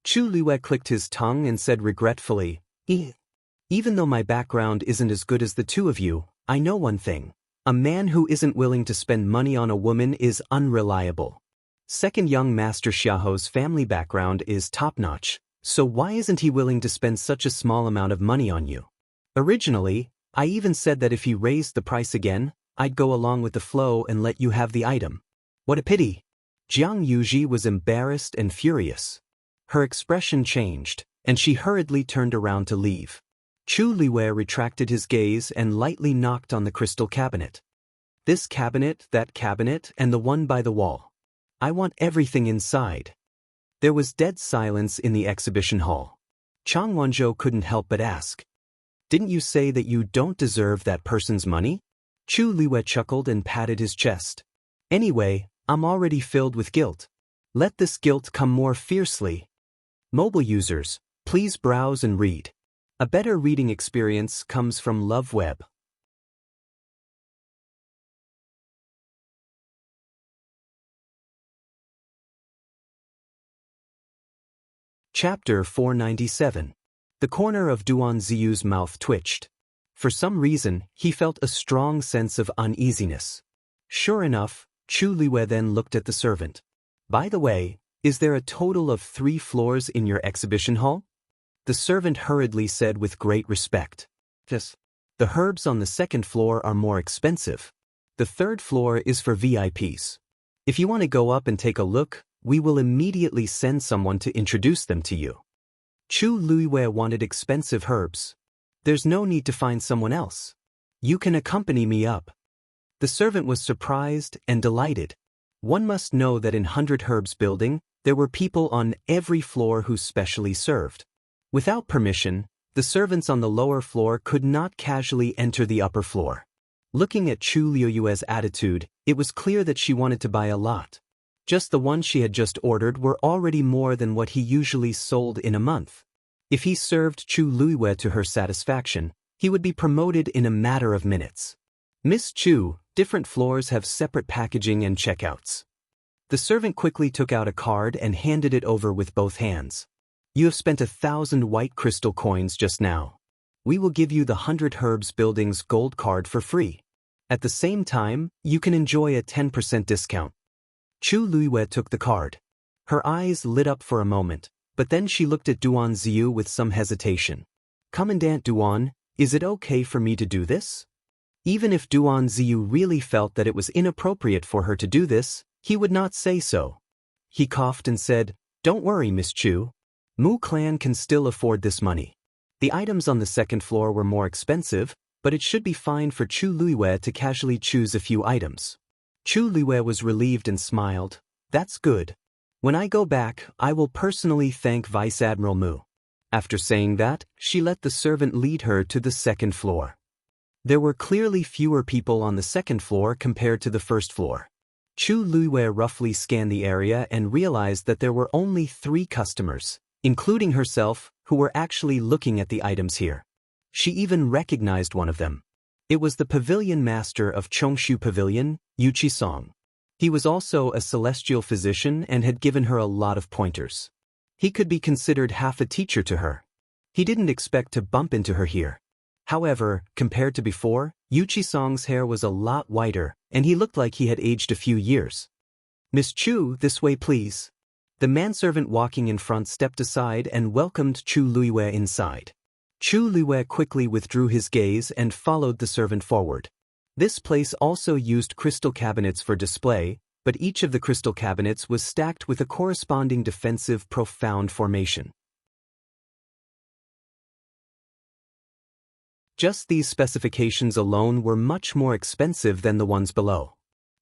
Chu Lue clicked his tongue and said regretfully, Even though my background isn't as good as the two of you, I know one thing. A man who isn't willing to spend money on a woman is unreliable. Second young master Xiahou's family background is top-notch, so why isn't he willing to spend such a small amount of money on you? Originally, I even said that if he raised the price again, I'd go along with the flow and let you have the item. What a pity. Jiang Yuji was embarrassed and furious. Her expression changed, and she hurriedly turned around to leave. Chu Lue retracted his gaze and lightly knocked on the crystal cabinet. This cabinet, that cabinet, and the one by the wall. I want everything inside. There was dead silence in the exhibition hall. Chang Wanzhou couldn't help but ask. Didn't you say that you don't deserve that person's money? Chu Lue chuckled and patted his chest. Anyway, I'm already filled with guilt. Let this guilt come more fiercely. Mobile users, please browse and read. A better reading experience comes from LoveWeb. Chapter 497. The corner of Duan Ziyu's mouth twitched. For some reason, he felt a strong sense of uneasiness. Sure enough, Chu Lue then looked at the servant. By the way, is there a total of 3 floors in your exhibition hall? The servant hurriedly said with great respect. Yes. The herbs on the 2nd floor are more expensive. The 3rd floor is for VIPs. If you want to go up and take a look, we will immediately send someone to introduce them to you. Chu Lue wanted expensive herbs. There's no need to find someone else. You can accompany me up. The servant was surprised and delighted. One must know that in 100 Herbs building, there were people on every floor who specially served. Without permission, the servants on the lower floor could not casually enter the upper floor. Looking at Chu Liuyue's attitude, it was clear that she wanted to buy a lot. Just the ones she had just ordered were already more than what he usually sold in a month. If he served Chu Lue to her satisfaction, he would be promoted in a matter of minutes. Miss Chu, different floors have separate packaging and checkouts. The servant quickly took out a card and handed it over with both hands. You have spent 1,000 white crystal coins just now. We will give you the 100 Herbs Buildings gold card for free. At the same time, you can enjoy a 10% discount. Chu Luiwei took the card. Her eyes lit up for a moment, but then she looked at Duan Ziyu with some hesitation. Commandant Duan, is it okay for me to do this? Even if Duan Ziyu really felt that it was inappropriate for her to do this, he would not say so. He coughed and said, "Don't worry, Miss Chu. Mu Clan can still afford this money." The items on the second floor were more expensive, but it should be fine for Chu Luiwei to casually choose a few items. Chu Luiwei was relieved and smiled. That's good. When I go back, I will personally thank Vice Admiral Mu. After saying that, she let the servant lead her to the second floor. There were clearly fewer people on the second floor compared to the first floor. Chu Luiwei roughly scanned the area and realized that there were only 3 customers, including herself, who were actually looking at the items here. She even recognized one of them. It was the pavilion master of Chongshu Pavilion, Yu Qisong. He was also a celestial physician and had given her a lot of pointers. He could be considered half a teacher to her. He didn't expect to bump into her here. However, compared to before, Yu Qisong's hair was a lot whiter, and he looked like he had aged a few years. "Miss Chu, this way please." The manservant walking in front stepped aside and welcomed Chu Luiwei inside. Chu Luiwei quickly withdrew his gaze and followed the servant forward. This place also used crystal cabinets for display, but each of the crystal cabinets was stacked with a corresponding defensive profound formation. Just these specifications alone were much more expensive than the ones below.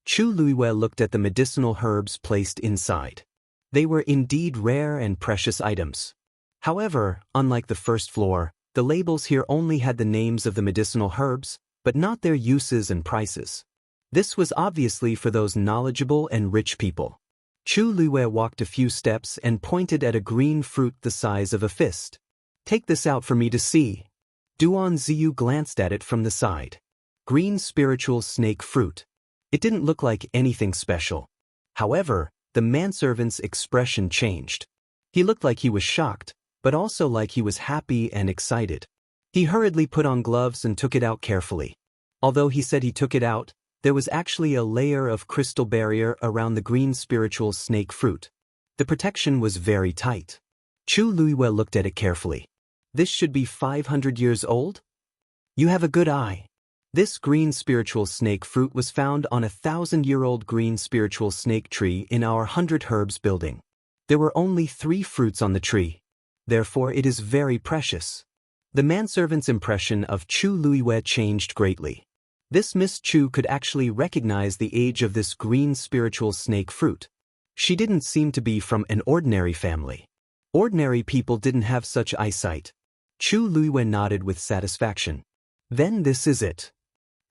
Chu Luiwei looked at the medicinal herbs placed inside. They were indeed rare and precious items. However, unlike the first floor, the labels here only had the names of the medicinal herbs, but not their uses and prices. This was obviously for those knowledgeable and rich people. Chu Luiwei walked a few steps and pointed at a green fruit the size of a fist. "Take this out for me to see." Duan Ziyu glanced at it from the side. Green spiritual snake fruit. It didn't look like anything special. However, the manservant's expression changed. He looked like he was shocked, but also like he was happy and excited. He hurriedly put on gloves and took it out carefully. Although he said he took it out, there was actually a layer of crystal barrier around the green spiritual snake fruit. The protection was very tight. Chu Luiwei looked at it carefully. "This should be 500 years old?" "You have a good eye." This green spiritual snake fruit was found on a 1,000-year-old green spiritual snake tree in our 100 Herbs building. There were only 3 fruits on the tree. Therefore it is very precious. The manservant's impression of Chu Luiwei changed greatly. This Miss Chu could actually recognize the age of this green spiritual snake fruit. She didn't seem to be from an ordinary family. Ordinary people didn't have such eyesight. Chu Luiwei nodded with satisfaction. "Then this is it."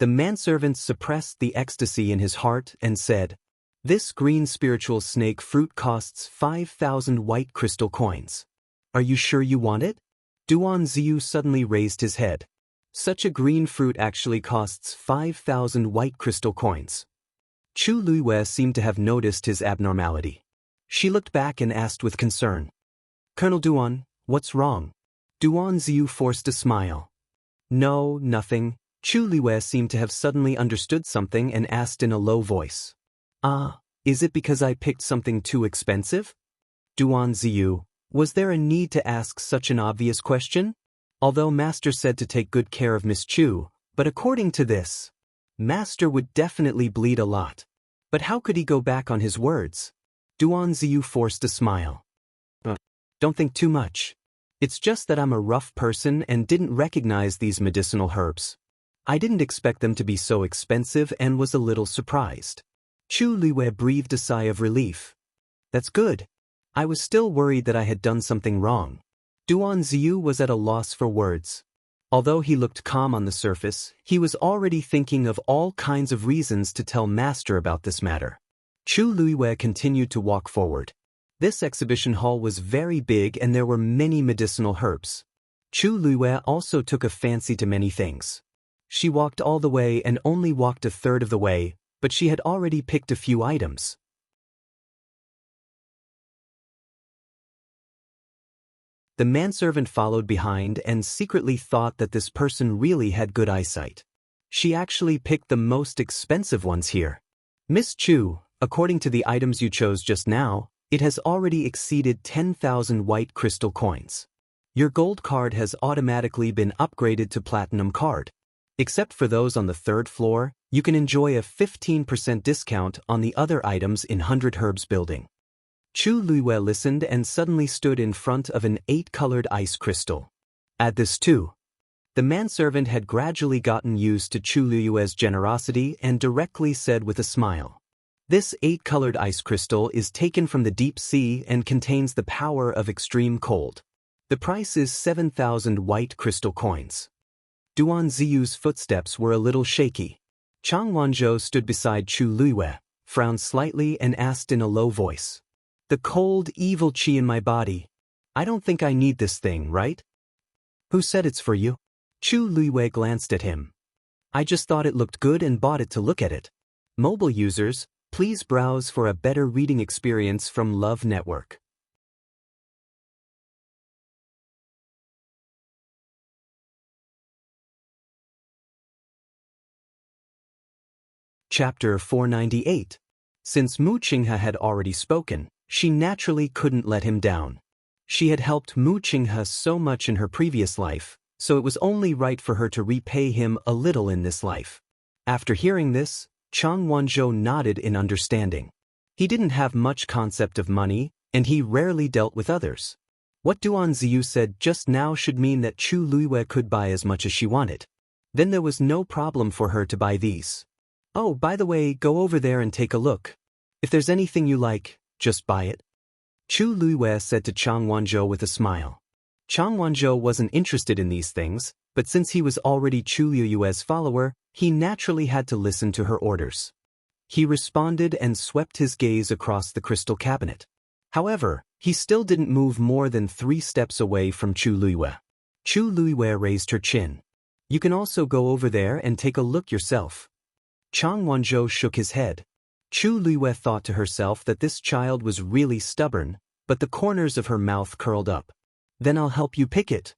The manservant suppressed the ecstasy in his heart and said, "This green spiritual snake fruit costs 5,000 white crystal coins. Are you sure you want it?" Duan Ziyu suddenly raised his head. Such a green fruit actually costs 5,000 white crystal coins. Chu Luiwei seemed to have noticed his abnormality. She looked back and asked with concern, "Colonel Duan, what's wrong?" Duan Ziyu forced a smile. "No, nothing." Chu Luiwei seemed to have suddenly understood something and asked in a low voice, Is it because I picked something too expensive?" Duan Ziyu, was there a need to ask such an obvious question? Although Master said to take good care of Miss Chu, but according to this, Master would definitely bleed a lot. But how could he go back on his words? Duan Ziyu forced a smile. Don't think too much. It's just that I'm a rough person and didn't recognize these medicinal herbs. I didn't expect them to be so expensive and was a little surprised. Chu Luiwei breathed a sigh of relief. That's good. I was still worried that I had done something wrong. Duan Ziyu was at a loss for words. Although he looked calm on the surface, he was already thinking of all kinds of reasons to tell Master about this matter. Chu Luiwei continued to walk forward. This exhibition hall was very big and there were many medicinal herbs. Chu Luiwei also took a fancy to many things. She walked all the way and only walked a third of the way, but she had already picked a few items. The manservant followed behind and secretly thought that this person really had good eyesight. She actually picked the most expensive ones here. Miss Chu, according to the items you chose just now, it has already exceeded 10,000 white crystal coins. Your gold card has automatically been upgraded to platinum card. Except for those on the third floor, you can enjoy a 15% discount on the other items in 100 Herbs building. Chu Luiyue listened and suddenly stood in front of an 8-colored ice crystal. Add this too. The manservant had gradually gotten used to Chu Luiyue's generosity and directly said with a smile, "This 8-colored ice crystal is taken from the deep sea and contains the power of extreme cold. The price is 7,000 white crystal coins." Duan Ziyu's footsteps were a little shaky. Chang Wanzhou stood beside Chu Luiyue, frowned slightly and asked in a low voice, "The cold, evil qi in my body. I don't think I need this thing, right?" "Who said it's for you?" Chu Luiyue glanced at him. "I just thought it looked good and bought it to look at it." Mobile users, please browse for a better reading experience from Love Network. Chapter 498. Since Mu Qinghe had already spoken, she naturally couldn't let him down. She had helped Mu Qinghe so much in her previous life, so it was only right for her to repay him a little in this life. After hearing this, Chang Wanzhou nodded in understanding. He didn't have much concept of money, and he rarely dealt with others. What Duan Ziyu said just now should mean that Chu Luiyue could buy as much as she wanted. Then there was no problem for her to buy these. "Oh, by the way, go over there and take a look. If there's anything you like, just buy it." Chu Luiyue said to Chang Wanzhou with a smile. Chang Wanzhou wasn't interested in these things, but since he was already Chu Luiyue's follower, he naturally had to listen to her orders. He responded and swept his gaze across the crystal cabinet. However, he still didn't move more than 3 steps away from Chu Luiyue. Chu Luiyue raised her chin. "You can also go over there and take a look yourself." Chang Wanzhou shook his head. Chu Luiyue thought to herself that this child was really stubborn, but the corners of her mouth curled up. "Then I'll help you pick it."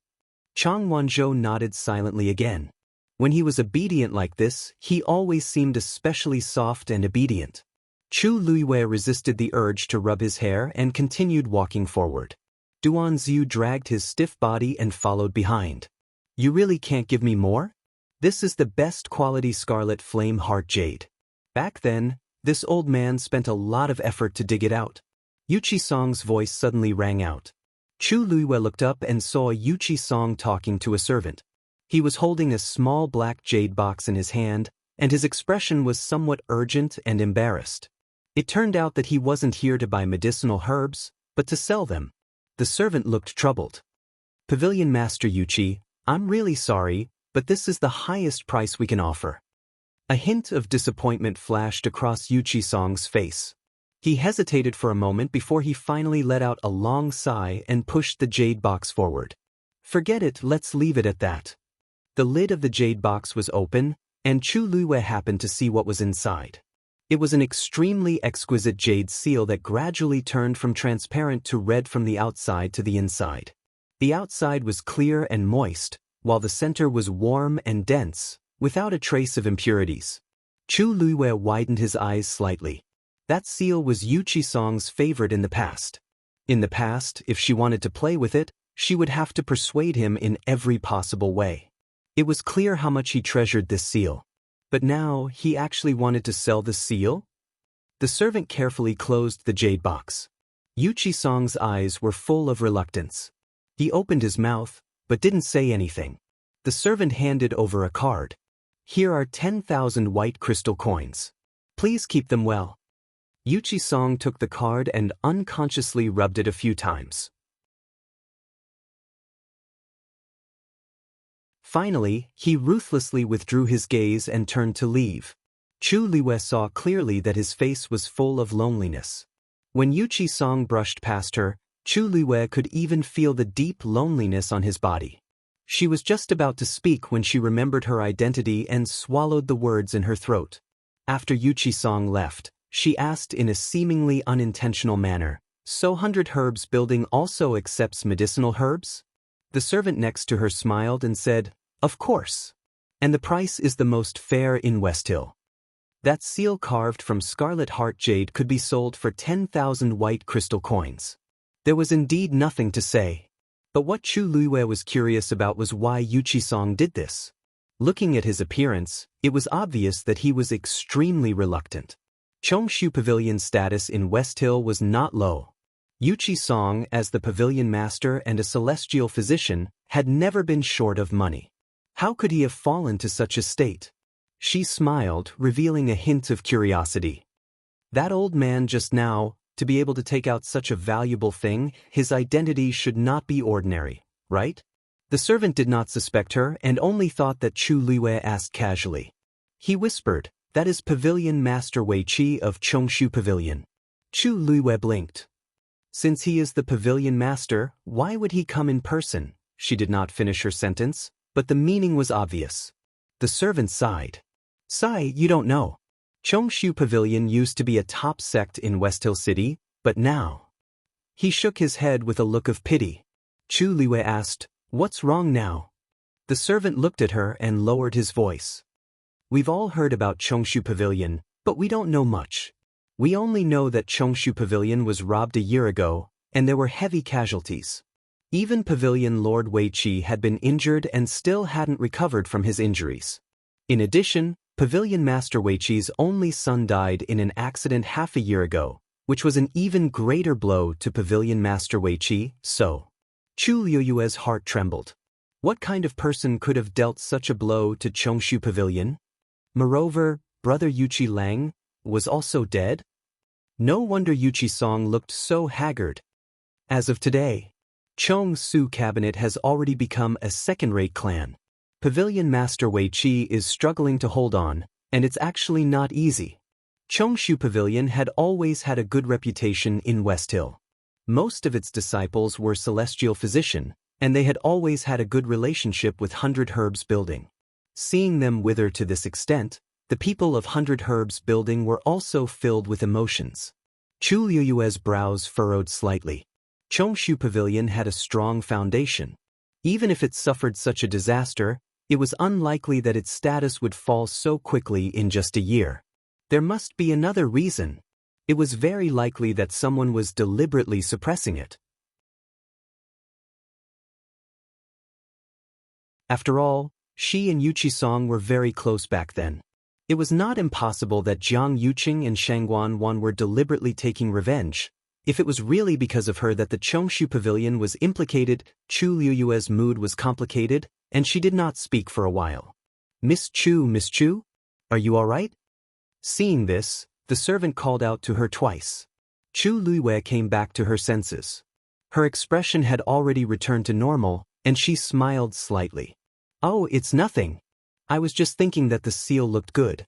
Chang Wanzhou nodded silently again. When he was obedient like this, he always seemed especially soft and obedient. Chu Luiyue resisted the urge to rub his hair and continued walking forward. Duan Ziyu dragged his stiff body and followed behind. "You really can't give me more? This is the best quality scarlet flame heart jade." Back then, this old man spent a lot of effort to dig it out. Yuchi Song's voice suddenly rang out. Chu Luiyue looked up and saw Yuchi Song talking to a servant. He was holding a small black jade box in his hand, and his expression was somewhat urgent and embarrassed. It turned out that he wasn't here to buy medicinal herbs, but to sell them. The servant looked troubled. "Pavilion Master Yuchi, I'm really sorry, but this is the highest price we can offer." A hint of disappointment flashed across Yuchi Song's face. He hesitated for a moment before he finally let out a long sigh and pushed the jade box forward. "Forget it, let's leave it at that." The lid of the jade box was open, and Chu Luiyue happened to see what was inside. It was an extremely exquisite jade seal that gradually turned from transparent to red from the outside to the inside. The outside was clear and moist, while the center was warm and dense, without a trace of impurities. Chu Luiyue widened his eyes slightly. That seal was Yuchi Song's favorite in the past. In the past, if she wanted to play with it, she would have to persuade him in every possible way. It was clear how much he treasured this seal. But now, he actually wanted to sell the seal? The servant carefully closed the jade box. Yuchi Song's eyes were full of reluctance. He opened his mouth, but didn't say anything. The servant handed over a card. "Here are 10,000 white crystal coins. Please keep them well." Yuchi Song took the card and unconsciously rubbed it a few times. Finally, he ruthlessly withdrew his gaze and turned to leave. Chu Luiyue saw clearly that his face was full of loneliness. When Yuchi Song brushed past her, Chu Luiyue could even feel the deep loneliness on his body. She was just about to speak when she remembered her identity and swallowed the words in her throat. After Yuchi-song left, she asked in a seemingly unintentional manner, "So 100 Herbs Building also accepts medicinal herbs?" The servant next to her smiled and said, "Of course. And the price is the most fair in West Hill." That seal carved from scarlet heart jade could be sold for 10,000 white crystal coins. There was indeed nothing to say. But what Chu Luiwei was curious about was why Yuchi-song did this. Looking at his appearance, it was obvious that he was extremely reluctant. Chongshu Pavilion's status in West Hill was not low. Yuchi-song, as the pavilion master and a celestial physician, had never been short of money. How could he have fallen to such a state? She smiled, revealing a hint of curiosity. That old man just now, to be able to take out such a valuable thing, his identity should not be ordinary, right? The servant did not suspect her and only thought that Chu Luiwei asked casually. He whispered, "That is Pavilion Master Wei Qi of Chongshu Pavilion." Chu Luiwei blinked. Since he is the pavilion master, why would he come in person? She did not finish her sentence, but the meaning was obvious. The servant sighed. "Sigh, you don't know. Chongshu Pavilion used to be a top sect in West Hill City, but now." He shook his head with a look of pity. Chu Luiwei asked, "What's wrong now?" The servant looked at her and lowered his voice. "We've all heard about Chongshu Pavilion, but we don't know much. We only know that Chongshu Pavilion was robbed a year ago, and there were heavy casualties. Even Pavilion Lord Wei Qi had been injured and still hadn't recovered from his injuries. In addition, Pavilion Master Wei Qi's only son died in an accident half a year ago, which was an even greater blow to Pavilion Master Wei Qi, so." Chu Luiwei's heart trembled. What kind of person could have dealt such a blow to Chongshu Pavilion? Moreover, brother Yuchi Lang was also dead? No wonder Yuchi-song looked so haggard. As of today, Chong-su Cabinet has already become a second-rate clan. Pavilion Master Wei Qi is struggling to hold on, and it's actually not easy. Chongshu Pavilion had always had a good reputation in West Hill. Most of its disciples were celestial physician, and they had always had a good relationship with 100 Herbs Building. Seeing them wither to this extent, the people of 100 Herbs Building were also filled with emotions. Chu Luiwei's brows furrowed slightly. Chongshu Pavilion had a strong foundation. Even if it suffered such a disaster, it was unlikely that its status would fall so quickly in just a year. There must be another reason. It was very likely that someone was deliberately suppressing it. After all, she and Yuchi-song were very close back then. It was not impossible that Jiang Yuqing and Shangguan Wan were deliberately taking revenge. If it was really because of her that the Chongshu Pavilion was implicated, Chu Luiwei's mood was complicated, and she did not speak for a while. Miss Chu, are you all right?" Seeing this, the servant called out to her twice. Chu Luiwei came back to her senses. Her expression had already returned to normal, and she smiled slightly. "Oh, it's nothing. I was just thinking that the seal looked good."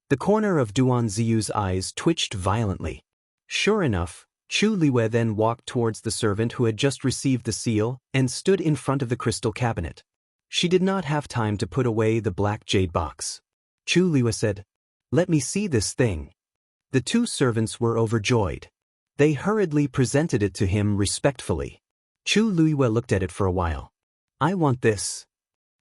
The corner of Duan Ziyu's eyes twitched violently. Sure enough, Chu Luiwei then walked towards the servant who had just received the seal and stood in front of the crystal cabinet. She did not have time to put away the black jade box. Chu Luiwei said, "Let me see this thing." The two servants were overjoyed. They hurriedly presented it to him respectfully. Chu Luiwei looked at it for a while. "I want this.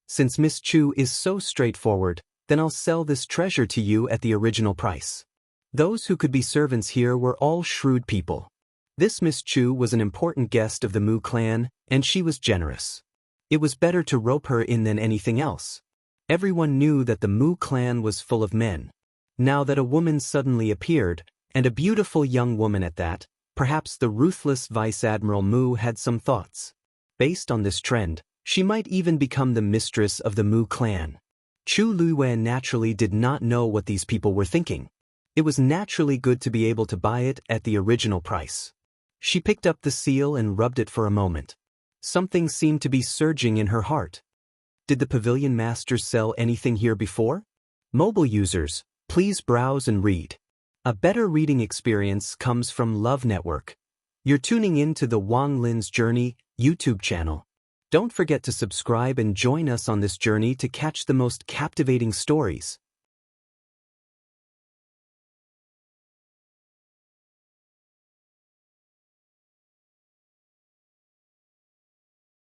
Since Miss Chu is so straightforward, then I'll sell this treasure to you at the original price." Those who could be servants here were all shrewd people. This Miss Chu was an important guest of the Mu clan, and she was generous. It was better to rope her in than anything else. Everyone knew that the Mu clan was full of men. Now that a woman suddenly appeared, and a beautiful young woman at that, perhaps the ruthless Vice Admiral Mu had some thoughts. Based on this trend, she might even become the mistress of the Mu clan. Chu Luiwei naturally did not know what these people were thinking. It was naturally good to be able to buy it at the original price. She picked up the seal and rubbed it for a moment. Something seemed to be surging in her heart. Did the pavilion master sell anything here before? Mobile users, please browse and read. A better reading experience comes from Love Network. You're tuning in to the Wang Lin's Journey YouTube channel. Don't forget to subscribe and join us on this journey to catch the most captivating stories.